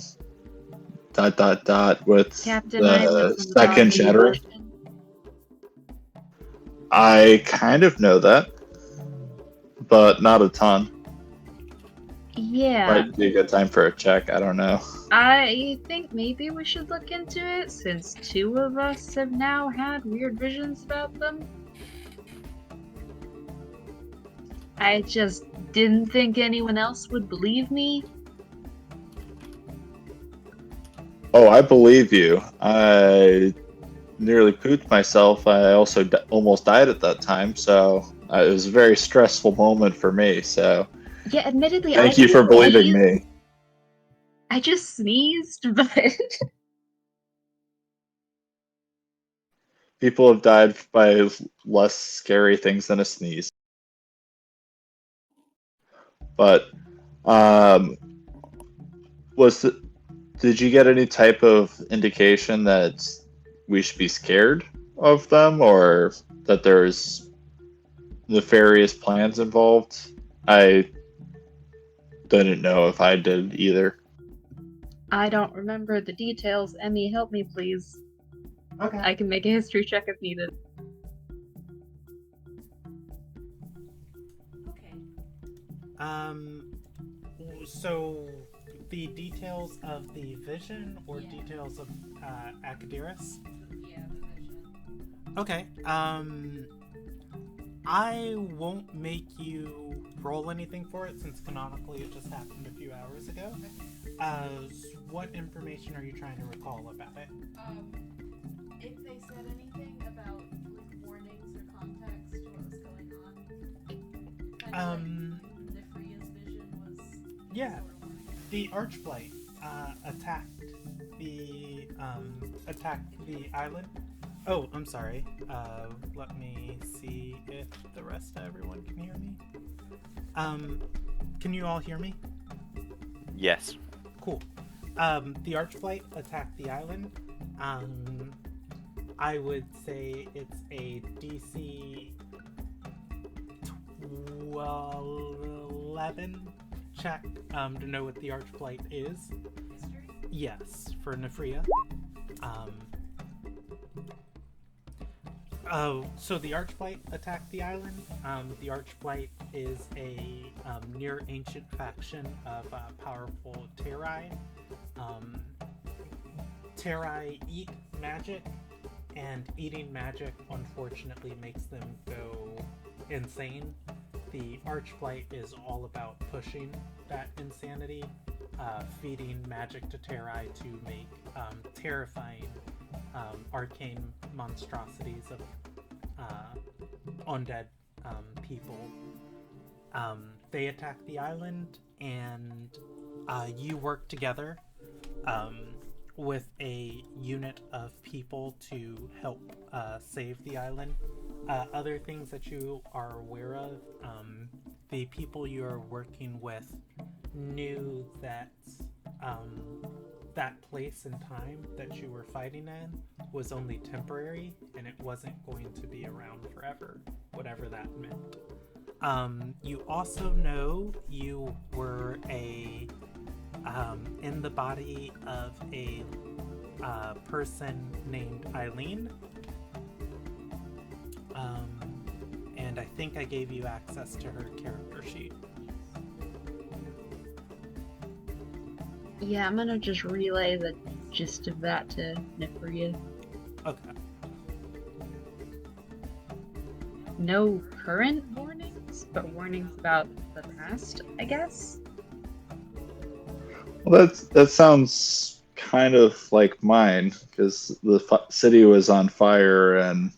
D: with
F: Captain
D: the
F: Isaac from
D: second
F: Bottom
D: shatter?
F: Ocean?
D: I kind of know that, but not a ton.
F: Yeah.
D: Might be a good time for a check, I don't know.
F: I think maybe we should look into it, since two of us have now had weird visions about them. I just didn't think anyone else would believe me.
D: Oh, I believe you. I nearly pooped myself. I also almost died at that time, so it was a very stressful moment for me, so
F: Yeah, admittedly,
D: thank you for believing me.
F: I just sneezed, but...
D: People have died by less scary things than a sneeze. But did you get any type of indication that we should be scared of them, or that there's nefarious plans involved? I didn't know if I did either.
F: I don't remember the details. Emmy, help me, please.
B: Okay.
F: I can make a history check if needed.
G: Okay.
B: So the details of the vision or
G: Yeah.
B: details of Akadiris?
G: Yeah, the vision.
B: Okay. I won't make you roll anything for it since canonically it just happened a few hours ago. What information are you trying to recall about it?
G: If they said anything about like warnings or context to what was going on, kind of like Nifria's vision was.
B: Yeah.
G: Sort of warning.
B: The Archblight attacked the island. Oh, I'm sorry. Let me see if the rest of everyone can hear me. Can you all hear me?
A: Yes.
B: Cool. The Archblight attacked the island. I would say it's a DC 11 check to know what the Archblight is.
G: History?
B: Yes, for Nefria. So the Archblight attacked the island. The Archblight is a near ancient faction of powerful Terrai. Terrai eat magic, and eating magic unfortunately makes them go insane. The Archblight is all about pushing that insanity, feeding magic to Terrai to make terrifying arcane monstrosities of undead people. They attack the island, and you work together with a unit of people to help save the island. Other things that you are aware of, the people you are working with knew that that place and time that you were fighting in was only temporary, and it wasn't going to be around forever, whatever that meant. You also know you were in the body of a person named Eileen. And I think I gave you access to her character sheet.
F: Yeah, I'm gonna just relay the gist of that to Nifria.
B: Okay.
F: No current warnings, but warnings about the past, I guess?
D: Well, that sounds kind of like mine, because the city was on fire, and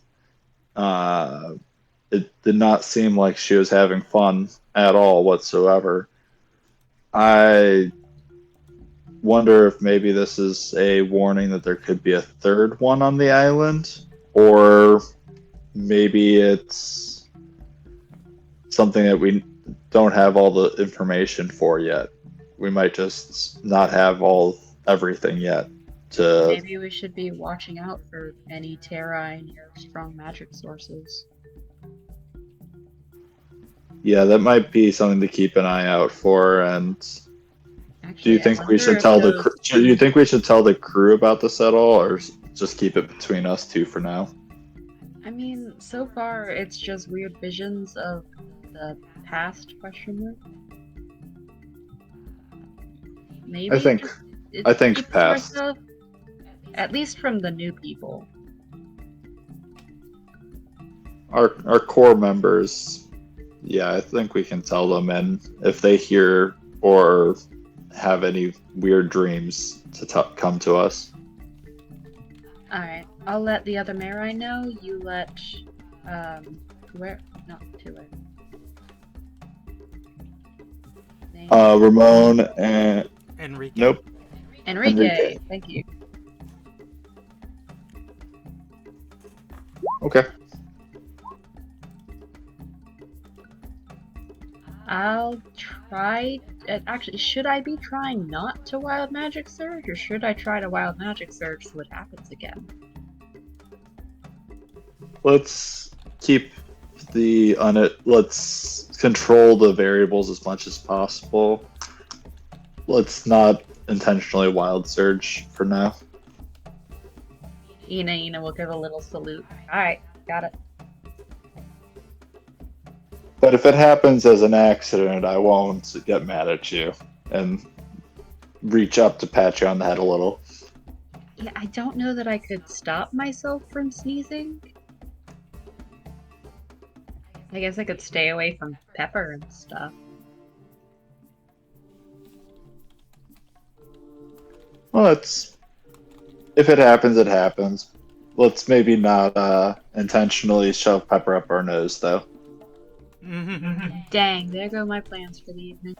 D: it did not seem like she was having fun at all whatsoever. I wonder if maybe this is a warning that there could be a third one on the island, or maybe it's something that we don't have all the information for yet. We might just not have everything yet.
F: Maybe we should be watching out for any Terrai near strong magic sources.
D: Yeah, that might be something to keep an eye out for. And
F: Actually,
D: do you
F: I
D: think we
F: wonder
D: should
F: if
D: tell
F: those-
D: do you think we should tell the crew about this at all, or just keep it between us two for now?
F: I mean, so far it's just weird visions of the past ? Maybe
D: I think
F: keep to
D: past.
F: ourselves, at least from the new people.
D: Our core members, yeah, I think we can tell them, and if they hear or have any weird dreams to come to us.
F: Alright, I'll let the other Marai know. You let,
D: Ramon and
B: Enrique.
D: nope.
F: Enrique. Thank you.
D: Okay.
F: I'll I'll try. Actually, should I be trying not to wild magic surge, or should I try to wild magic surge so it happens again?
D: Let's keep let's control the variables as much as possible. Let's not intentionally wild surge for now.
F: Ina will give a little salute. Alright, got it.
D: But if it happens as an accident, I won't get mad at you and reach up to pat you on the head a little.
F: Yeah, I don't know that I could stop myself from sneezing. I guess I could stay away from Pepper and stuff.
D: Well, if it happens, it happens. Let's maybe not intentionally shove Pepper up our nose, though.
F: Dang, there go my plans for the evening.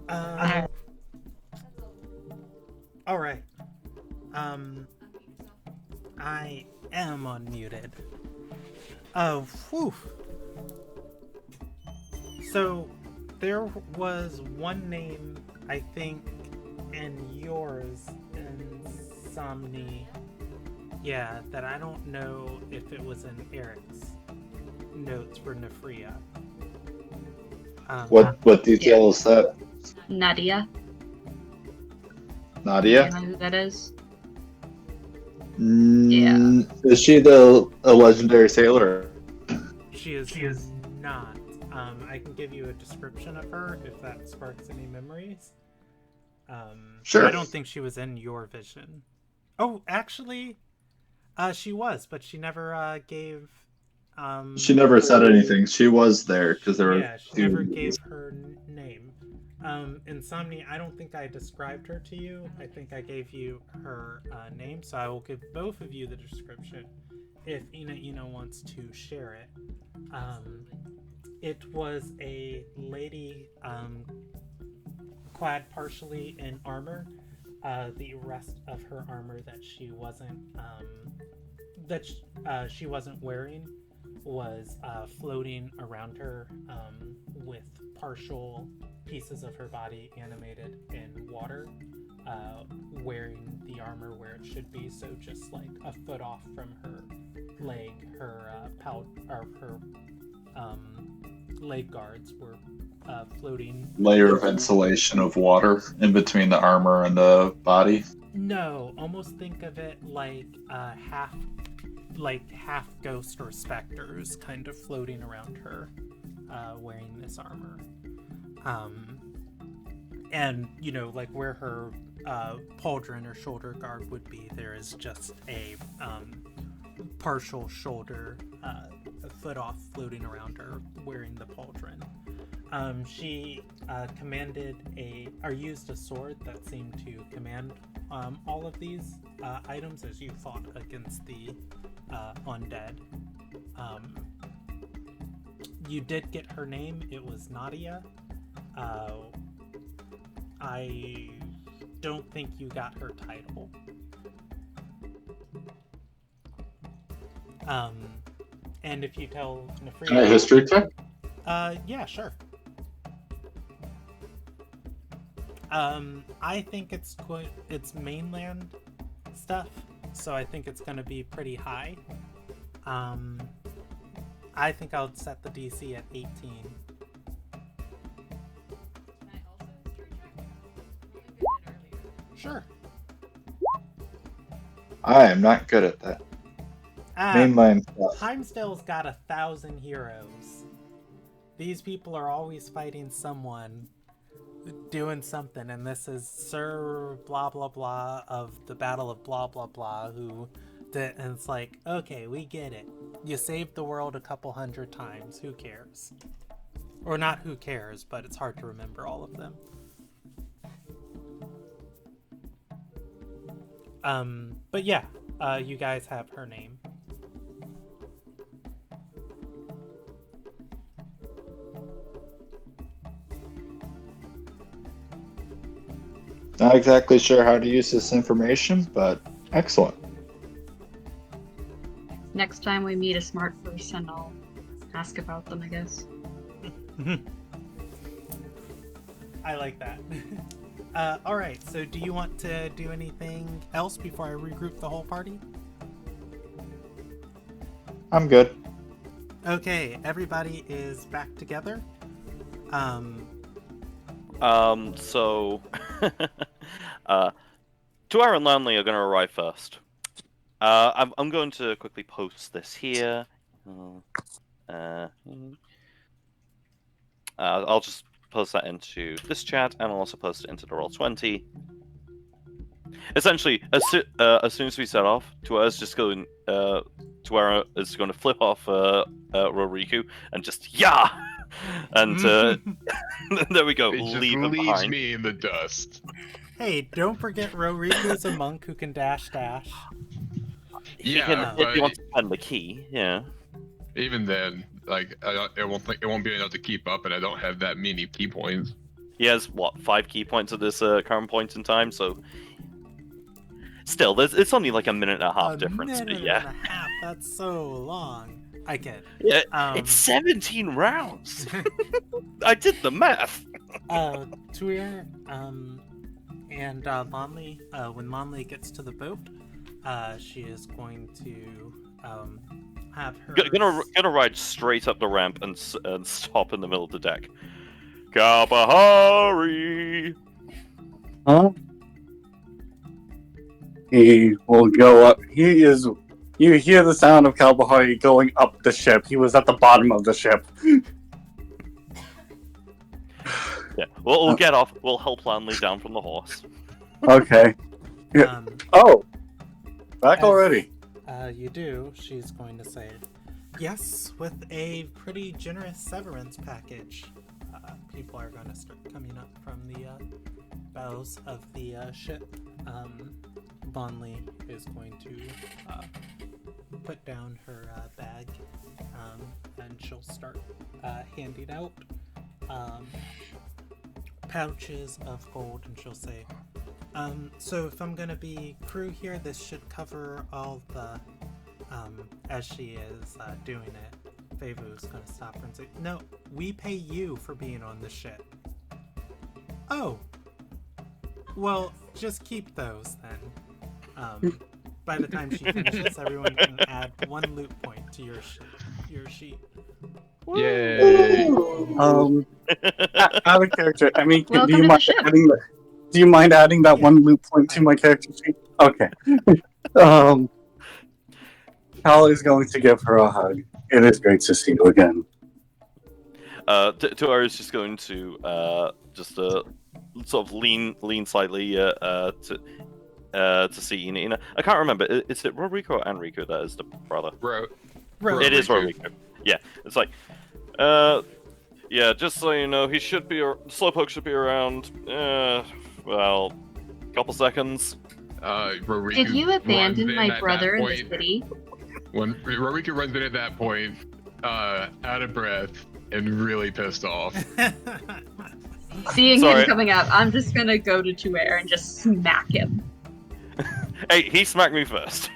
B: Alright. I am unmuted. Oh, whew. So, there was one name, I think, in yours, Insomni. Yeah, that I don't know if it was in Eric's notes for Nefria.
D: What detail is that?
F: Nadia.
D: Nadia?
F: You know who that is?
D: Yeah. Is she a legendary sailor?
B: She is not. I can give you a description of her if that sparks any memories.
D: Sure.
B: I don't think she was in your vision. Oh, actually, she was, but she never gave.
D: She never said anything. She was there because there were.
B: Yeah, she never gave her name. Insomni, I don't think I described her to you. I think I gave you her name, so I will give both of you the description if Ina wants to share it. It was a lady clad partially in armor. The rest of her armor that she wasn't she wasn't wearing was floating around her with partial pieces of her body animated in water, wearing the armor where it should be, so just like a foot off from her leg, her leg guards were floating.
D: Layer of insulation of water in between the armor and the body.
B: No, almost think of it like half ghost or specters kind of floating around her, wearing this armor. And like where her pauldron or shoulder guard would be, there is just a partial shoulder, a foot off, floating around her, wearing the pauldron. She commanded or used a sword that seemed to command all of these items as you fought against the undead. You did get her name. It was Nadia. I don't think you got her title. And if you tell Nefria...
D: Can I history check?
B: Yeah, sure. I think it's mainland stuff, so I think it's going to be pretty high. I think I'll set the DC at 18.
G: Can I also history check? I think I did earlier.
B: Sure.
D: I am not good at that. Mainline stuff.
B: Heimsdale's got 1,000 heroes. These people are always fighting someone, doing something, and this is Sir blah blah blah of the Battle of blah blah blah who did, and it's like, okay, we get it. You saved the world a couple hundred times. Who cares? Or not who cares, but it's hard to remember all of them. But yeah, you guys have her name.
D: Not exactly sure how to use this information, but excellent.
F: Next time we meet a smart person, I'll ask about them, I guess.
B: I like that. Alright, so do you want to do anything else before I regroup the whole party?
D: I'm good.
B: Okay, everybody is back together.
A: So, Tuara and Lanley are going to arrive first. I'm going to quickly post this here. I'll just post that into this chat, and I'll also post it into the Roll20. Essentially, as soon as we set off, Tuara is just going. Tuara is going to flip off Roriku and just and there we go.
E: It just
A: Leave him
E: leaves
A: behind.
E: me in the dust.
B: Hey, don't forget Roriku is a monk who can dash.
E: Yeah,
A: If you want
E: but
A: to find the key, yeah.
E: even then, like, it won't be enough to keep up, and I don't have that many key points.
A: He has, 5 key points at this current point in time, so... Still, it's only like a minute and a half difference,
B: minute
A: but yeah.
B: and a half, that's so long. I get it.
A: Yeah, it's 17 rounds! I did the math!
B: Tuir, and Monley, when Monley gets to the boat, she is going to have her...
A: Gonna ride straight up the ramp and stop in the middle of the deck. Kalpahari!
H: Huh? He will go up. You hear the sound of Kalpahari going up the ship. He was at the bottom of the ship.
A: Yeah, we'll get off. We'll help Lanley down from the horse.
H: Okay. Oh! Back already.
B: You do, she's going to say, yes, with a pretty generous severance package. People are going to start coming up from the bows of the ship. Bonley is going to put down her bag, and she'll start handing out pouches of gold, and she'll say, so if I'm gonna be crew here, this should cover all the, as she is doing it, Feivu's gonna stop her and say, no, we pay you for being on the ship. Oh, well, just keep those then. By the time she finishes, everyone can add 1 loot point to your sheet.
E: Yay!
H: Out of character. I mean,
F: Welcome
H: do you
F: to the
H: mind
F: ship.
H: adding that? Do you mind adding that 1 loot point to my character sheet? Okay. Cal is going to give her a hug. It is great to see you again.
A: Tuara is just going to sort of lean slightly to see Ina. I can't remember. Is it Rodrigo or Enrico that is the brother? It is Rodrigo. Yeah, it's like, yeah. Just so you know, he should be. Slowpoke should be around. Well, couple seconds.
F: Did you abandon my brother in the city?
E: When Roriku runs in at that point, out of breath and really pissed off.
F: Seeing him coming up, I'm just gonna go to Tuer and just smack him.
A: Hey, he smacked me first.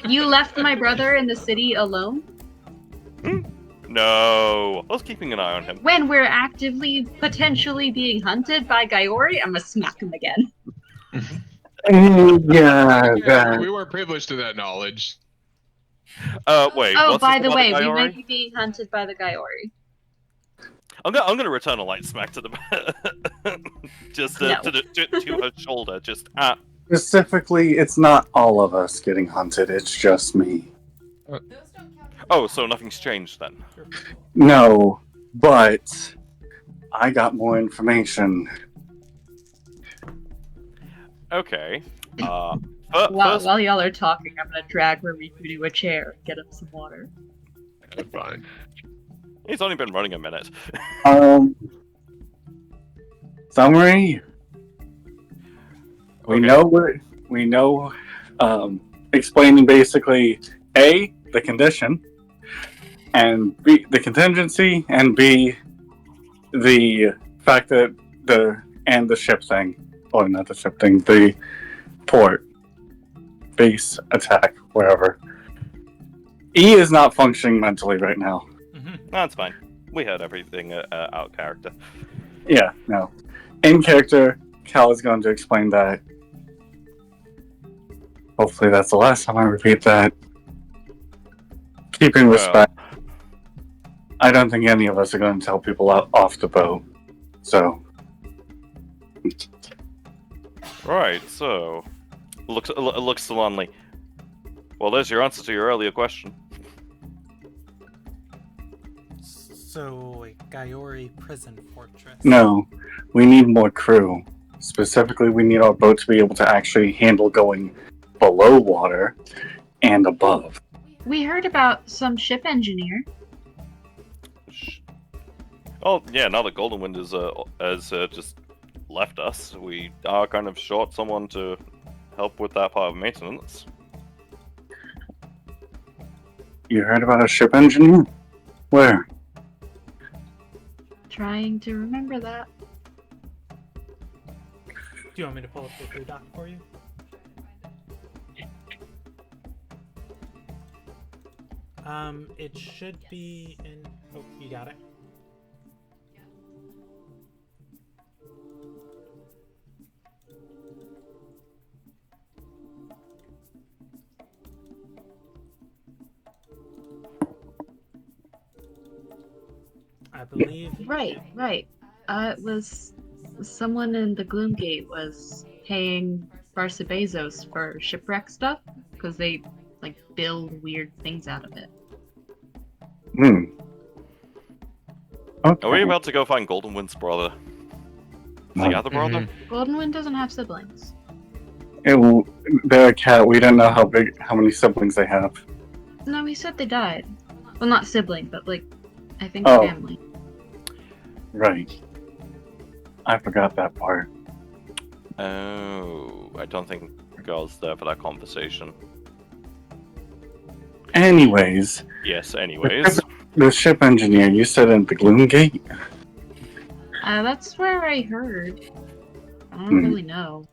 F: You left my brother in the city alone?
A: No, I was keeping an eye on him.
F: When we're actively, potentially being hunted by Gaiori, I'm gonna smack him again.
H: Yeah,
E: we weren't privileged to that knowledge.
A: Wait.
F: Oh, by the way, we might be being hunted by the Gaiori.
A: I'm gonna return a light smack to the just to her shoulder. Just
H: Specifically, it's not all of us getting hunted. It's just me.
A: Oh, so nothing's changed then?
H: No, but I got more information.
A: Okay.
F: While y'all are talking, I'm gonna drag Roriku to a chair and get him some water.
E: That's fine.
A: He's only been running a minute.
H: Summary.
A: Okay.
H: We know. Explaining basically A, the condition, and B, the contingency, and B, the fact that the ship thing, or not the ship thing, the port, base attack, wherever. E is not functioning mentally right now.
A: That's fine. We heard everything out of character.
H: Yeah, no. In character, Cal is going to explain that. Hopefully that's the last time I repeat that. Keeping respect. I don't think any of us are going to tell people off the boat. So.
A: Right, so. Looks to Lonley. Well, there's your answer to your earlier question.
B: So, a Gaiori prison fortress.
H: No, we need more crew. Specifically, we need our boat to be able to actually handle going below water and above.
F: We heard about some ship engineer.
A: Oh, yeah, now that Goldenwind has just left us, we are kind of short someone to help with that part of maintenance.
H: You heard about a ship engineer? Where?
F: Trying to remember that.
B: Do you want me to pull up the crew doc for you? It should be in... Oh, you got it. I believe...
F: Right. It was someone in the Gloomgate was paying Barca Bezos for shipwreck stuff because they like build weird things out of it.
H: Okay.
A: Are we about to go find Goldenwind's brother? The other brother?
F: Goldenwind doesn't have siblings.
H: They're a cat. We don't know how many siblings they have.
F: No, he said they died. Well, not sibling, but like, I think
H: Oh.
F: family.
H: Right. I forgot that part.
A: Oh, I don't think Girl's there for that conversation.
H: Anyways,
A: Yes, anyways.
H: the ship engineer, you said in the Gloomgate?
F: That's where I heard. I don't really know.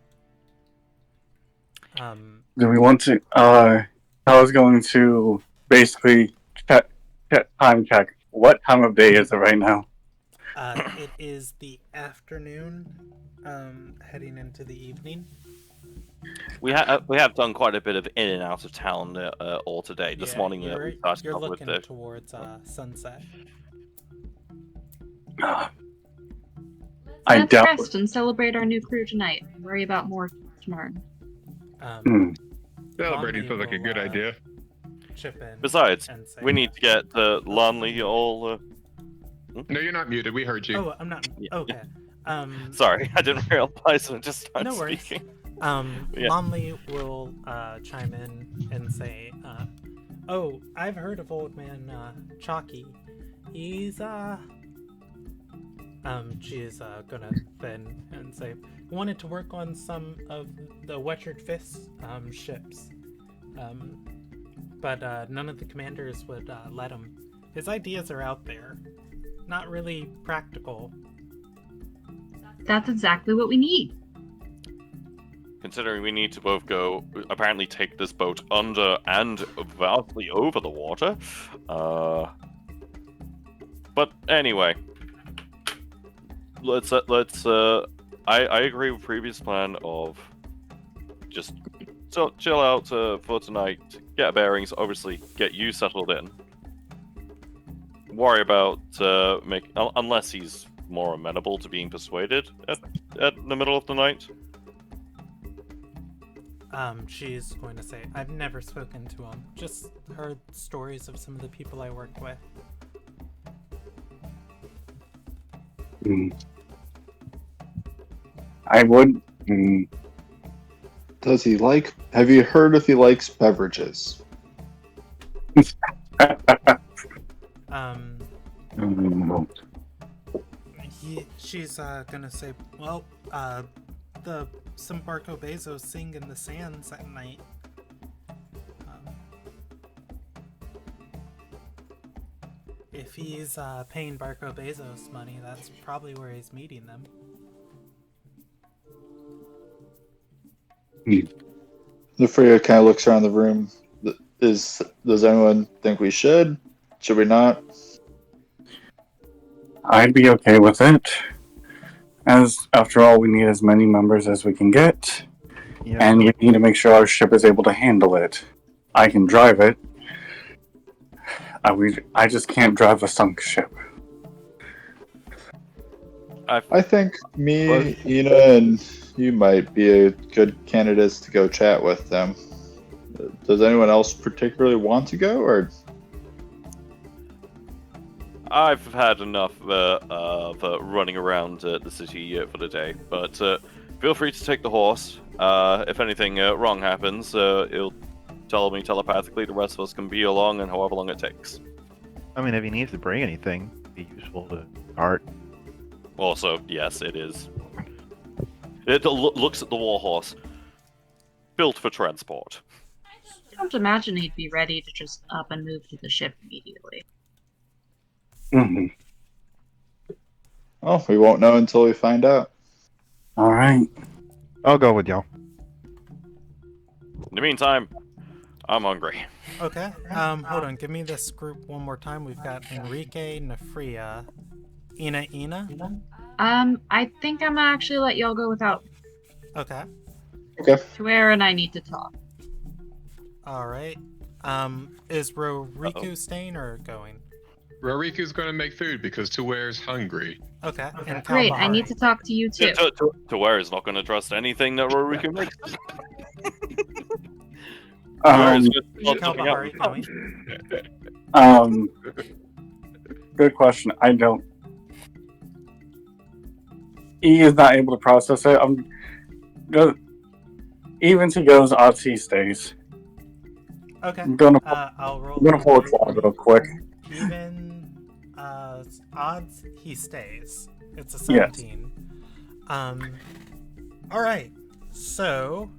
H: Do we want to, I was going to basically time check. What time of day is it right now?
B: It is the afternoon, heading into the evening.
A: We have done quite a bit of in and out of town all today. This morning we started
B: you're
A: off with
B: looking
A: the...
B: towards sunset.
H: I
F: Let's
H: doubt.
F: rest and celebrate our new crew tonight. Worry about more tomorrow.
E: Celebrating feels like a good idea.
B: Chip in.
A: Besides,
B: and say
A: we need to get Lonley all...
E: No, you're not muted. We heard you.
B: Oh, I'm not.
A: Yeah.
B: Okay.
A: Sorry, I didn't realize I just started
B: No worries.
A: speaking. Yeah.
B: Lonley will chime in and say, "Oh, I've heard of old man Chalky. He's She is gonna then and say, wanted to work on some of the Wetched Fist ships, but none of the commanders would let him. His ideas are out there, not really practical."
F: That's exactly what we need.
A: Considering we need to both go, apparently take this boat under and vastly over the water. But anyway, let's. I agree with previous plan of just chill out for tonight, get bearings, obviously get you settled in. Worry about unless he's more amenable to being persuaded at the middle of the night.
B: She's going to say, I've never spoken to him, just heard stories of some of the people I worked with.
H: I would.
D: Does he like? Have you heard if he likes beverages?
B: She's gonna say, well, some Barco Bezos sing in the sands at night. If he's paying Barco Bezos money, that's probably where he's meeting them.
D: The Freya kind of looks around the room. Does anyone think we should? Should we not?
H: I'd be okay with it. As after all, we need as many members as we can get,
C: Yeah.
H: and we need to make sure our ship is able to handle it. I can drive it. I just can't drive a sunk ship.
D: I think me, Ina, and you might be a good candidates to go chat with them. Does anyone else particularly want to go, or?
A: I've had enough of running around the city for the day, but feel free to take the horse. If anything wrong happens, it'll tell me telepathically. The rest of us can be along, and however long it takes.
C: I mean, if he needs to bring anything, it'd be useful to start.
A: Also, yes, it is. It looks at the warhorse. Built for transport.
F: I don't imagine he'd be ready to just up and move to the ship immediately.
H: Mm-hmm.
D: Oh, we won't know until we find out.
H: All right.
C: I'll go with y'all.
A: In the meantime, I'm hungry.
B: Okay. Hold on. Give me this group one more time. We've got Enrique, Nefria, Ina.
F: I think I'm gonna actually let y'all go without me.
B: Okay.
D: Okay.
F: Tuer and I need to talk.
B: All right. Is Roriku staying or going?
E: Roriku's gonna make food because Tuer's hungry.
B: Okay. And
F: Great, I
B: Kalbahari.
F: need to talk to you too.
A: Tuer is not going to trust anything that Roriku makes. Tuer is just not looking out.
B: Kalbahari going.
H: Good question. I don't. E is not able to process it. Even he goes, odds he stays.
B: Okay.
H: I'm gonna
B: I'll roll.
H: I'm gonna pull a claw real quick.
B: Even odds he stays. It's a
H: Yes.
B: 17. All right. So,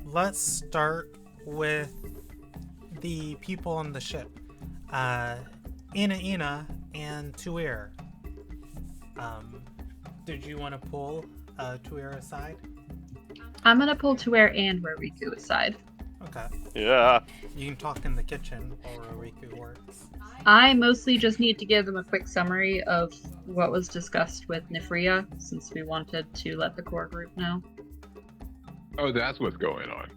B: let's start with the people on the ship. Ina, and Tuer. Did you want to pull Tuer aside?
F: I'm gonna pull Tuer and Roriku aside.
B: Okay.
A: Yeah.
B: You can talk in the kitchen while Roriku works.
F: I mostly just need to give them a quick summary of what was discussed with Nefria, since we wanted to let the core group know.
E: Oh, that's what's going on.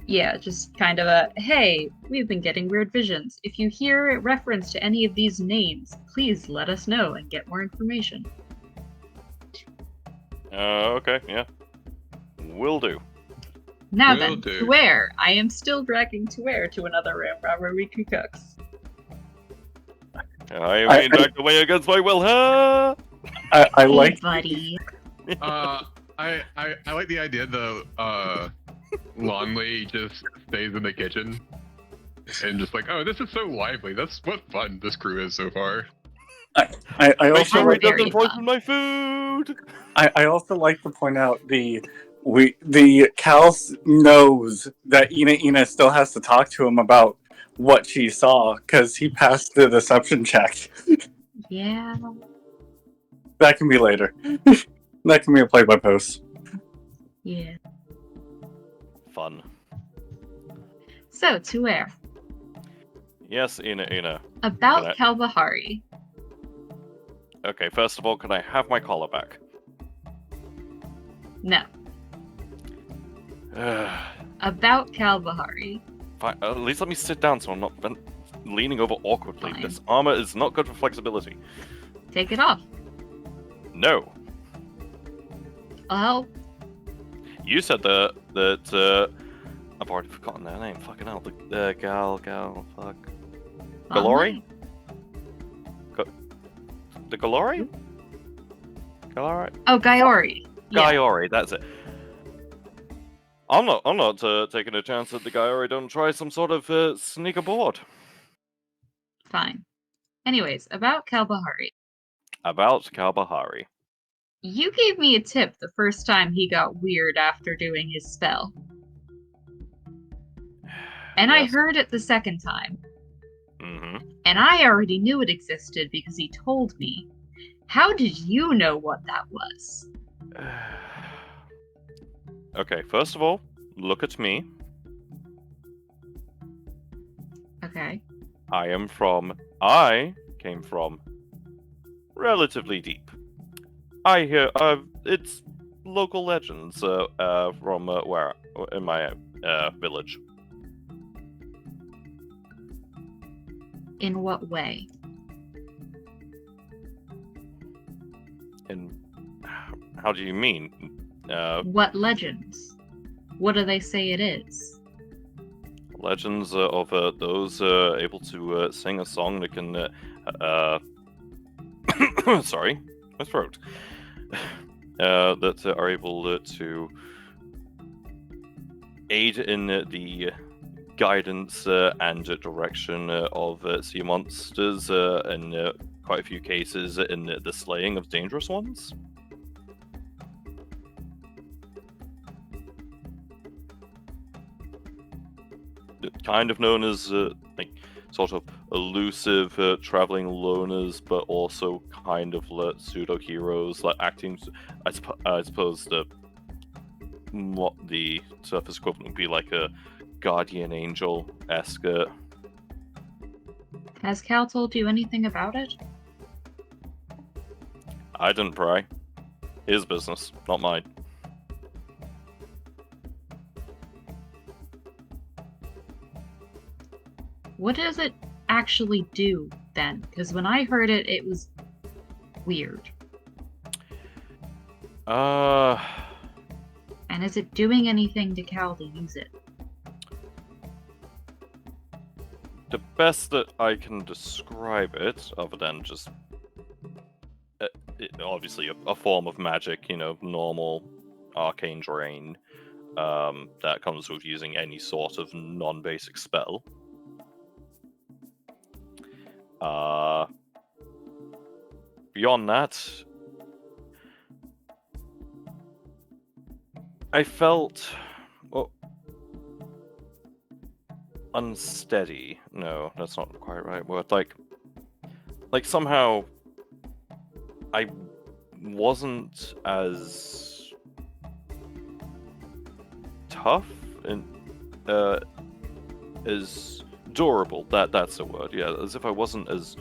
F: Yeah, just kind of a, hey, we've been getting weird visions. If you hear reference to any of these names, please let us know and get more information.
A: Okay, yeah. Will do.
F: Now
E: Will
F: then,
E: do.
F: Tuer. I am still dragging Tuer to another room while Roriku cooks.
A: I am being dragged away against my will, huh?
H: I
F: Hey,
H: like.
F: buddy.
E: I like the idea the Lonley just stays in the kitchen and just like, oh, this is so lively. That's what fun this crew is so far.
H: I
A: Make
H: also
A: sure he
H: like.
F: very
A: doesn't poison
F: fun.
A: my food!
H: I also like to point out the Cal knows that Ina still has to talk to him about what she saw because he passed the deception check.
F: Yeah.
H: That can be later. That can be a play by post.
F: Yeah.
A: Fun.
F: So, Tuer.
A: Yes, Ina.
F: About Kalbahari.
A: Okay, first of all, can I have my collar back?
F: No. About Kalbahari.
A: Fine, at least let me sit down so I'm not leaning over awkwardly.
F: Fine.
A: This armor is not good for flexibility.
F: Take it off.
A: No.
F: I'll help.
A: You said that I've already forgotten their name. Fucking hell. The gal, fuck. Galori? The Galori? Galori?
F: Oh, Gaiori. Yeah.
A: Gaiori, that's it. I'm not taking a chance that the Gaiori don't try some sort of sneak aboard.
F: Fine. Anyways, about Kalbahari.
A: About Kalbahari.
F: You gave me a tip the first time he got weird after doing his spell. And I
A: Yes.
F: heard it the second time.
A: Mm-hmm.
F: And I already knew it existed because he told me. How did you know what that was?
A: Okay, first of all, look at me.
F: Okay.
A: I came from relatively deep. I hear it's local legends from where in my village.
F: In what way?
A: And how do you mean?
F: What legends? What do they say it is?
A: Legends of those able to sing a song that can. Sorry, my throat. That are able to aid in the guidance and direction of sea monsters, in quite a few cases in the slaying of dangerous ones. Kind of known as like sort of elusive traveling loners, but also kind of pseudo heroes, like acting. I suppose what the surface equivalent would be like a guardian angel esque.
F: Has Cal told you anything about it?
A: I didn't pry. His business, not mine.
F: What does it actually do then? Because when I heard it, it was weird. And is it doing anything to Cal to use it?
A: The best that I can describe it, other than just obviously a form of magic, normal arcane drain that comes with using any sort of non-basic spell. Beyond that, I felt unsteady. No, that's not quite right word. Like somehow I wasn't as tough and as durable. That's the word. Yeah, as if I wasn't as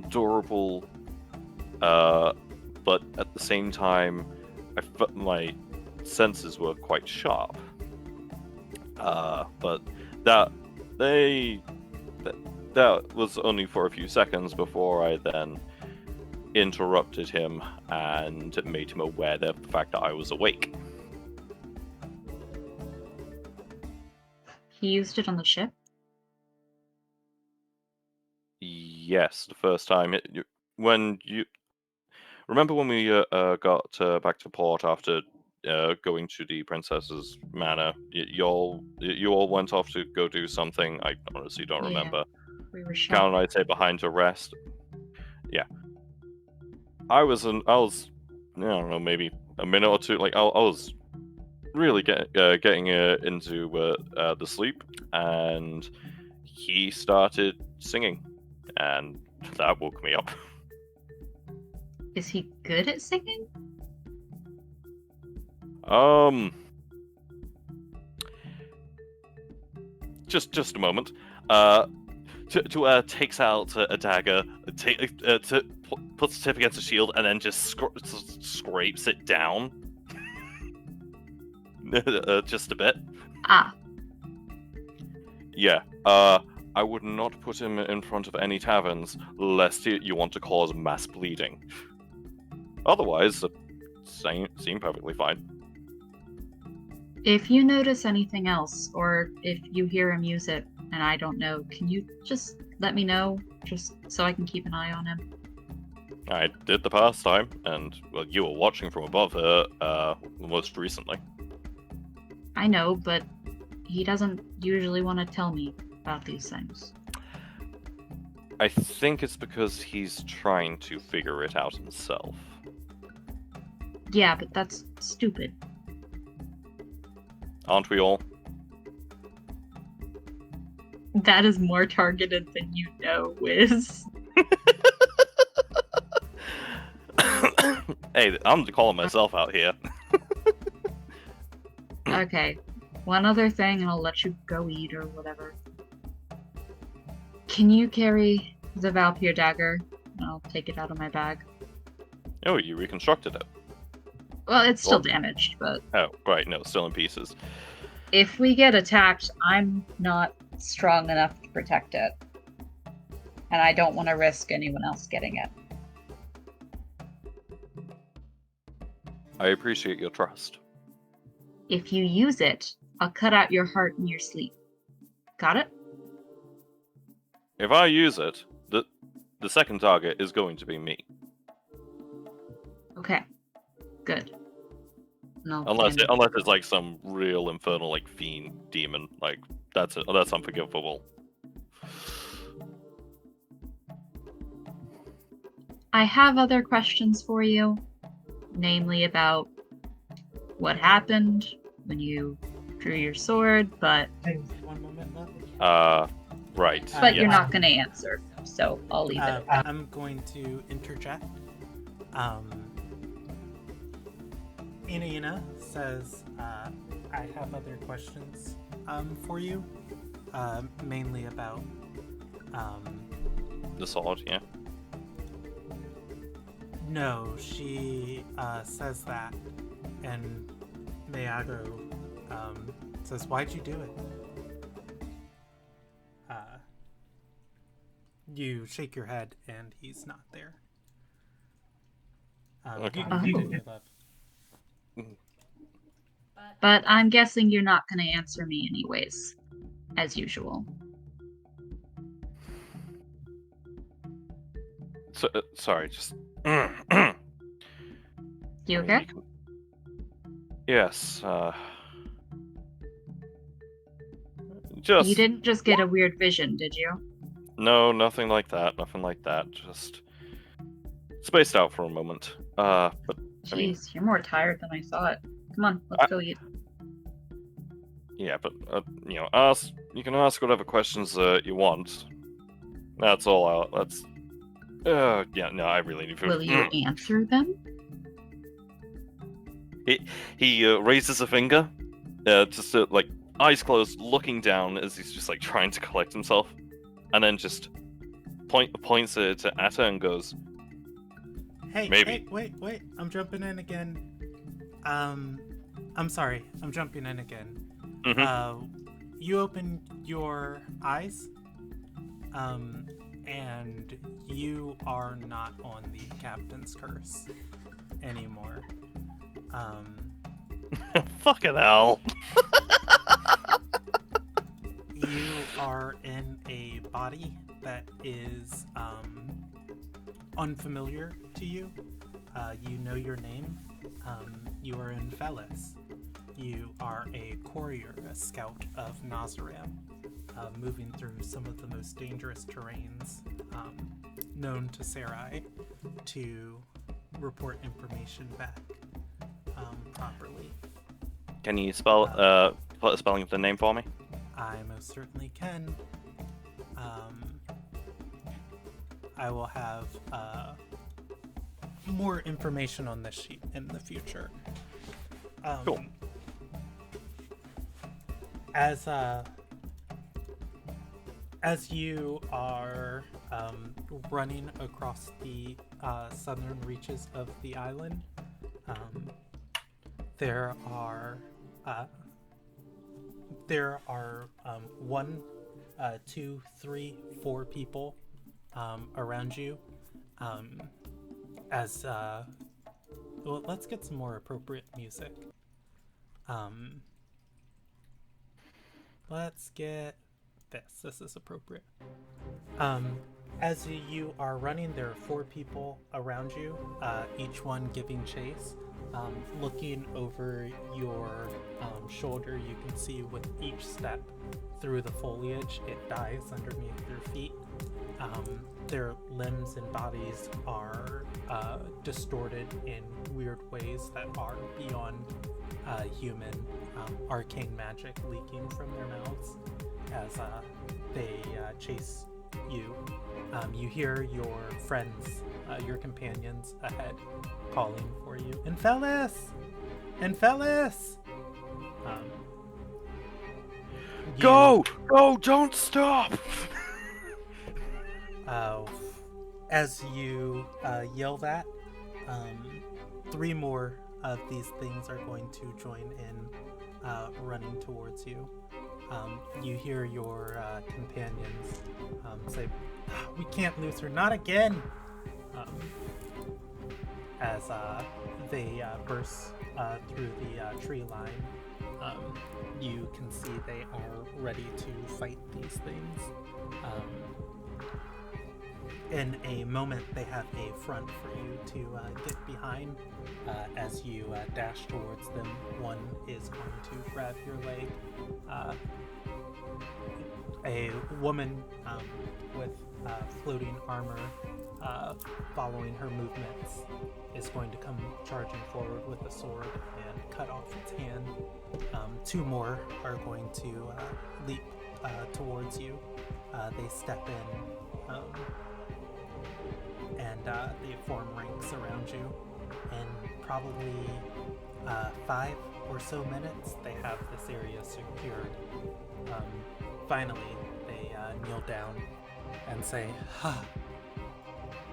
A: durable, but at the same time, I felt my senses were quite sharp. But that was only for a few seconds before I then interrupted him and made him aware of the fact that I was awake.
F: He used it on the ship?
A: Yes, the first time. Remember when we got back to port after going to the princess's manor? You all went off to go do something. I honestly don't remember.
F: We were
A: Cal and I stayed behind to rest. Yeah, I was I don't know, maybe a minute or two. Like I was really getting into the sleep, and he started singing, and that woke me up.
F: Is he good at singing?
A: Just a moment. Takes out a dagger, puts the tip against the shield, and then just scrapes it down. Just a bit.
F: Ah.
A: Yeah. I would not put him in front of any taverns, lest you want to cause mass bleeding. Otherwise, seem perfectly fine.
F: If you notice anything else, or if you hear him use it, and I don't know, can you just let me know, just so I can keep an eye on him?
A: I did the past time, and well, you were watching from above most recently.
F: I know, but he doesn't usually want to tell me about these things.
A: I think it's because he's trying to figure it out himself.
F: Yeah, but that's stupid.
A: Aren't we all?
F: That is more targeted than you know, Wiz.
A: Hey, I'm calling myself out here.
F: Okay, one other thing and I'll let you go eat or whatever. Can you carry the Valpyr dagger? I'll take it out of my bag.
A: Oh, you reconstructed it.
F: Well, it's still damaged, but...
A: Oh, right, no, still in pieces.
F: If we get attacked, I'm not strong enough to protect it. And I don't want to risk anyone else getting it.
A: I appreciate your trust.
F: If you use it, I'll cut out your heart in your sleep. Got it?
A: If I use it, the second target is going to be me.
F: Okay. Good. No.
A: Unless it's like some real infernal like fiend demon, like that's unforgivable.
F: I have other questions for you, namely about what happened when you drew your sword, but
B: One moment left.
A: Right.
F: but
A: yeah.
F: you're not going to answer, so I'll leave it.
B: I'm going to interject. Inina says, I have other questions for you, mainly about
A: The sword, yeah.
B: No, she says that, and Meago says, "Why'd you do it?" You shake your head, and he's not there.
A: Okay.
B: You can continue, love.
F: But I'm guessing you're not going to answer me anyways, as usual.
A: So, sorry, just.
F: You okay?
A: Yes. Just.
F: You didn't just get a weird vision, did you?
A: No, nothing like that. Nothing like that. Just spaced out for a moment. But
F: Jeez,
A: I mean,
F: you're more tired than I thought. Come on, let's go eat.
A: yeah, but you can ask whatever questions you want. That's all. That's. Yeah, no, I really need food.
F: Will you answer them?
A: He raises a finger, just like eyes closed, looking down as he's just like trying to collect himself, and then just points it at her and goes,
B: Hey,
A: Maybe.
B: hey, wait, I'm jumping in again. I'm sorry, I'm jumping in again.
A: Mhm.
B: You open your eyes, and you are not on the captain's curse anymore.
A: Fucking hell.
B: You are in a body that is unfamiliar to you. You know your name. You are in Felis. You are a courier, a scout of Nazaram, moving through some of the most dangerous terrains known to Sarai to report information back properly.
A: Can you spell the spelling of the name for me?
B: I most certainly can. I will have more information on this sheet in the future.
A: Cool.
B: As you are running across the southern reaches of the island, there are 1, 2, 3, 4 people around you. Well, let's get some more appropriate music. Let's get this. This is appropriate. As you are running, there are 4 people around you, each one giving chase. Looking over your shoulder, you can see with each step through the foliage, it dies underneath your feet. Their limbs and bodies are distorted in weird ways that are beyond human. Arcane magic leaking from their mouths as they chase you. You hear your friends, your companions ahead calling for you. Enfelis! Enfelis!
A: Go! Go! Don't stop!
B: As you yell that, 3 more of these things are going to join in, running towards you. You hear your companions say, "We can't lose her, not again!" As they burst through the tree line. You can see they are ready to fight these things. In a moment, they have a front for you to get behind. As you dash towards them, one is going to grab your leg. A woman with floating armor following her movements is going to come charging forward with a sword and cut off its hand. 2 more are going to leap towards you. They step in and they form ranks around you. In probably 5 or so minutes, they have this area secured. Finally, they kneel down and say, "Ha!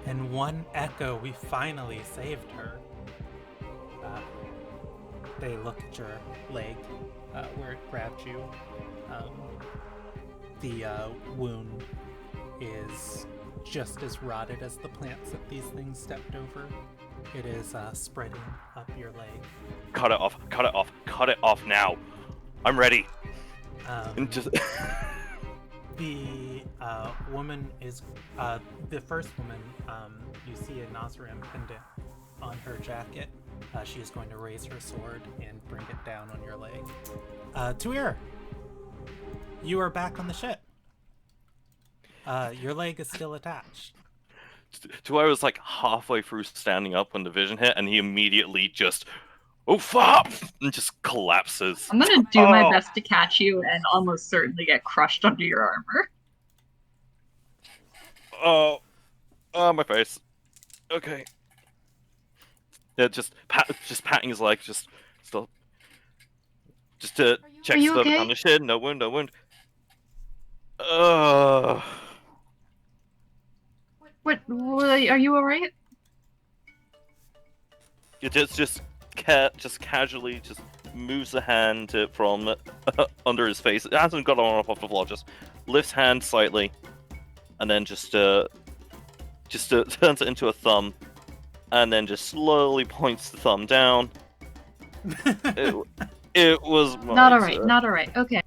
B: In one echo, we finally saved her." They look at your leg where it grabbed you. The wound is just as rotted as the plants that these things stepped over. It is spreading up your leg.
A: Cut it off, cut it off, cut it off now. I'm ready. And just...
B: The woman is, the first woman, you see a Nazarene pendant on her jacket. She is going to raise her sword and bring it down on your leg. Tuir, you are back on the ship. Your leg is still attached.
A: Tuir was like halfway through standing up when the vision hit, and he immediately just, "Oh fuck!" and just collapses.
F: I'm gonna do my best to catch you and almost certainly get crushed under your armor.
A: Oh, my face. Okay. Yeah, just patting his leg, just to check
F: you
A: stuff
F: okay?
A: on the shin. No wound, no wound.
F: What? Are you alright?
A: It just casually just moves the hand from under his face. It hasn't got on off the floor. Just lifts hand slightly, and then just turns it into a thumb, and then just slowly points the thumb down. It was my
F: Not alright,
A: turn.
F: not alright. Okay.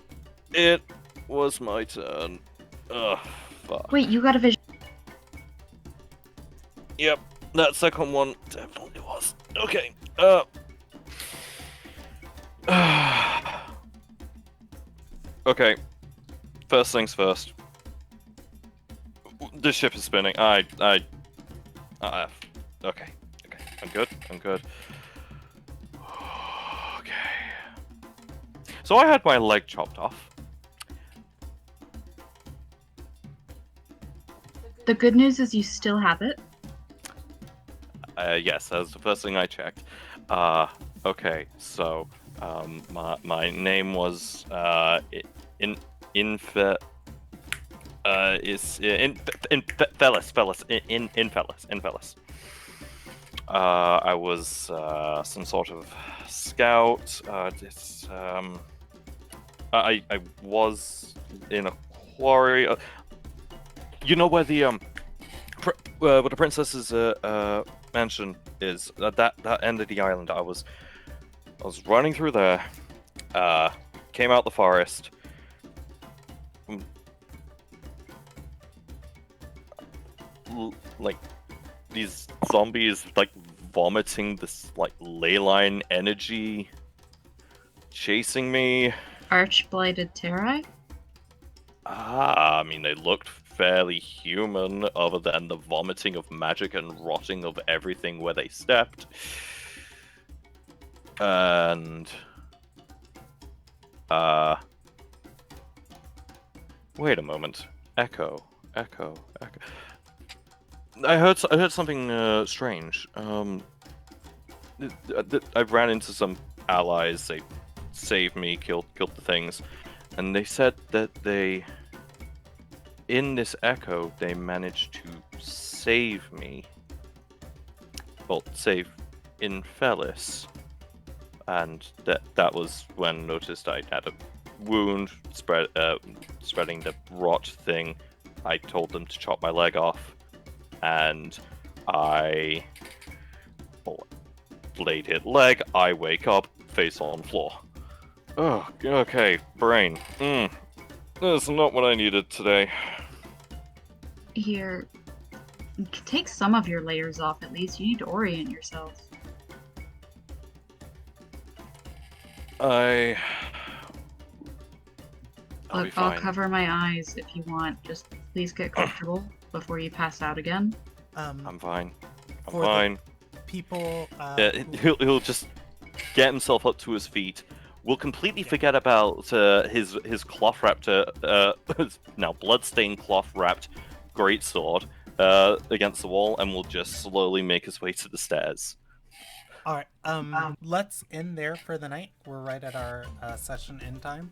A: It was my turn. Ugh, fuck.
F: Wait, you got a vision.
A: Yep, that second one definitely was. Okay, okay, first things first. The ship is spinning. Okay, I'm good. Okay. So I had my leg chopped off.
F: The good news is you still have it.
A: Yes, that was the first thing I checked. Okay, so my name was Infelis. I was some sort of scout. I was in a quarry. You know where the where the princess's mansion is? That end of the island. I was running through there. Came out the forest. Like these zombies like vomiting this like ley line energy chasing me.
F: Arch-blighted Terrai?
A: I mean, they looked fairly human other than the vomiting of magic and rotting of everything where they stepped. And wait a moment. Echo. I heard something strange. I ran into some allies. They saved me, killed the things, and they said that they in this echo, they managed to save me. Well, save Infelis. And that was when I noticed I had a wound spreading the rot thing. I told them to chop my leg off, and I blade hit leg. I wake up, face on floor. Oh, okay, brain. That's not what I needed today.
F: Here, take some of your layers off at least. You need to orient yourself.
A: I'll be
F: Look, I'll
A: fine.
F: cover my eyes if you want. Just please get comfortable before you pass out again.
A: I'm fine. I'm
B: For the-
A: fine.
B: People.
A: He'll just get himself up to his feet. We'll completely forget about his cloth wrapped, now bloodstained cloth wrapped greatsword against the wall, and we'll just slowly make his way to the stairs.
B: All right. Let's end there for the night. We're right at our session end time.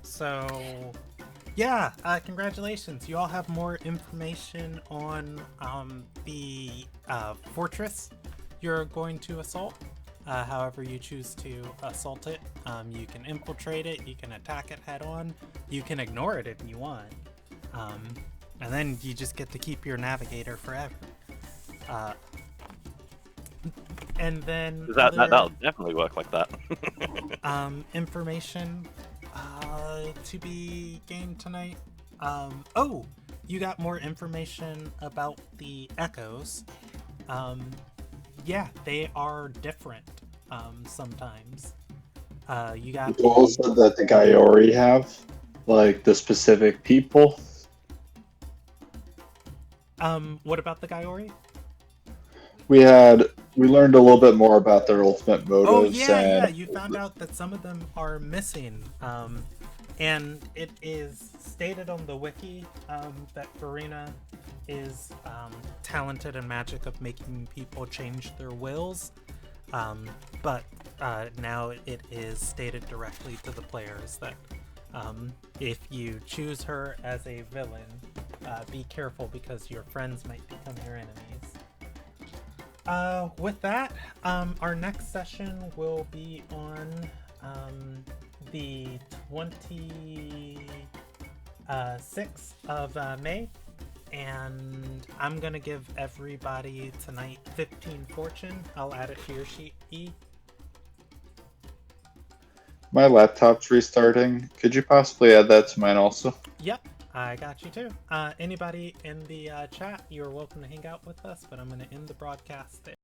B: So yeah, congratulations. You all have more information on the fortress you're going to assault. However you choose to assault it. You can infiltrate it, you can attack it head on, you can ignore it if you want. And then you just get to keep your navigator forever. And then
A: That'll definitely work like that.
B: information to be gained tonight. Oh, you got more information about the echoes. Yeah, they are different sometimes. You got
D: You also said that the Gaiori have, like, the specific people.
B: What about the Gaiori?
D: We learned a little bit more about their ultimate motives.
B: Oh yeah,
D: and
B: you found out that some of them are missing. And it is stated on the wiki that Farina is talented in magic of making people change their wills. But now it is stated directly to the players that if you choose her as a villain, be careful because your friends might become your enemies. With that, our next session will be on the 26th of May, and I'm gonna give everybody tonight 15 fortune. I'll add it to your sheet, E.
D: my laptop's restarting. Could you possibly add that to mine also?
B: Yep, I got you too. Anybody in the chat, you're welcome to hang out with us, but I'm gonna end the broadcast there.